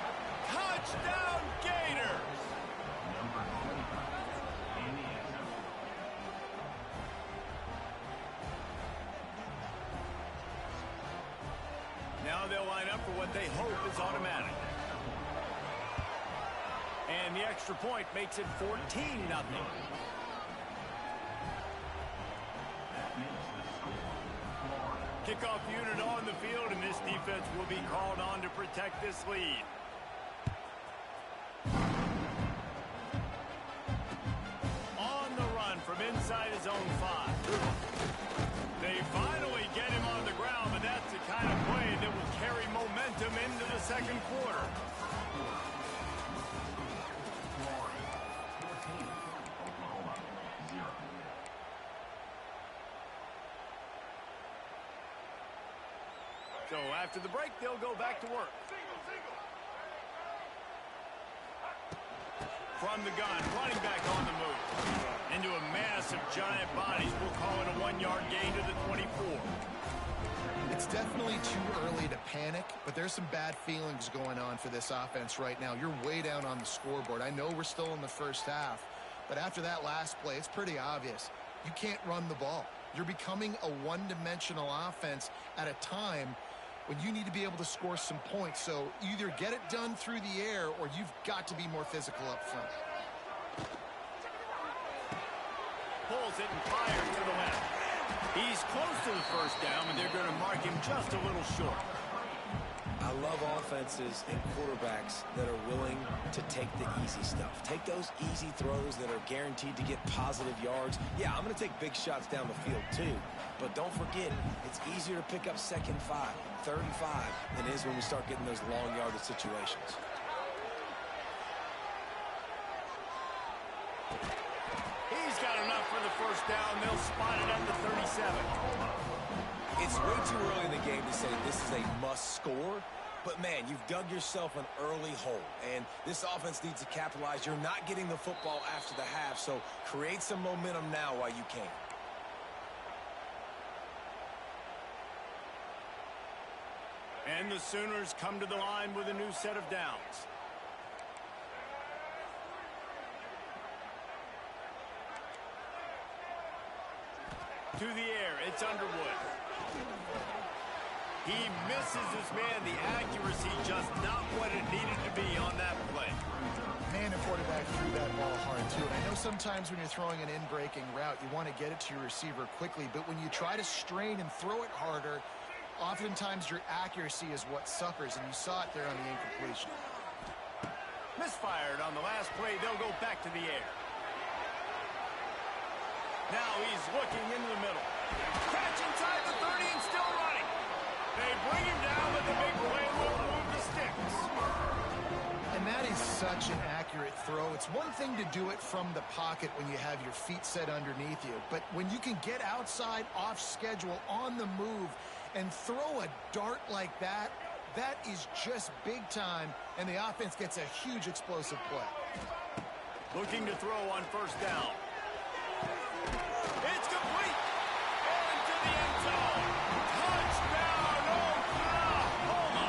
Touchdown, Gators! Now they'll line up for what they hope is automatic. And the extra point makes it 14-0. Kickoff unit on the field, and this defense will be called on to protect this lead. On the run from inside his own 5. They finally get him on the ground, but that's the kind of play that will carry momentum into the second quarter. So after the break, they'll go back to work. From the gun, running back on the move. Into a mass of giant bodies. We'll call it a 1-yard gain to the 24. It's definitely too early to panic, but there's some bad feelings going on for this offense right now. You're way down on the scoreboard. I know we're still in the first half, but after that last play, it's pretty obvious. You can't run the ball. You're becoming a one-dimensional offense at a time when you need to be able to score some points. So either get it done through the air or you've got to be more physical up front. Pulls it and fires to the left. He's close to the first down, and they're going to mark him just a little short. I love offenses and quarterbacks that are willing to take the easy stuff. Take those easy throws that are guaranteed to get positive yards. Yeah, I'm going to take big shots down the field too. But don't forget, it's easier to pick up 2nd 5, 3rd and 5 than it is when we start getting those long yardage situations. He's got enough for the first down. They'll spot it at the 37. It's way too early in the game to say this is a must score. But, man, you've dug yourself an early hole, and this offense needs to capitalize. You're not getting the football after the half, so create some momentum now while you can. And the Sooners come to the line with a new set of downs. To the air, it's Underwood. He misses his man. The accuracy just not what it needed to be on that play. Man, the quarterback threw that ball hard, too. And I know sometimes when you're throwing an in-breaking route, you want to get it to your receiver quickly. But when you try to strain and throw it harder, oftentimes your accuracy is what suffers. And you saw it there on the incompletion. Misfired on the last play. They'll go back to the air. Now he's looking into the middle. Catch inside the 30 and still running. They bring him down, but the big play will move the sticks. And that is such an accurate throw. It's one thing to do it from the pocket when you have your feet set underneath you. But when you can get outside, off schedule, on the move, and throw a dart like that, that is just big time, and the offense gets a huge explosive play. Looking to throw on first down. It's complete. Into the end zone. Touchdown, Oklahoma.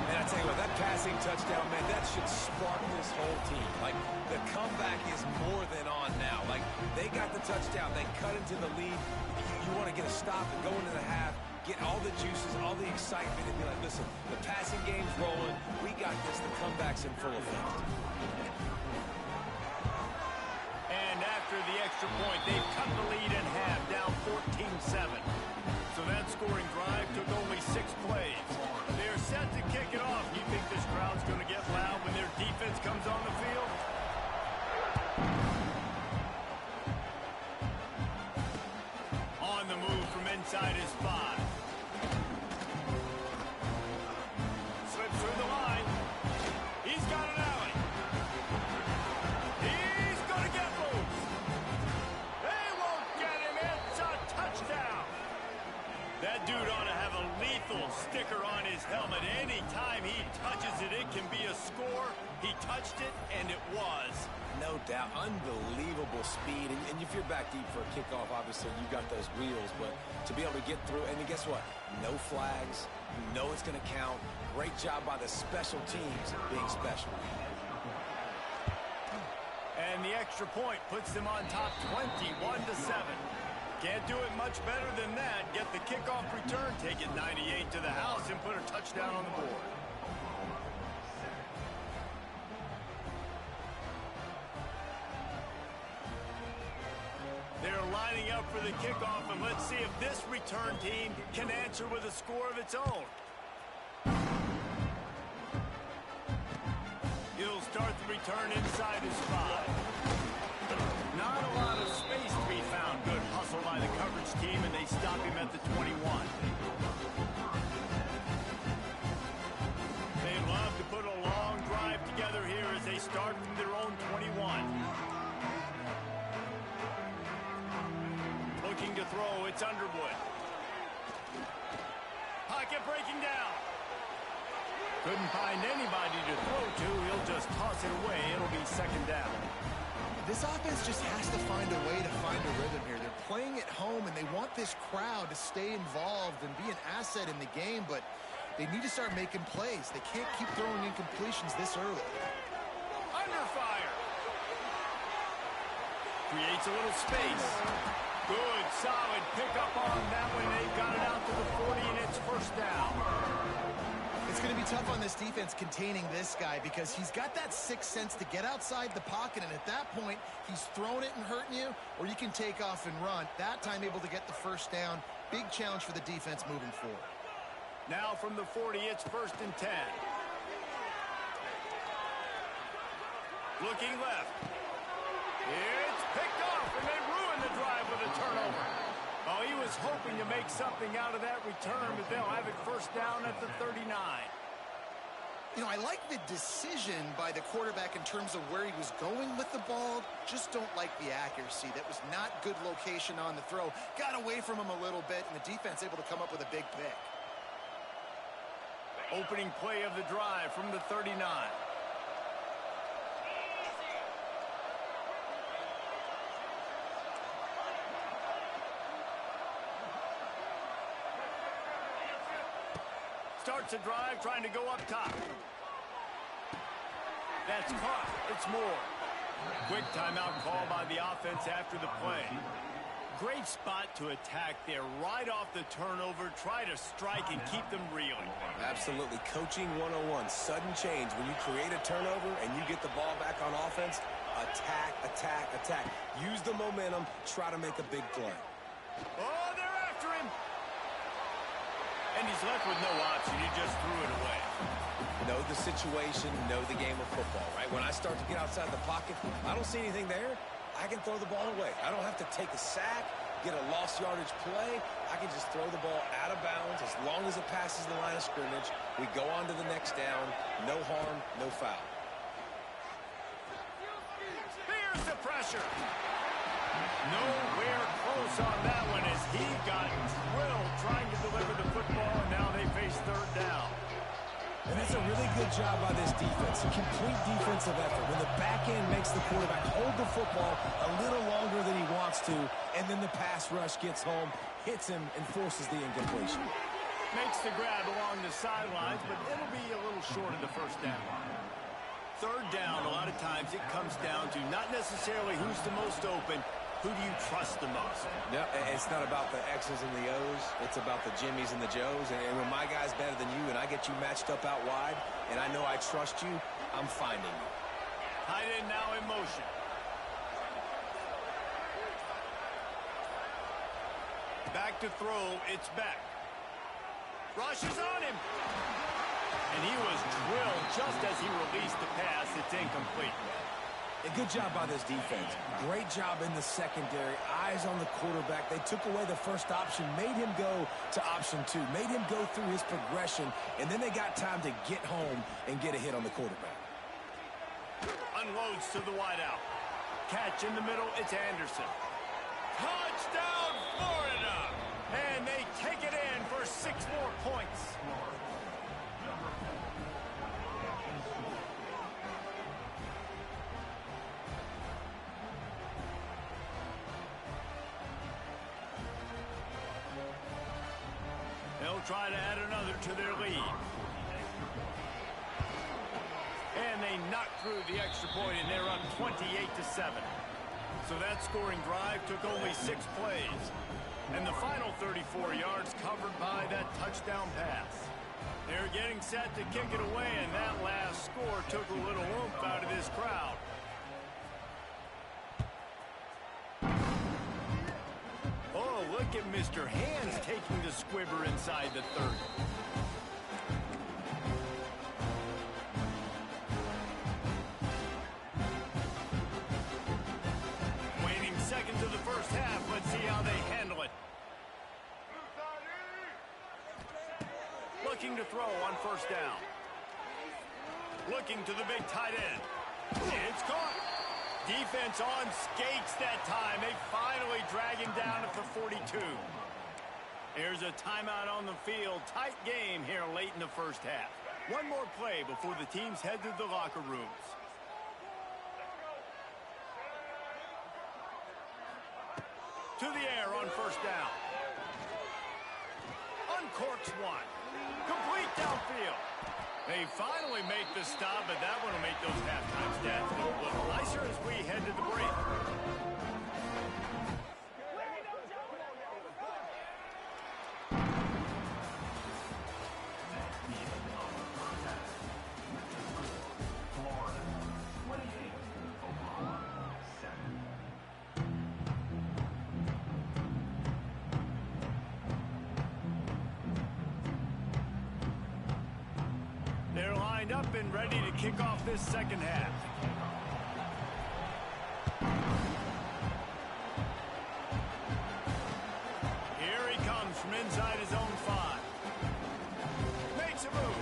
And I tell you what, that passing touchdown, man, that should spark this whole team. Like, the comeback is more than on now. Like, they got the touchdown. They cut into the lead. You want to get a stop and go into the half, get all the juices, all the excitement, and be like, listen, the passing game's rolling. We got this. The comeback's in full effect. And after the extra point, they've cut the lead in half, down 14-7. So that scoring drive took only 6 plays. They're set to kick it off. You think this crowd's going to get loud when their defense comes on the field? On the move from inside his 5. Slips through the line. He's got an alley. He's going to get loose. They won't get him. It's a touchdown. That dude ought to have a lethal sticker on his helmet. Anytime he touches it, it can be a score. He touched it, and it was. No doubt. Unbelievable speed. And if you're back deep for a kickoff, obviously you got those wheels. But to be able to get through, and guess what? No flags. You know it's going to count. Great job by the special teams being special. And the extra point puts them on top 21-7. Can't do it much better than that. Get the kickoff return, take it 98 to the house, and put a touchdown on the board. They're lining up for the kickoff, and let's see if this return team can answer with a score of its own. He'll start the return inside his 5. Not a lot of space to be found. Good hustle by the coverage team, and they stop him at the 21. They love to put a long drive together here as they start from their own 21. Looking to throw, it's Underwood. Pocket breaking down. Couldn't find anybody to throw to. He'll just toss it away. It'll be second down. This offense just has to find a way to find a rhythm here. They're playing at home, and they want this crowd to stay involved and be an asset in the game, but they need to start making plays. They can't keep throwing incompletions this early. Under fire. Creates a little space. Good, solid pickup on that one. They've got it out to the 40, and it's first down. It's going to be tough on this defense containing this guy because he's got that sixth sense to get outside the pocket, and at that point, he's throwing it and hurting you, or you can take off and run. That time able to get the first down. Big challenge for the defense moving forward. Now from the 40, it's first and 10. Looking left. It's picked off, and they ruin the drive with a turnover. Oh, he was hoping to make something out of that return, but they'll have it first down at the 39. You know, I like the decision by the quarterback in terms of where he was going with the ball. Just don't like the accuracy. That was not good location on the throw. Got away from him a little bit, and the defense able to come up with a big pick. Opening play of the drive from the 39. Starts a drive trying to go up top. That's caught. It's Moore. Quick timeout call by the offense after the play. Great spot to attack there, right off the turnover. Try to strike and keep them reeling. Absolutely. Coaching 101. Sudden change. When you create a turnover and you get the ball back on offense, attack, attack, attack. Use the momentum. Try to make a big play. Oh, they're after him. And he's left with no option. He just threw it away. Know the situation, know the game of football, right? When I start to get outside the pocket, I don't see anything there. I can throw the ball away. I don't have to take a sack, get a lost yardage play. I can just throw the ball out of bounds as long as it passes the line of scrimmage. We go on to the next down. No harm, no foul. Here's the pressure. Nowhere close on that one as he got drilled trying to deliver the football, and now they face third down. And that's a really good job by this defense. A complete defensive effort. When the back end makes the quarterback hold the football a little longer than he wants to, and then the pass rush gets home, hits him, and forces the incompletion. Makes the grab along the sidelines, but it'll be a little short of the first down. Third down, a lot of times it comes down to not necessarily who's the most open, who do you trust the most? No, it's not about the X's and the O's. It's about the Jimmys and the Joes. And when my guy's better than you and I get you matched up out wide and I know I trust you, I'm finding you. Tight end now in motion. Back to throw. It's back. Rush is on him. And he was drilled just as he released the pass. It's incomplete. A good job by this defense. Great job in the secondary. Eyes on the quarterback. They took away the first option, made him go to option 2, made him go through his progression, and then they got time to get home and get a hit on the quarterback. Unloads to the wideout. Catch in the middle. It's Anderson. Touchdown, Florida! And they take it in for 6 more points. They'll try to add another to their lead. And they knock through the extra point, and they're up 28-7. So that scoring drive took only 6 plays. And the final 34 yards covered by that touchdown pass. They're getting set to kick it away, and that last score took a little oomph out of this crowd. Oh, look at Mr. Hands taking the squibber inside the 30. Waning seconds of the first half. Let's see how they handle it. Looking to throw on first down. Looking to the big tight end. It's caught. Defense on skates that time. They finally drag him down at the 42. There's a timeout on the field. Tight game here late in the first half. One more play before the teams head to the locker rooms. To the air on first down. Uncorks one. Complete downfield. They finally make the stop, but that one will make those halftime stats look a little nicer as we head to the break. They're lined up and ready to kick off this second half. Here he comes from inside his own 5. Makes a move.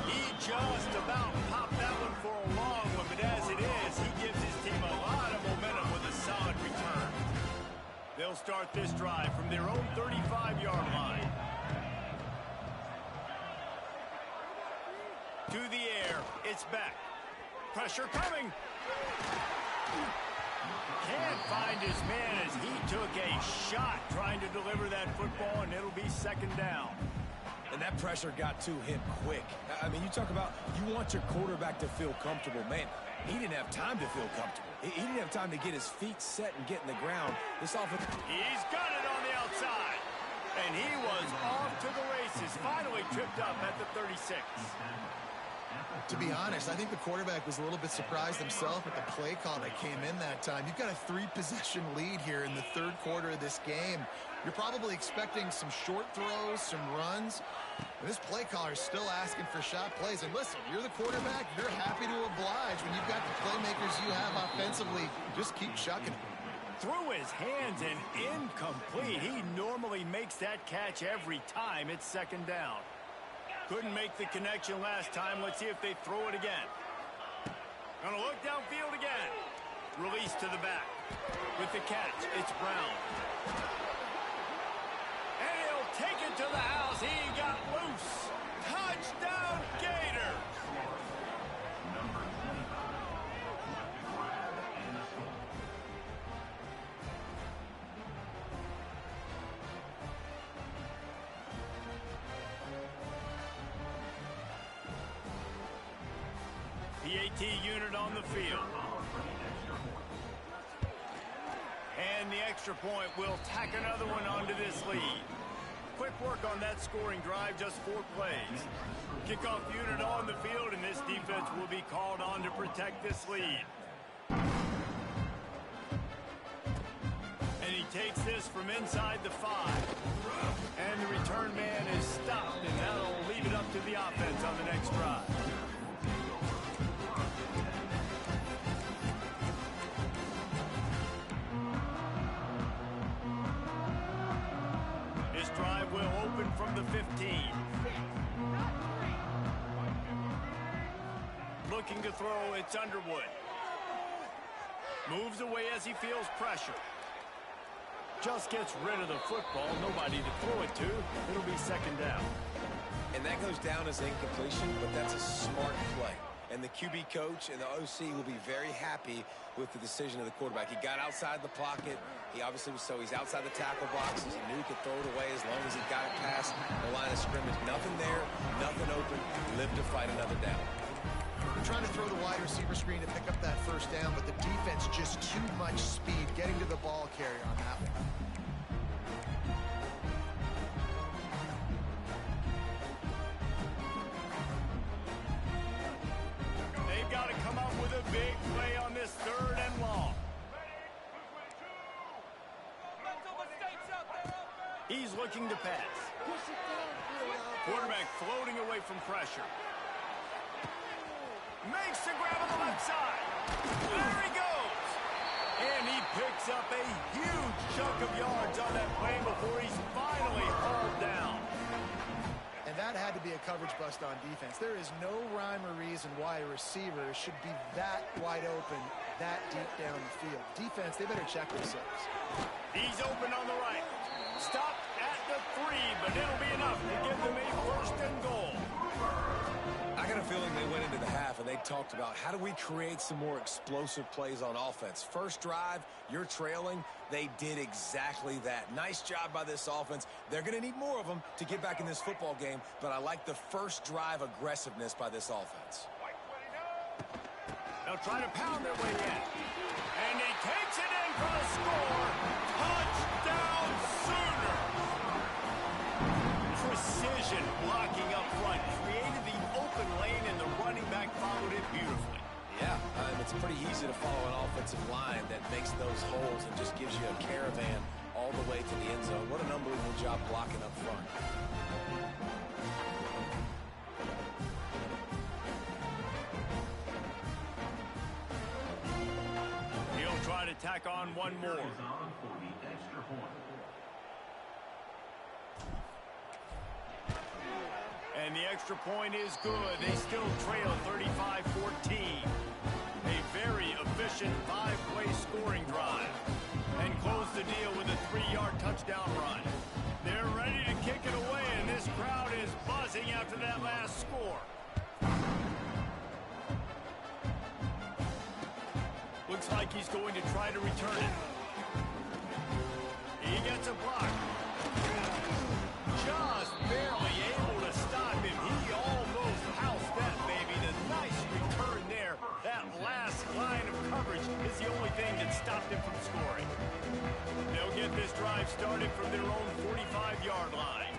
He just about popped that one for a long one, but as it is, he gives his team a lot of momentum with a solid return. They'll start this drive from their own 35-yard line. To the air, it's back. Pressure coming. Can't find his man as he took a shot trying to deliver that football, and it'll be second down. And that pressure got to him quick. I mean, you talk about you want your quarterback to feel comfortable. Man, He didn't have time to feel comfortable. He didn't have time to get his feet set and get in the ground. This offense... He's got it on the outside. And he was off to the races. Finally tripped up at the 36. To be honest, I think the quarterback was a little bit surprised himself at the play call that came in that time. You've got a 3-possession lead here in the third quarter of this game. You're probably expecting some short throws, some runs. And this play caller is still asking for shot plays. And listen, you're the quarterback. You're happy to oblige when you've got the playmakers you have offensively. Just keep shucking them. Through his hands and incomplete. He normally makes that catch every time it's second down. Couldn't make the connection last time. Let's see if they throw it again. Gonna look downfield again. Release to the back. With the catch, it's Brown. And he'll take it to the house. He got loose. Touchdown, Gators! Number 25. Grab and a score. PAT unit on the field. And the extra point will tack another one onto this lead. Quick work on that scoring drive, just 4 plays. Kickoff unit on the field, and this defense will be called on to protect this lead. And he takes this from inside the 5. And the return man is stopped, and that'll leave it up to the offense on the next drive. This drive will open from the 15. Looking to throw, it's Underwood. Moves away as he feels pressure. Just gets rid of the football. Nobody to throw it to. It'll be second down. And that goes down as incompletion, but that's a smart play. And the QB coach and the OC will be very happy with the decision of the quarterback. He got outside the pocket. He obviously was, so he's outside the tackle box. He knew he could throw it away as long as he got it past the line of scrimmage. Nothing there, nothing open. Live to fight another down. They're trying to throw the wide receiver screen to pick up that first down, but the defense just too much speed getting to the ball carrier on that one. They've got to come up with a big play on this third and long. He's looking to pass. Quarterback floating away from pressure. Makes the grab on the left side. There he goes. And he picks up a huge chunk of yards on that play before he's finally hauled down. And that had to be a coverage bust on defense. There is no rhyme or reason why a receiver should be that wide open, that deep down the field. Defense, they better check themselves. He's open on the right. Stopped at the 3, but it'll be enough to give them a first and goal. I got a feeling they went into the half and they talked about how do we create some more explosive plays on offense. First drive, you're trailing. They did exactly that. Nice job by this offense. They're going to need more of them to get back in this football game, but I like the first drive aggressiveness by this offense. They'll try to pound their way in. And he takes it in for the score. Touchdown Sooner! Precision blocking up front. Created the open lane, and the running back followed it beautifully. Yeah, it's pretty easy to follow an offensive line that makes those holes and just gives you a caravan all the way to the end zone. What an unbelievable job blocking up front. He'll try to tack on one more. Is on for the extra point. And the extra point is good. They still trail 35-14. A very efficient 5-play scoring drive. And close the deal with a 3-yard touchdown run. They're ready to kick it away, and this crowd is buzzing after that last score. Looks like he's going to try to return it. He gets a block. Just barely able to stop him. He almost housed that baby. The nice return there. That last started from their own 45-yard line.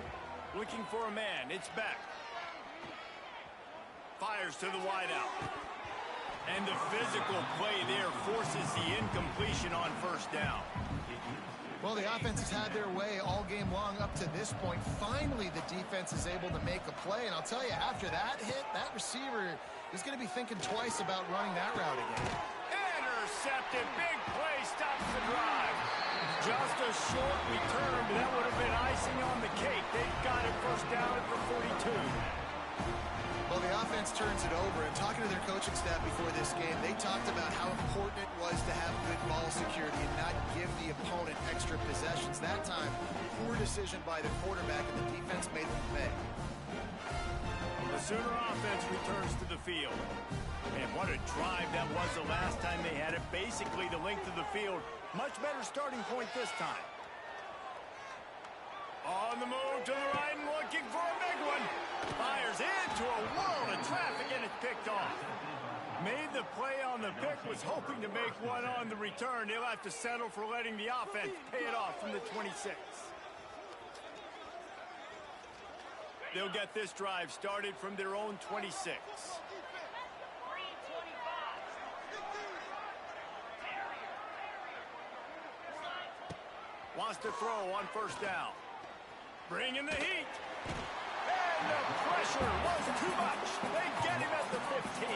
Looking for a man, it's Beck. Fires to the wideout. And the physical play there forces the incompletion on first down. Well, the offense has had their way all game long up to this point. Finally, the defense is able to make a play. And I'll tell you, after that hit, that receiver is going to be thinking twice about running that route again. Intercepted. Big play stops the drive. Just a short return, but that would have been icing on the cake. They've got it first down at the 42. Well, the offense turns it over, and talking to their coaching staff before this game, they talked about how important it was to have good ball security and not give the opponent extra possessions. That time, poor decision by the quarterback, and the defense made them pay. The Sooner offense returns to the field. And what a drive that was the last time they had it. Basically the length of the field. Much better starting point this time. On the move to the right and looking for a big one. Fires into a world of traffic and it's picked off. Made the play on the pick, was hoping to make one on the return. He'll have to settle for letting the offense pay it off from the 26. They'll get this drive started from their own 26. Wants to throw on first down. Bring in the heat. And the pressure was too much. They get him at the 15.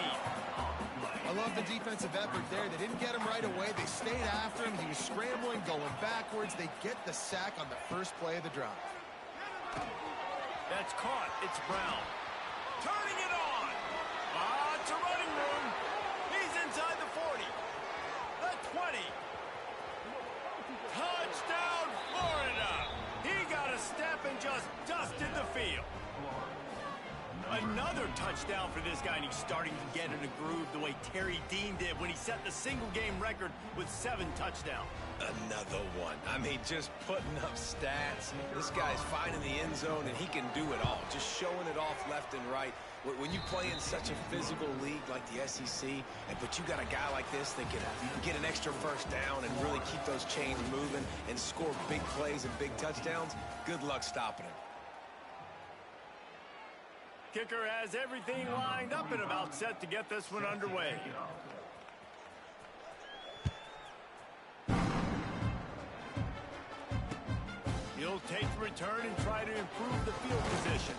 I love the defensive effort there. They didn't get him right away. They stayed after him. He was scrambling, going backwards. They get the sack on the first play of the drive. That's caught. It's Brown. Turning it on. It's a running room. He's inside the 40. The 20. Touchdown, Florida. He got a step and just dusted the field. Another touchdown for this guy, and he's starting to get in a groove the way Terry Dean did when he set the single-game record with 7 touchdowns. Another one. I mean, just putting up stats. This guy's finding the end zone, and he can do it all. Just showing it off left and right. When you play in such a physical league like the SEC, but you got a guy like this that can get an extra first down and really keep those chains moving and score big plays and big touchdowns, good luck stopping him. Kicker has everything lined up and about set to get this one underway. He'll take the return and try to improve the field position.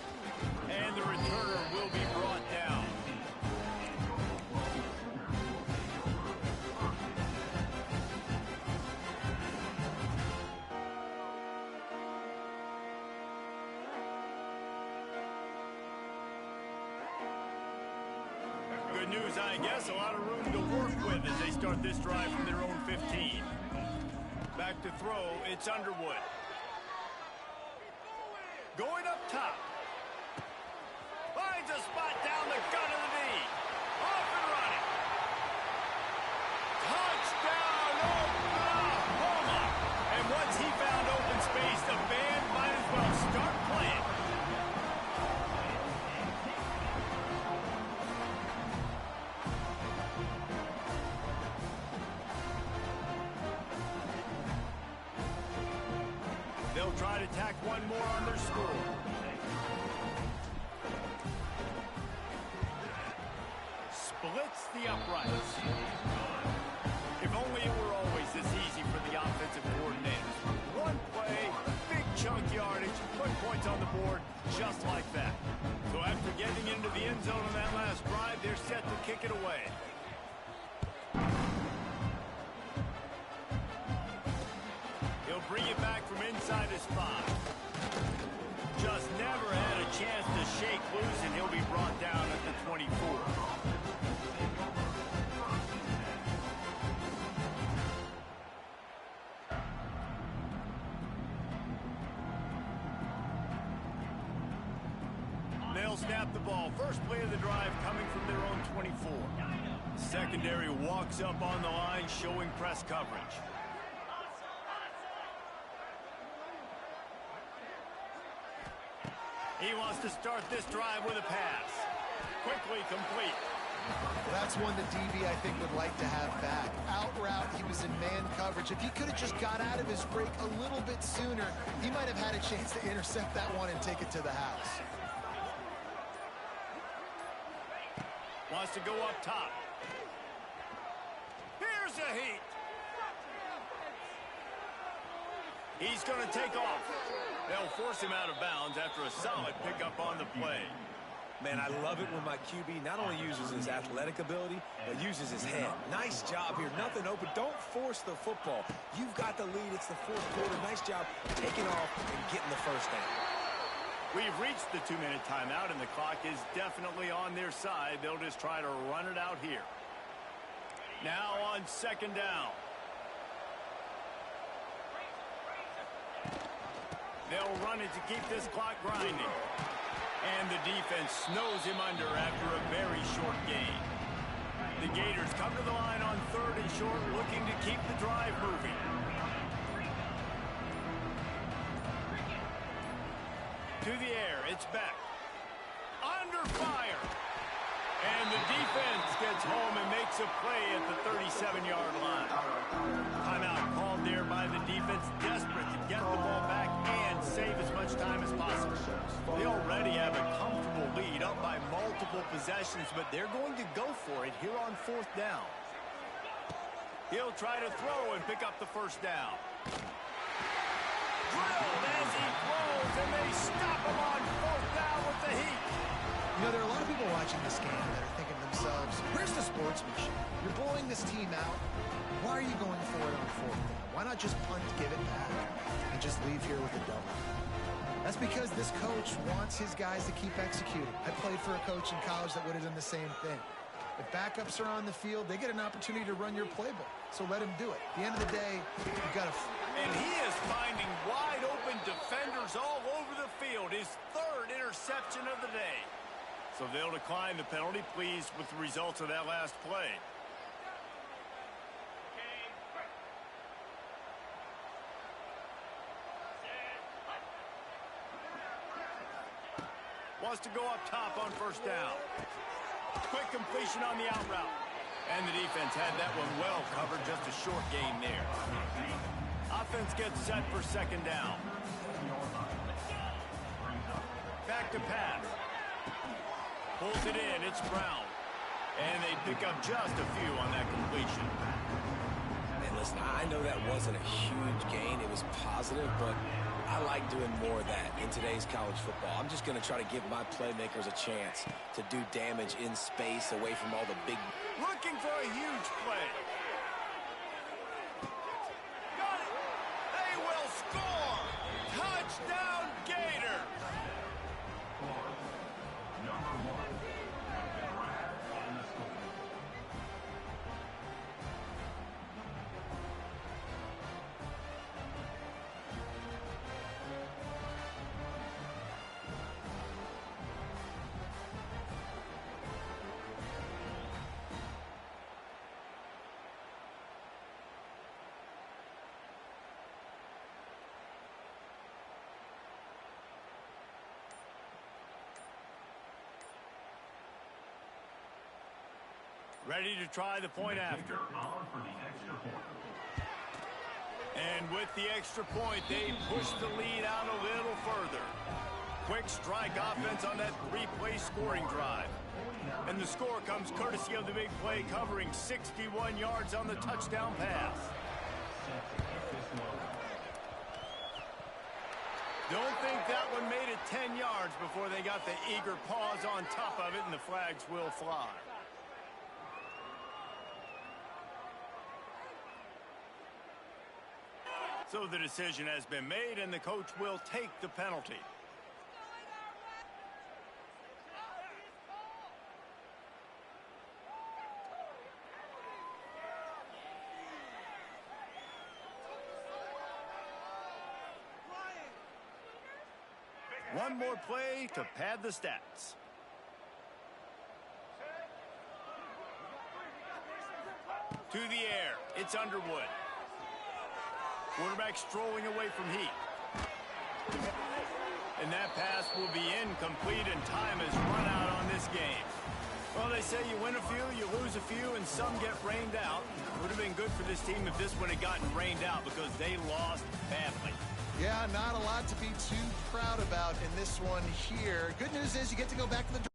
And the returner will be brought down. Good news, I guess. A lot of room to work with as they start this drive from their own 15. Back to throw, it's Underwood. Going up top. Finds a spot down the gut of the knee. Off and running. Touchdown, Oklahoma. And once he found open space, the band might as well start playing. They'll try to tack one more on their score. Splits the uprights. If only it were always this easy for the offensive coordinators. One play, big chunk yardage, put points on the board just like that. So after getting into the end zone on that last drive, they're set to kick it away. He'll bring it back from inside his 5. Just never had a chance to shake loose, and he'll be brought down at the 24. They'll snap the ball. First play of the drive coming from their own 24. Secondary walks up on the line, showing press coverage. He wants to start this drive with a pass. Quickly complete. Well, that's one that DB, I think, would like to have back. Out route, he was in man coverage. If he could have just got out of his break a little bit sooner, he might have had a chance to intercept that one and take it to the house. Wants to go up top. Here's a heat. He's going to take off. They'll force him out of bounds after a solid pickup on the play. Man, I love it when my QB not only uses his athletic ability, but uses his head. Nice job here. Nothing open. Don't force the football. You've got the lead. It's the fourth quarter. Nice job taking off and getting the first down. We've reached the 2-minute timeout, and the clock is definitely on their side. They'll just try to run it out here. Now on second down. They'll run it to keep this clock grinding. And the defense snows him under after a very short gain. The Gators come to the line on 3rd and short, looking to keep the drive moving. To the air, it's back. Under fire. And the defense gets home and makes a play at the 37-yard line. Timeout called there by the defense, desperate to get the ball back and save as much time as possible. They already have a comfortable lead, up by multiple possessions, but they're going to go for it here on 4th down. He'll try to throw and pick up the first down. Drilled as he throws, and they stop him on 4th down with the heat. You know, there are a lot of people watching this game that are thinking to themselves, where's the sportsmanship? You're blowing this team out. Why are you going for it on 4th down? Why not just punt, give it back, and just leave here with a double? That's because this coach wants his guys to keep executing. I played for a coach in college that would have done the same thing. If backups are on the field, they get an opportunity to run your playbook. So let him do it. At the end of the day, you've got to... And he is finding wide open defenders all over the field. His 3rd interception of the day. So they'll decline the penalty, pleased with the results of that last play. Wants to go up top on 1st down. Quick completion on the out route. And the defense had that one well covered, just a short gain there. Offense gets set for 2nd down. Back to pass. Pulls it in, it's Brown. And they pick up just a few on that completion. And listen, I know that wasn't a huge gain. It was positive, but I like doing more of that in today's college football. I'm just going to try to give my playmakers a chance to do damage in space away from all the big... Looking for a huge play. Got it. They will score. Touchdown, Gators. Number 1. On the score. Ready to try the point after. For the extra point. And with the extra point, they push the lead out a little further. Quick strike offense on that 3-play scoring drive. And the score comes courtesy of the big play, covering 61 yards on the touchdown pass. Don't think that one made it 10 yards before they got the eager paws on top of it, and the flags will fly. So the decision has been made, and the coach will take the penalty. One more play to pad the stats. To the air, it's Underwood. Quarterback strolling away from heat. And that pass will be incomplete, and time has run out on this game. Well, they say you win a few, you lose a few, and some get rained out. Would have been good for this team if this one had gotten rained out because they lost badly. Yeah, not a lot to be too proud about in this one here. Good news is you get to go back to the